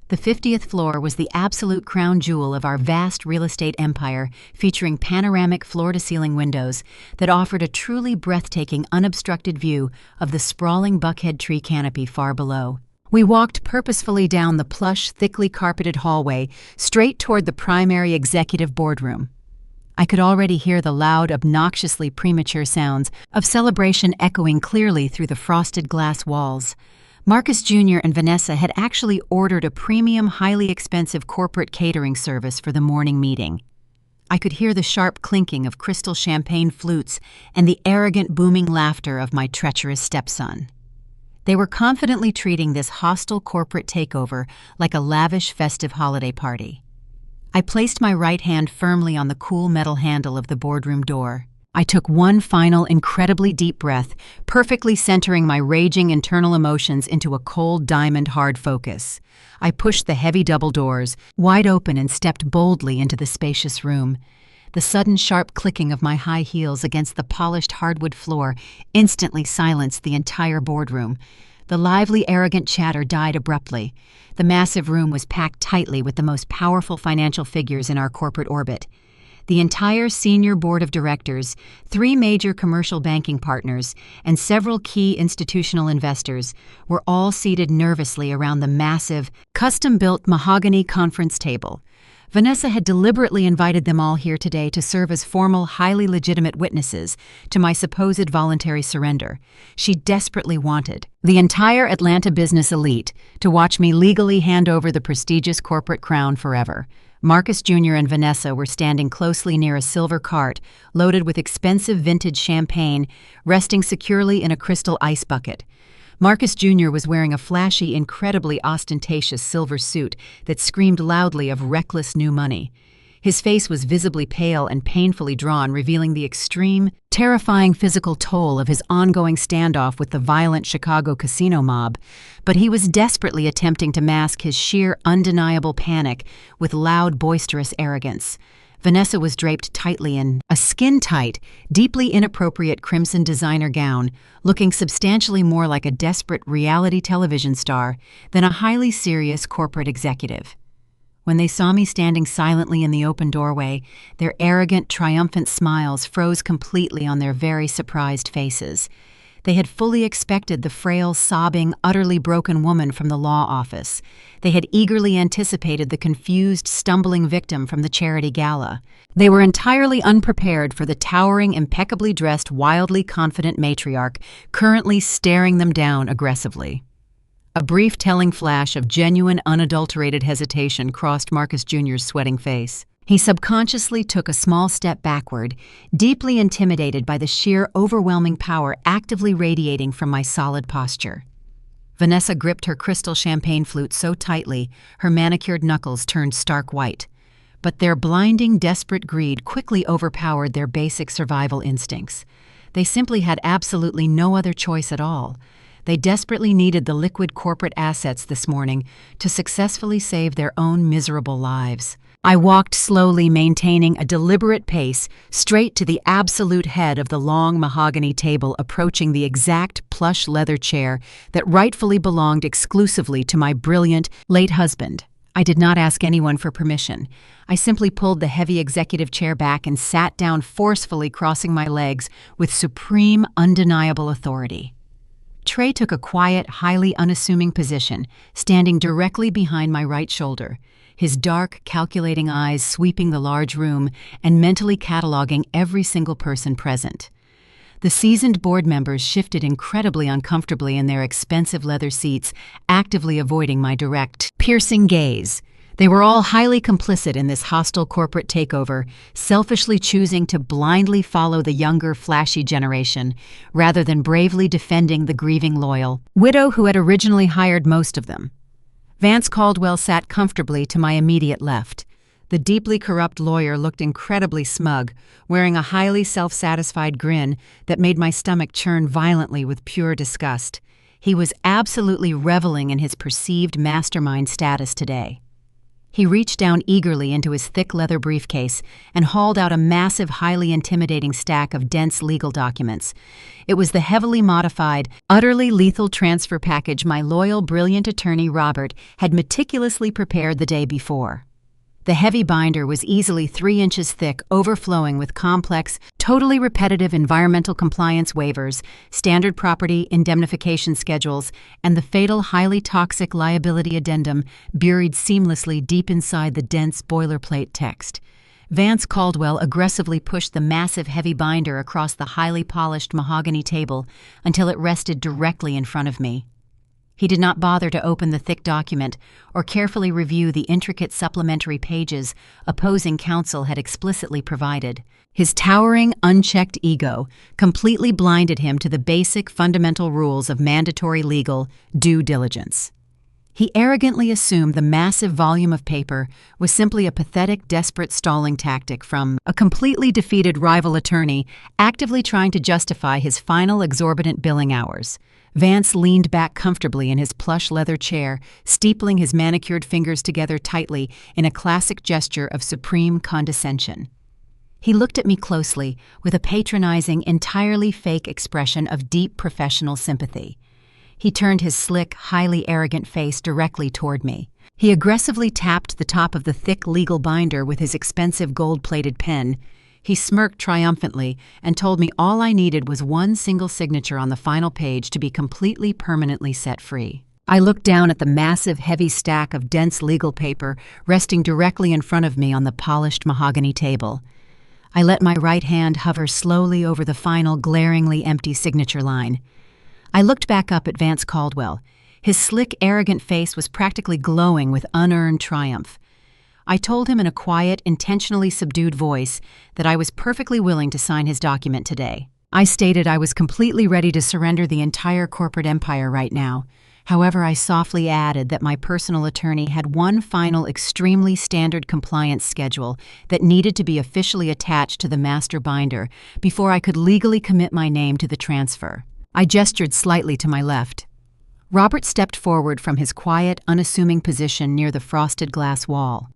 The 50th floor was the absolute crown jewel of our vast real estate empire, featuring panoramic floor-to-ceiling windows that offered a truly breathtaking, unobstructed view of the sprawling buckhead tree canopy far below. We walked purposefully down the plush, thickly carpeted hallway straight toward the primary executive boardroom. I could already hear the loud, obnoxiously premature sounds of celebration echoing clearly through the frosted glass walls. Marcus Jr. and Vanessa had actually ordered a premium, highly expensive corporate catering service for the morning meeting. I could hear the sharp clinking of crystal champagne flutes and the arrogant, booming laughter of my treacherous stepson. They were confidently treating this hostile corporate takeover like a lavish, festive holiday party. I placed my right hand firmly on the cool metal handle of the boardroom door. I took one final, incredibly deep breath, perfectly centering my raging internal emotions into a cold diamond hard focus. I pushed the heavy double doors wide open and stepped boldly into the spacious room. The sudden sharp clicking of my high heels against the polished hardwood floor instantly silenced the entire boardroom. The lively, arrogant chatter died abruptly. The massive room was packed tightly with the most powerful financial figures in our corporate orbit. The entire senior board of directors, 3 major commercial banking partners, and several key institutional investors were all seated nervously around the massive, custom-built mahogany conference table. Vanessa had deliberately invited them all here today to serve as formal, highly legitimate witnesses to my supposed voluntary surrender. She desperately wanted the entire Atlanta business elite to watch me legally hand over the prestigious corporate crown forever. Marcus Jr. and Vanessa were standing closely near a silver cart loaded with expensive vintage champagne, resting securely in a crystal ice bucket. Marcus Jr. was wearing a flashy, incredibly ostentatious silver suit that screamed loudly of reckless new money. His face was visibly pale and painfully drawn, revealing the extreme, terrifying physical toll of his ongoing standoff with the violent Chicago casino mob, but he was desperately attempting to mask his sheer, undeniable panic with loud, boisterous arrogance. Vanessa was draped tightly in a skin-tight, deeply inappropriate crimson designer gown, looking substantially more like a desperate reality television star than a highly serious corporate executive. When they saw me standing silently in the open doorway, their arrogant, triumphant smiles froze completely on their very surprised faces. They had fully expected the frail, sobbing, utterly broken woman from the law office. They had eagerly anticipated the confused, stumbling victim from the charity gala. They were entirely unprepared for the towering, impeccably dressed, wildly confident matriarch currently staring them down aggressively. A brief telling flash of genuine, unadulterated hesitation crossed Marcus Jr.'s sweating face. He subconsciously took a small step backward, deeply intimidated by the sheer, overwhelming power actively radiating from my solid posture. Vanessa gripped her crystal champagne flute so tightly, her manicured knuckles turned stark white. but their blinding, desperate greed quickly overpowered their basic survival instincts. They simply had absolutely no other choice at all. They desperately needed the liquid corporate assets this morning to successfully save their own miserable lives. I walked slowly, maintaining a deliberate pace, straight to the absolute head of the long mahogany table, approaching the exact plush leather chair that rightfully belonged exclusively to my brilliant, late husband. I did not ask anyone for permission. I simply pulled the heavy executive chair back and sat down forcefully, crossing my legs with supreme, undeniable authority. Trey took a quiet, highly unassuming position, standing directly behind my right shoulder, his dark, calculating eyes sweeping the large room and mentally cataloging every single person present. The seasoned board members shifted incredibly uncomfortably in their expensive leather seats, actively avoiding my direct, piercing gaze. They were all highly complicit in this hostile corporate takeover, selfishly choosing to blindly follow the younger, flashy generation, rather than bravely defending the grieving loyal widow who had originally hired most of them. Vance Caldwell sat comfortably to my immediate left. The deeply corrupt lawyer looked incredibly smug, wearing a highly self-satisfied grin that made my stomach churn violently with pure disgust. He was absolutely reveling in his perceived mastermind status today. He reached down eagerly into his thick leather briefcase and hauled out a massive, highly intimidating stack of dense legal documents. It was the heavily modified, utterly lethal transfer package my loyal, brilliant attorney Robert had meticulously prepared the day before. The heavy binder was easily 3 inches thick, overflowing with complex, totally repetitive environmental compliance waivers, standard property indemnification schedules, and the fatal highly toxic liability addendum buried seamlessly deep inside the dense boilerplate text. Vance Caldwell aggressively pushed the massive heavy binder across the highly polished mahogany table until it rested directly in front of me. He did not bother to open the thick document or carefully review the intricate supplementary pages opposing counsel had explicitly provided. His towering, unchecked ego completely blinded him to the basic fundamental rules of mandatory legal due diligence. He arrogantly assumed the massive volume of paper was simply a pathetic, desperate stalling tactic from a completely defeated rival attorney actively trying to justify his final exorbitant billing hours. Vance leaned back comfortably in his plush leather chair, steepling his manicured fingers together tightly in a classic gesture of supreme condescension. He looked at me closely with a patronizing, entirely fake expression of deep professional sympathy. He turned his slick, highly arrogant face directly toward me. He aggressively tapped the top of the thick legal binder with his expensive gold-plated pen. He smirked triumphantly and told me all I needed was one single signature on the final page to be completely permanently set free. I looked down at the massive, heavy stack of dense legal paper resting directly in front of me on the polished mahogany table. I let my right hand hover slowly over the final, glaringly empty signature line. I looked back up at Vance Caldwell. His slick, arrogant face was practically glowing with unearned triumph. I told him in a quiet, intentionally subdued voice that I was perfectly willing to sign his document today. I stated I was completely ready to surrender the entire corporate empire right now. However, I softly added that my personal attorney had one final, extremely standard compliance schedule that needed to be officially attached to the master binder before I could legally commit my name to the transfer. I gestured slightly to my left. Robert stepped forward from his quiet, unassuming position near the frosted glass wall.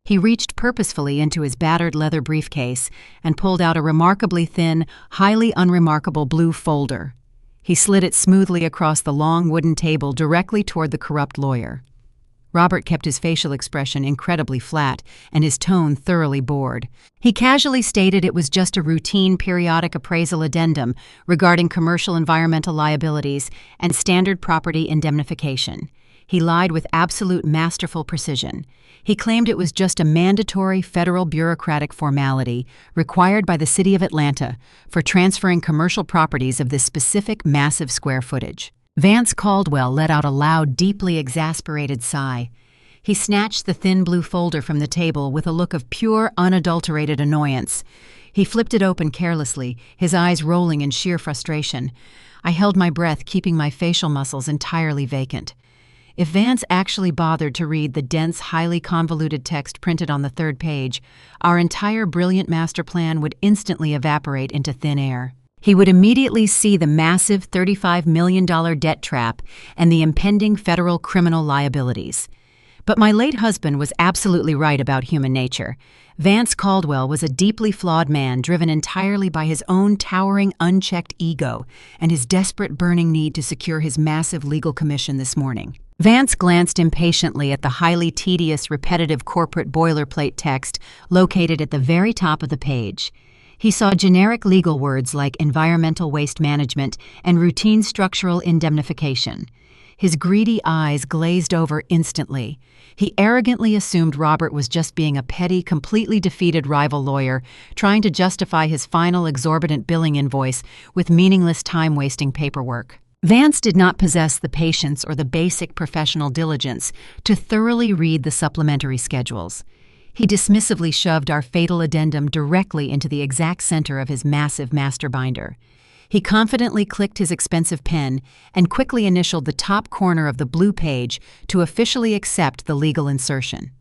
He reached purposefully into his battered leather briefcase and pulled out a remarkably thin, highly unremarkable blue folder. He slid it smoothly across the long wooden table directly toward the corrupt lawyer. Robert kept his facial expression incredibly flat and his tone thoroughly bored. He casually stated it was just a routine periodic appraisal addendum regarding commercial environmental liabilities and standard property indemnification. He lied with absolute masterful precision. He claimed it was just a mandatory federal bureaucratic formality required by the city of Atlanta for transferring commercial properties of this specific massive square footage. Vance Caldwell let out a loud, deeply exasperated sigh. He snatched the thin blue folder from the table with a look of pure, unadulterated annoyance. He flipped it open carelessly, his eyes rolling in sheer frustration. I held my breath, keeping my facial muscles entirely vacant. If Vance actually bothered to read the dense, highly convoluted text printed on the third page, our entire brilliant master plan would instantly evaporate into thin air. He would immediately see the massive $35 million debt trap and the impending federal criminal liabilities. But my late husband was absolutely right about human nature. Vance Caldwell was a deeply flawed man driven entirely by his own towering, unchecked ego and his desperate burning need to secure his massive legal commission this morning. Vance glanced impatiently at the highly tedious, repetitive corporate boilerplate text located at the very top of the page. He saw generic legal words like environmental waste management and routine structural indemnification. His greedy eyes glazed over instantly. He arrogantly assumed Robert was just being a petty, completely defeated rival lawyer, trying to justify his final exorbitant billing invoice with meaningless time-wasting paperwork. Vance did not possess the patience or the basic professional diligence to thoroughly read the supplementary schedules. He dismissively shoved our fatal addendum directly into the exact center of his massive master binder. He confidently clicked his expensive pen and quickly initialed the top corner of the blue page to officially accept the legal insertion.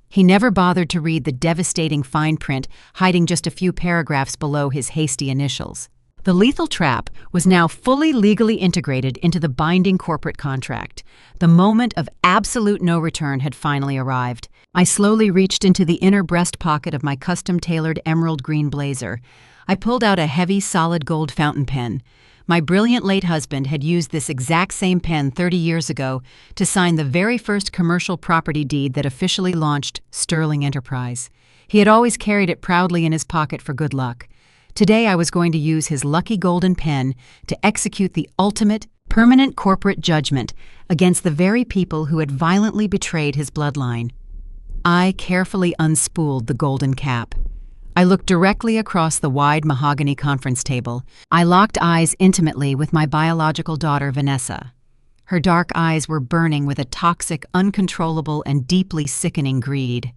He never bothered to read the devastating fine print hiding just a few paragraphs below his hasty initials. The lethal trap was now fully legally integrated into the binding corporate contract. The moment of absolute no return had finally arrived. I slowly reached into the inner breast pocket of my custom-tailored emerald green blazer. I pulled out a heavy, solid gold fountain pen. My brilliant late husband had used this exact same pen 30 years ago to sign the very first commercial property deed that officially launched Sterling Enterprise. He had always carried it proudly in his pocket for good luck. Today I was going to use his lucky golden pen to execute the ultimate, permanent corporate judgment against the very people who had violently betrayed his bloodline. I carefully unspooled the golden cap. I looked directly across the wide mahogany conference table. I locked eyes intimately with my biological daughter, Vanessa. Her dark eyes were burning with a toxic, uncontrollable, and deeply sickening greed.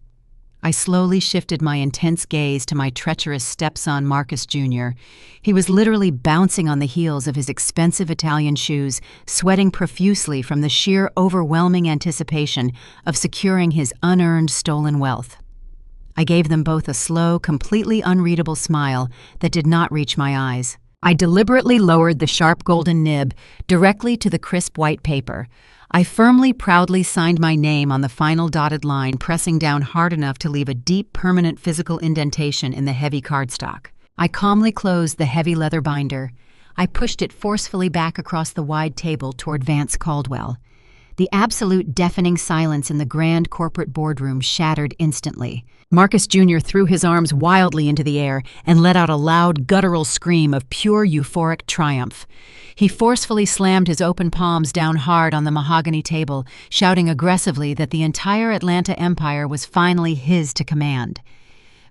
I slowly shifted my intense gaze to my treacherous stepson, Marcus Jr. He was literally bouncing on the heels of his expensive Italian shoes, sweating profusely from the sheer overwhelming anticipation of securing his unearned stolen wealth. I gave them both a slow, completely unreadable smile that did not reach my eyes. I deliberately lowered the sharp golden nib directly to the crisp white paper. I firmly, proudly signed my name on the final dotted line, pressing down hard enough to leave a deep, permanent physical indentation in the heavy cardstock. I calmly closed the heavy leather binder. I pushed it forcefully back across the wide table toward Vance Caldwell. The absolute deafening silence in the grand corporate boardroom shattered instantly. Marcus Jr. threw his arms wildly into the air and let out a loud, guttural scream of pure euphoric triumph. He forcefully slammed his open palms down hard on the mahogany table, shouting aggressively that the entire Atlanta empire was finally his to command.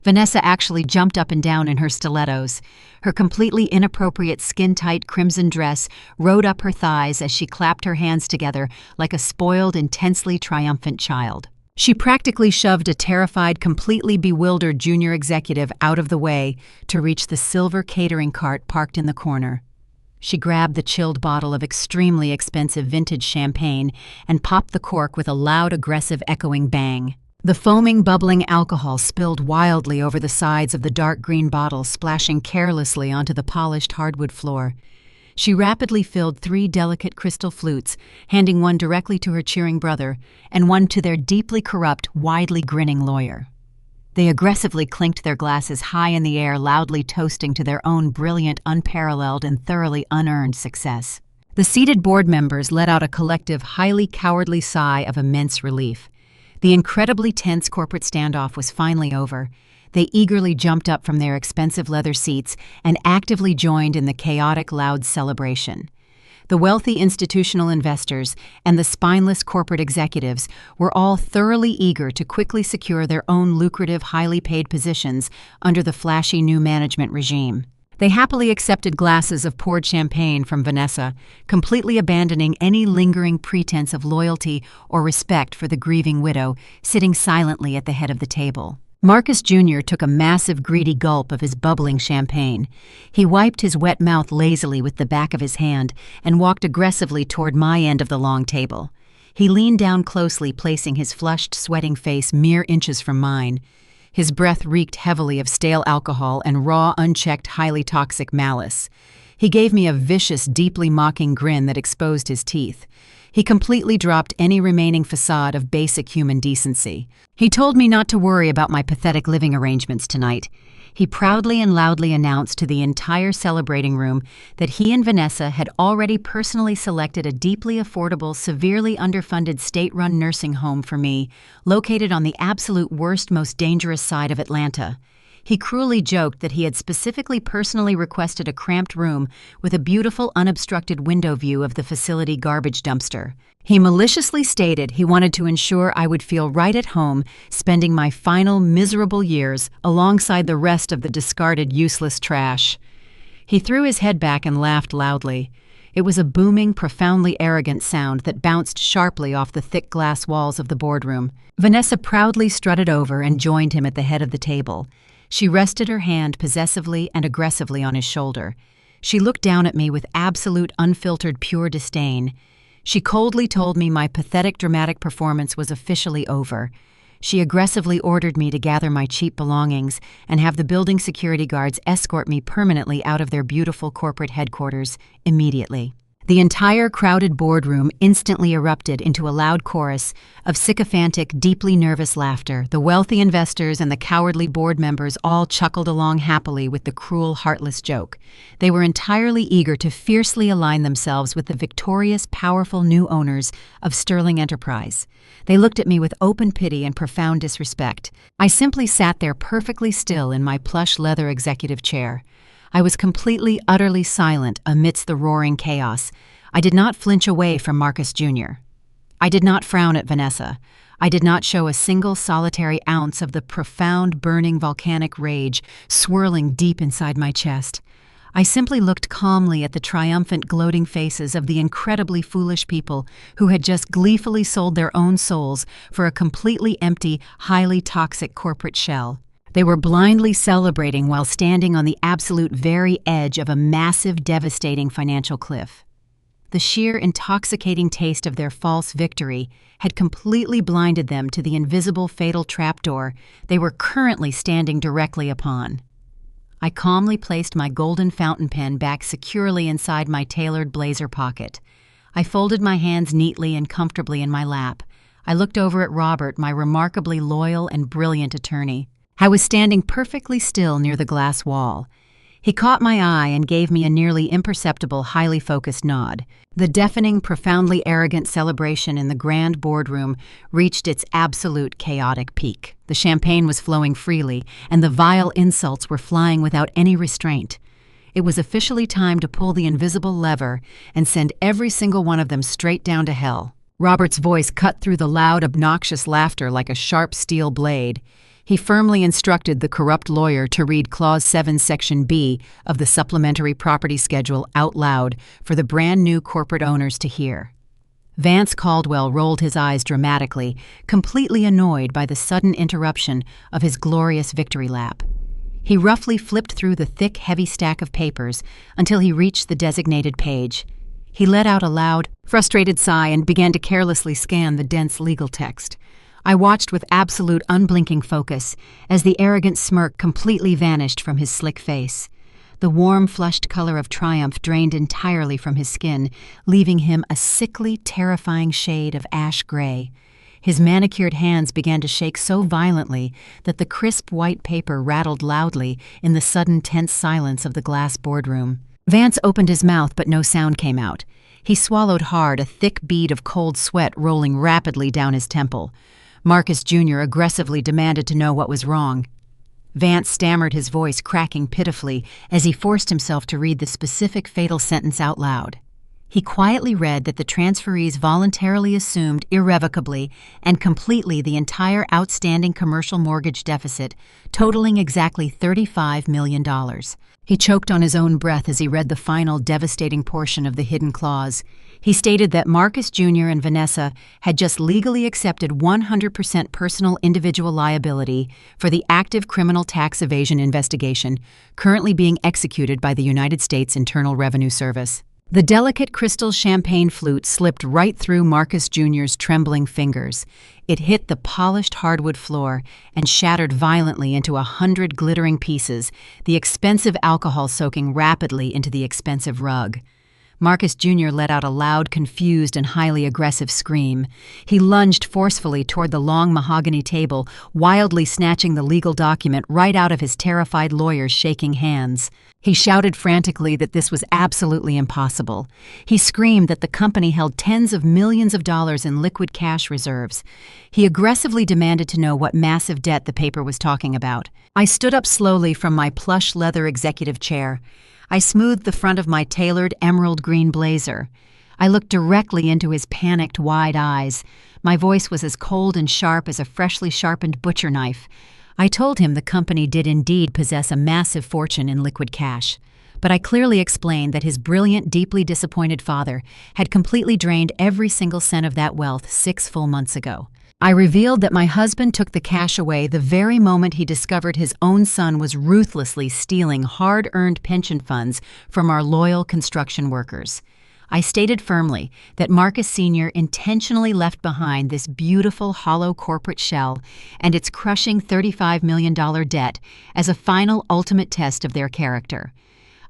Vanessa actually jumped up and down in her stilettos. Her completely inappropriate skin-tight crimson dress rode up her thighs as she clapped her hands together like a spoiled, intensely triumphant child. She practically shoved a terrified, completely bewildered junior executive out of the way to reach the silver catering cart parked in the corner. She grabbed the chilled bottle of extremely expensive vintage champagne and popped the cork with a loud, aggressive, echoing bang. The foaming, bubbling alcohol spilled wildly over the sides of the dark green bottle, splashing carelessly onto the polished hardwood floor. She rapidly filled 3 delicate crystal flutes, handing one directly to her cheering brother and one to their deeply corrupt, widely grinning lawyer. They aggressively clinked their glasses high in the air, loudly toasting to their own brilliant, unparalleled, and thoroughly unearned success. The seated board members let out a collective, highly cowardly sigh of immense relief. The incredibly tense corporate standoff was finally over. They eagerly jumped up from their expensive leather seats and actively joined in the chaotic, loud celebration. The wealthy institutional investors and the spineless corporate executives were all thoroughly eager to quickly secure their own lucrative, highly paid positions under the flashy new management regime. They happily accepted glasses of poured champagne from Vanessa, completely abandoning any lingering pretense of loyalty or respect for the grieving widow, sitting silently at the head of the table. Marcus Jr. took a massive, greedy gulp of his bubbling champagne. He wiped his wet mouth lazily with the back of his hand and walked aggressively toward my end of the long table. He leaned down closely, placing his flushed, sweating face mere inches from mine. His breath reeked heavily of stale alcohol and raw, unchecked, highly toxic malice. He gave me a vicious, deeply mocking grin that exposed his teeth. He completely dropped any remaining facade of basic human decency. He told me not to worry about my pathetic living arrangements tonight. He proudly and loudly announced to the entire celebrating room that he and Vanessa had already personally selected a deeply affordable, severely underfunded state-run nursing home for me, located on the absolute worst, most dangerous side of Atlanta. He cruelly joked that he had specifically personally requested a cramped room with a beautiful, unobstructed window view of the facility garbage dumpster. He maliciously stated he wanted to ensure I would feel right at home, spending my final miserable years alongside the rest of the discarded, useless trash. He threw his head back and laughed loudly. It was a booming, profoundly arrogant sound that bounced sharply off the thick glass walls of the boardroom. Vanessa proudly strutted over and joined him at the head of the table. She rested her hand possessively and aggressively on his shoulder. She looked down at me with absolute, unfiltered, pure disdain. She coldly told me my pathetic, dramatic performance was officially over. She aggressively ordered me to gather my cheap belongings and have the building security guards escort me permanently out of their beautiful corporate headquarters immediately. The entire crowded boardroom instantly erupted into a loud chorus of sycophantic, deeply nervous laughter. The wealthy investors and the cowardly board members all chuckled along happily with the cruel, heartless joke. They were entirely eager to fiercely align themselves with the victorious, powerful new owners of Sterling Enterprise. They looked at me with open pity and profound disrespect. I simply sat there perfectly still in my plush leather executive chair. I was completely, utterly silent amidst the roaring chaos. I did not flinch away from Marcus Jr. I did not frown at Vanessa. I did not show a single solitary ounce of the profound, burning, volcanic rage swirling deep inside my chest. I simply looked calmly at the triumphant, gloating faces of the incredibly foolish people who had just gleefully sold their own souls for a completely empty, highly toxic corporate shell. They were blindly celebrating while standing on the absolute very edge of a massive, devastating financial cliff. The sheer, intoxicating taste of their false victory had completely blinded them to the invisible, fatal trapdoor they were currently standing directly upon. I calmly placed my golden fountain pen back securely inside my tailored blazer pocket. I folded my hands neatly and comfortably in my lap. I looked over at Robert, my remarkably loyal and brilliant attorney. I was standing perfectly still near the glass wall. He caught my eye and gave me a nearly imperceptible, highly focused nod. The deafening, profoundly arrogant celebration in the grand boardroom reached its absolute chaotic peak. The champagne was flowing freely, and the vile insults were flying without any restraint. It was officially time to pull the invisible lever and send every single one of them straight down to hell. Robert's voice cut through the loud, obnoxious laughter like a sharp steel blade. He firmly instructed the corrupt lawyer to read Clause 7, Section B of the Supplementary Property Schedule out loud for the brand new corporate owners to hear. Vance Caldwell rolled his eyes dramatically, completely annoyed by the sudden interruption of his glorious victory lap. He roughly flipped through the thick, heavy stack of papers until he reached the designated page. He let out a loud, frustrated sigh and began to carelessly scan the dense legal text. I watched with absolute unblinking focus as the arrogant smirk completely vanished from his slick face. The warm, flushed color of triumph drained entirely from his skin, leaving him a sickly, terrifying shade of ash gray. His manicured hands began to shake so violently that the crisp white paper rattled loudly in the sudden tense silence of the glass boardroom. Vance opened his mouth, but no sound came out. He swallowed hard, a thick bead of cold sweat rolling rapidly down his temple. Marcus Jr. aggressively demanded to know what was wrong. Vance stammered, his voice cracking pitifully as he forced himself to read the specific fatal sentence out loud. He quietly read that the transferees voluntarily assumed irrevocably and completely the entire outstanding commercial mortgage deficit, totaling exactly $35 million. He choked on his own breath as he read the final devastating portion of the hidden clause. He stated that Marcus Jr. and Vanessa had just legally accepted 100% personal individual liability for the active criminal tax evasion investigation currently being executed by the United States Internal Revenue Service. The delicate crystal champagne flute slipped right through Marcus Jr.'s trembling fingers. It hit the polished hardwood floor and shattered violently into 100 glittering pieces, the expensive alcohol soaking rapidly into the expensive rug. Marcus Jr. let out a loud, confused, and highly aggressive scream. He lunged forcefully toward the long mahogany table, wildly snatching the legal document right out of his terrified lawyer's shaking hands. He shouted frantically that this was absolutely impossible. He screamed that the company held tens of millions of dollars in liquid cash reserves. He aggressively demanded to know what massive debt the paper was talking about. I stood up slowly from my plush leather executive chair. I smoothed the front of my tailored emerald green blazer. I looked directly into his panicked, wide eyes. My voice was as cold and sharp as a freshly sharpened butcher knife. I told him the company did indeed possess a massive fortune in liquid cash, but I clearly explained that his brilliant, deeply disappointed father had completely drained every single cent of that wealth 6 full months ago. I revealed that my husband took the cash away the very moment he discovered his own son was ruthlessly stealing hard-earned pension funds from our loyal construction workers. I stated firmly that Marcus Sr. intentionally left behind this beautiful, hollow corporate shell and its crushing $35 million debt as a final, ultimate test of their character.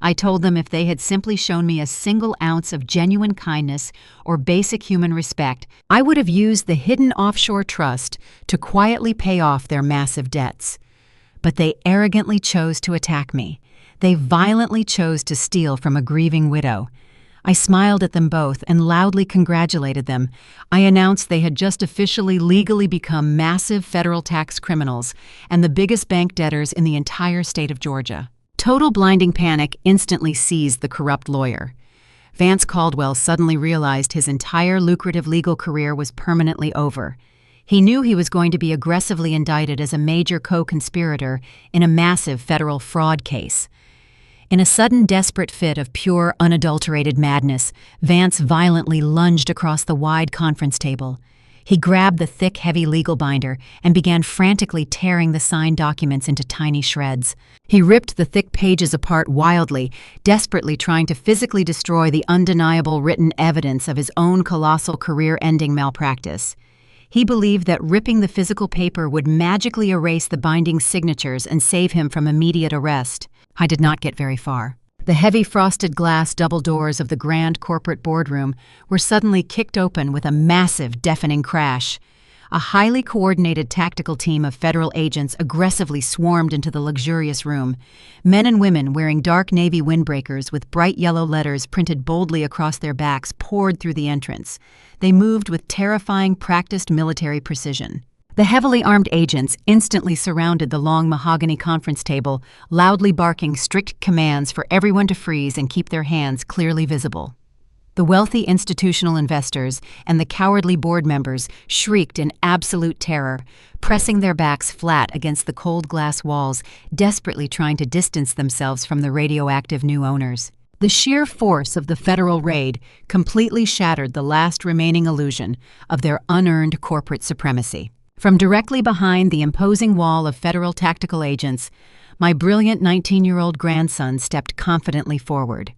I told them if they had simply shown me a single ounce of genuine kindness or basic human respect, I would have used the hidden offshore trust to quietly pay off their massive debts. But they arrogantly chose to attack me. They violently chose to steal from a grieving widow. I smiled at them both and loudly congratulated them. I announced they had just officially legally become massive federal tax criminals and the biggest bank debtors in the entire state of Georgia. Total blinding panic instantly seized the corrupt lawyer. Vance Caldwell suddenly realized his entire lucrative legal career was permanently over. He knew he was going to be aggressively indicted as a major co-conspirator in a massive federal fraud case. In a sudden, desperate fit of pure, unadulterated madness, Vance violently lunged across the wide conference table. He grabbed the thick, heavy legal binder and began frantically tearing the signed documents into tiny shreds. He ripped the thick pages apart wildly, desperately trying to physically destroy the undeniable written evidence of his own colossal career-ending malpractice. He believed that ripping the physical paper would magically erase the binding signatures and save him from immediate arrest. I did not get very far. The heavy frosted glass double doors of the grand corporate boardroom were suddenly kicked open with a massive, deafening crash. A highly coordinated tactical team of federal agents aggressively swarmed into the luxurious room. Men and women wearing dark navy windbreakers with bright yellow letters printed boldly across their backs poured through the entrance. They moved with terrifying, practiced military precision. The heavily armed agents instantly surrounded the long mahogany conference table, loudly barking strict commands for everyone to freeze and keep their hands clearly visible. The wealthy institutional investors and the cowardly board members shrieked in absolute terror, pressing their backs flat against the cold glass walls, desperately trying to distance themselves from the radioactive new owners. The sheer force of the federal raid completely shattered the last remaining illusion of their unearned corporate supremacy. From directly behind the imposing wall of federal tactical agents, my brilliant 19-year-old grandson stepped confidently forward.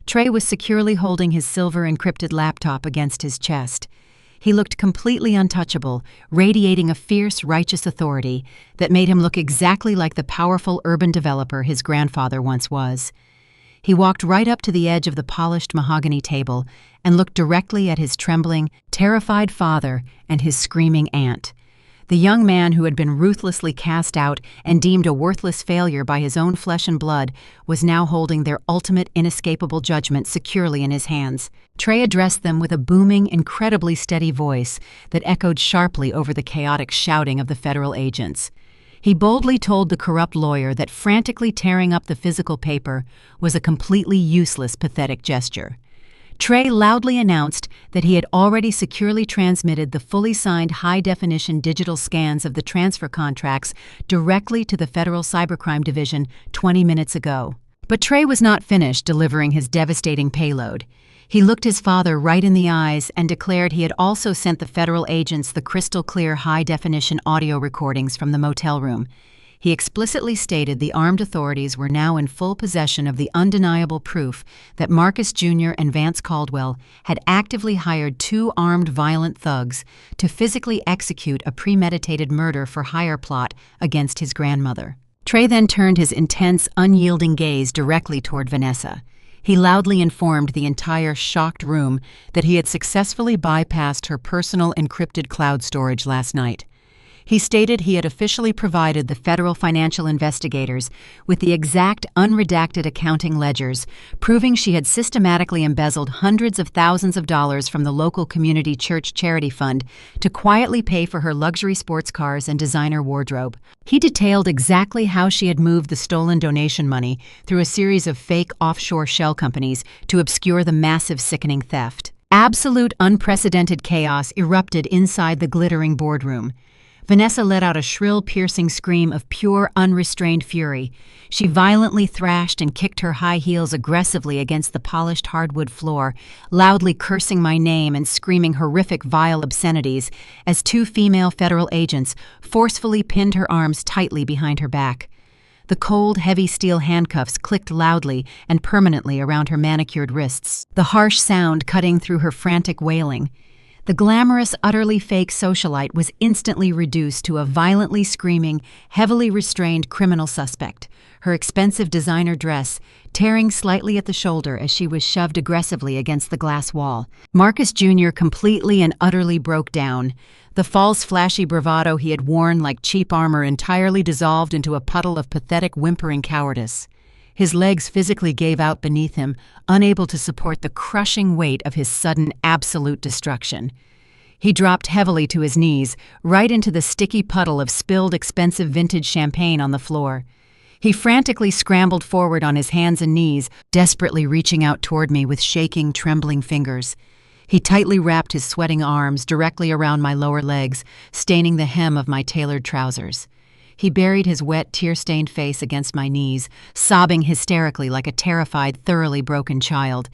Trey was securely holding his silver-encrypted laptop against his chest. He looked completely untouchable, radiating a fierce, righteous authority that made him look exactly like the powerful urban developer his grandfather once was. He walked right up to the edge of the polished mahogany table and looked directly at his trembling, terrified father and his screaming aunt. The young man who had been ruthlessly cast out and deemed a worthless failure by his own flesh and blood was now holding their ultimate, inescapable judgment securely in his hands. Trey addressed them with a booming, incredibly steady voice that echoed sharply over the chaotic shouting of the federal agents. He boldly told the corrupt lawyer that frantically tearing up the physical paper was a completely useless, pathetic gesture. Trey loudly announced that he had already securely transmitted the fully signed high-definition digital scans of the transfer contracts directly to the Federal Cybercrime Division 20 minutes ago. But Trey was not finished delivering his devastating payload. He looked his father right in the eyes and declared he had also sent the federal agents the crystal-clear high-definition audio recordings from the motel room. He explicitly stated the armed authorities were now in full possession of the undeniable proof that Marcus Jr. and Vance Caldwell had actively hired two armed violent thugs to physically execute a premeditated murder-for-hire plot against his grandmother. Trey then turned his intense, unyielding gaze directly toward Vanessa. He loudly informed the entire shocked room that he had successfully bypassed her personal encrypted cloud storage last night. He stated he had officially provided the federal financial investigators with the exact unredacted accounting ledgers, proving she had systematically embezzled hundreds of thousands of dollars from the local community church charity fund to quietly pay for her luxury sports cars and designer wardrobe. He detailed exactly how she had moved the stolen donation money through a series of fake offshore shell companies to obscure the massive, sickening theft. Absolute unprecedented chaos erupted inside the glittering boardroom. Vanessa let out a shrill, piercing scream of pure, unrestrained fury. She violently thrashed and kicked her high heels aggressively against the polished hardwood floor, loudly cursing my name and screaming horrific, vile obscenities as two female federal agents forcefully pinned her arms tightly behind her back. The cold, heavy steel handcuffs clicked loudly and permanently around her manicured wrists, the harsh sound cutting through her frantic wailing. The glamorous, utterly fake socialite was instantly reduced to a violently screaming, heavily restrained criminal suspect, her expensive designer dress tearing slightly at the shoulder as she was shoved aggressively against the glass wall. Marcus Jr. completely and utterly broke down. The false, flashy bravado he had worn like cheap armor entirely dissolved into a puddle of pathetic, whimpering cowardice. His legs physically gave out beneath him, unable to support the crushing weight of his sudden, absolute destruction. He dropped heavily to his knees, right into the sticky puddle of spilled, expensive vintage champagne on the floor. He frantically scrambled forward on his hands and knees, desperately reaching out toward me with shaking, trembling fingers. He tightly wrapped his sweating arms directly around my lower legs, staining the hem of my tailored trousers. He buried his wet, tear-stained face against my knees, sobbing hysterically like a terrified, thoroughly broken child.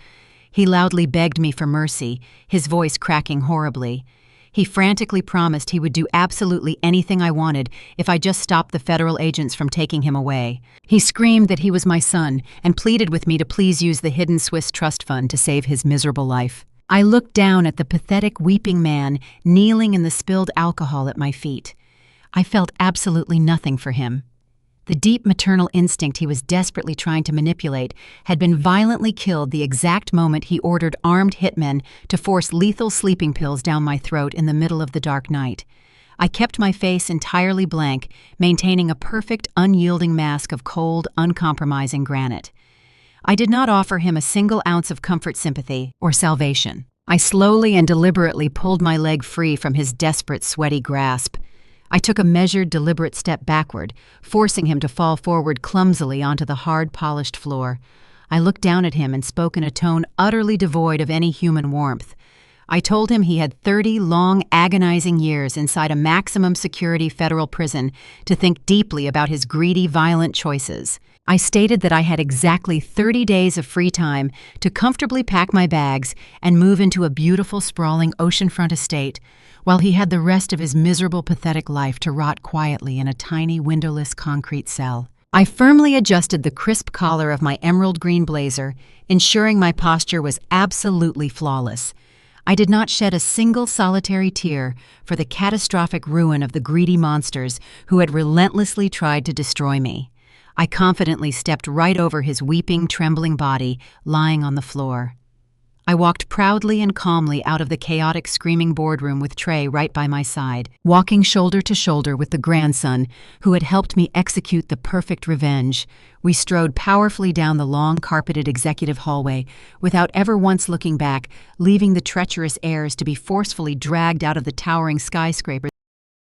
He loudly begged me for mercy, his voice cracking horribly. He frantically promised he would do absolutely anything I wanted if I just stopped the federal agents from taking him away. He screamed that he was my son and pleaded with me to please use the hidden Swiss trust fund to save his miserable life. I looked down at the pathetic, weeping man kneeling in the spilled alcohol at my feet. I felt absolutely nothing for him. The deep maternal instinct he was desperately trying to manipulate had been violently killed the exact moment he ordered armed hitmen to force lethal sleeping pills down my throat in the middle of the dark night. I kept my face entirely blank, maintaining a perfect, unyielding mask of cold, uncompromising granite. I did not offer him a single ounce of comfort, sympathy, or salvation. I slowly and deliberately pulled my leg free from his desperate, sweaty grasp. I took a measured, deliberate step backward, forcing him to fall forward clumsily onto the hard, polished floor. I looked down at him and spoke in a tone utterly devoid of any human warmth. I told him he had 30 long, agonizing years inside a maximum security federal prison to think deeply about his greedy, violent choices. I stated that I had exactly 30 days of free time to comfortably pack my bags and move into a beautiful, sprawling oceanfront estate, while he had the rest of his miserable, pathetic life to rot quietly in a tiny, windowless concrete cell. I firmly adjusted the crisp collar of my emerald green blazer, ensuring my posture was absolutely flawless. I did not shed a single solitary tear for the catastrophic ruin of the greedy monsters who had relentlessly tried to destroy me. I confidently stepped right over his weeping, trembling body lying on the floor. I walked proudly and calmly out of the chaotic, screaming boardroom with Trey right by my side, walking shoulder to shoulder with the grandson who had helped me execute the perfect revenge. We strode powerfully down the long, carpeted executive hallway without ever once looking back, leaving the treacherous heirs to be forcefully dragged out of the towering skyscraper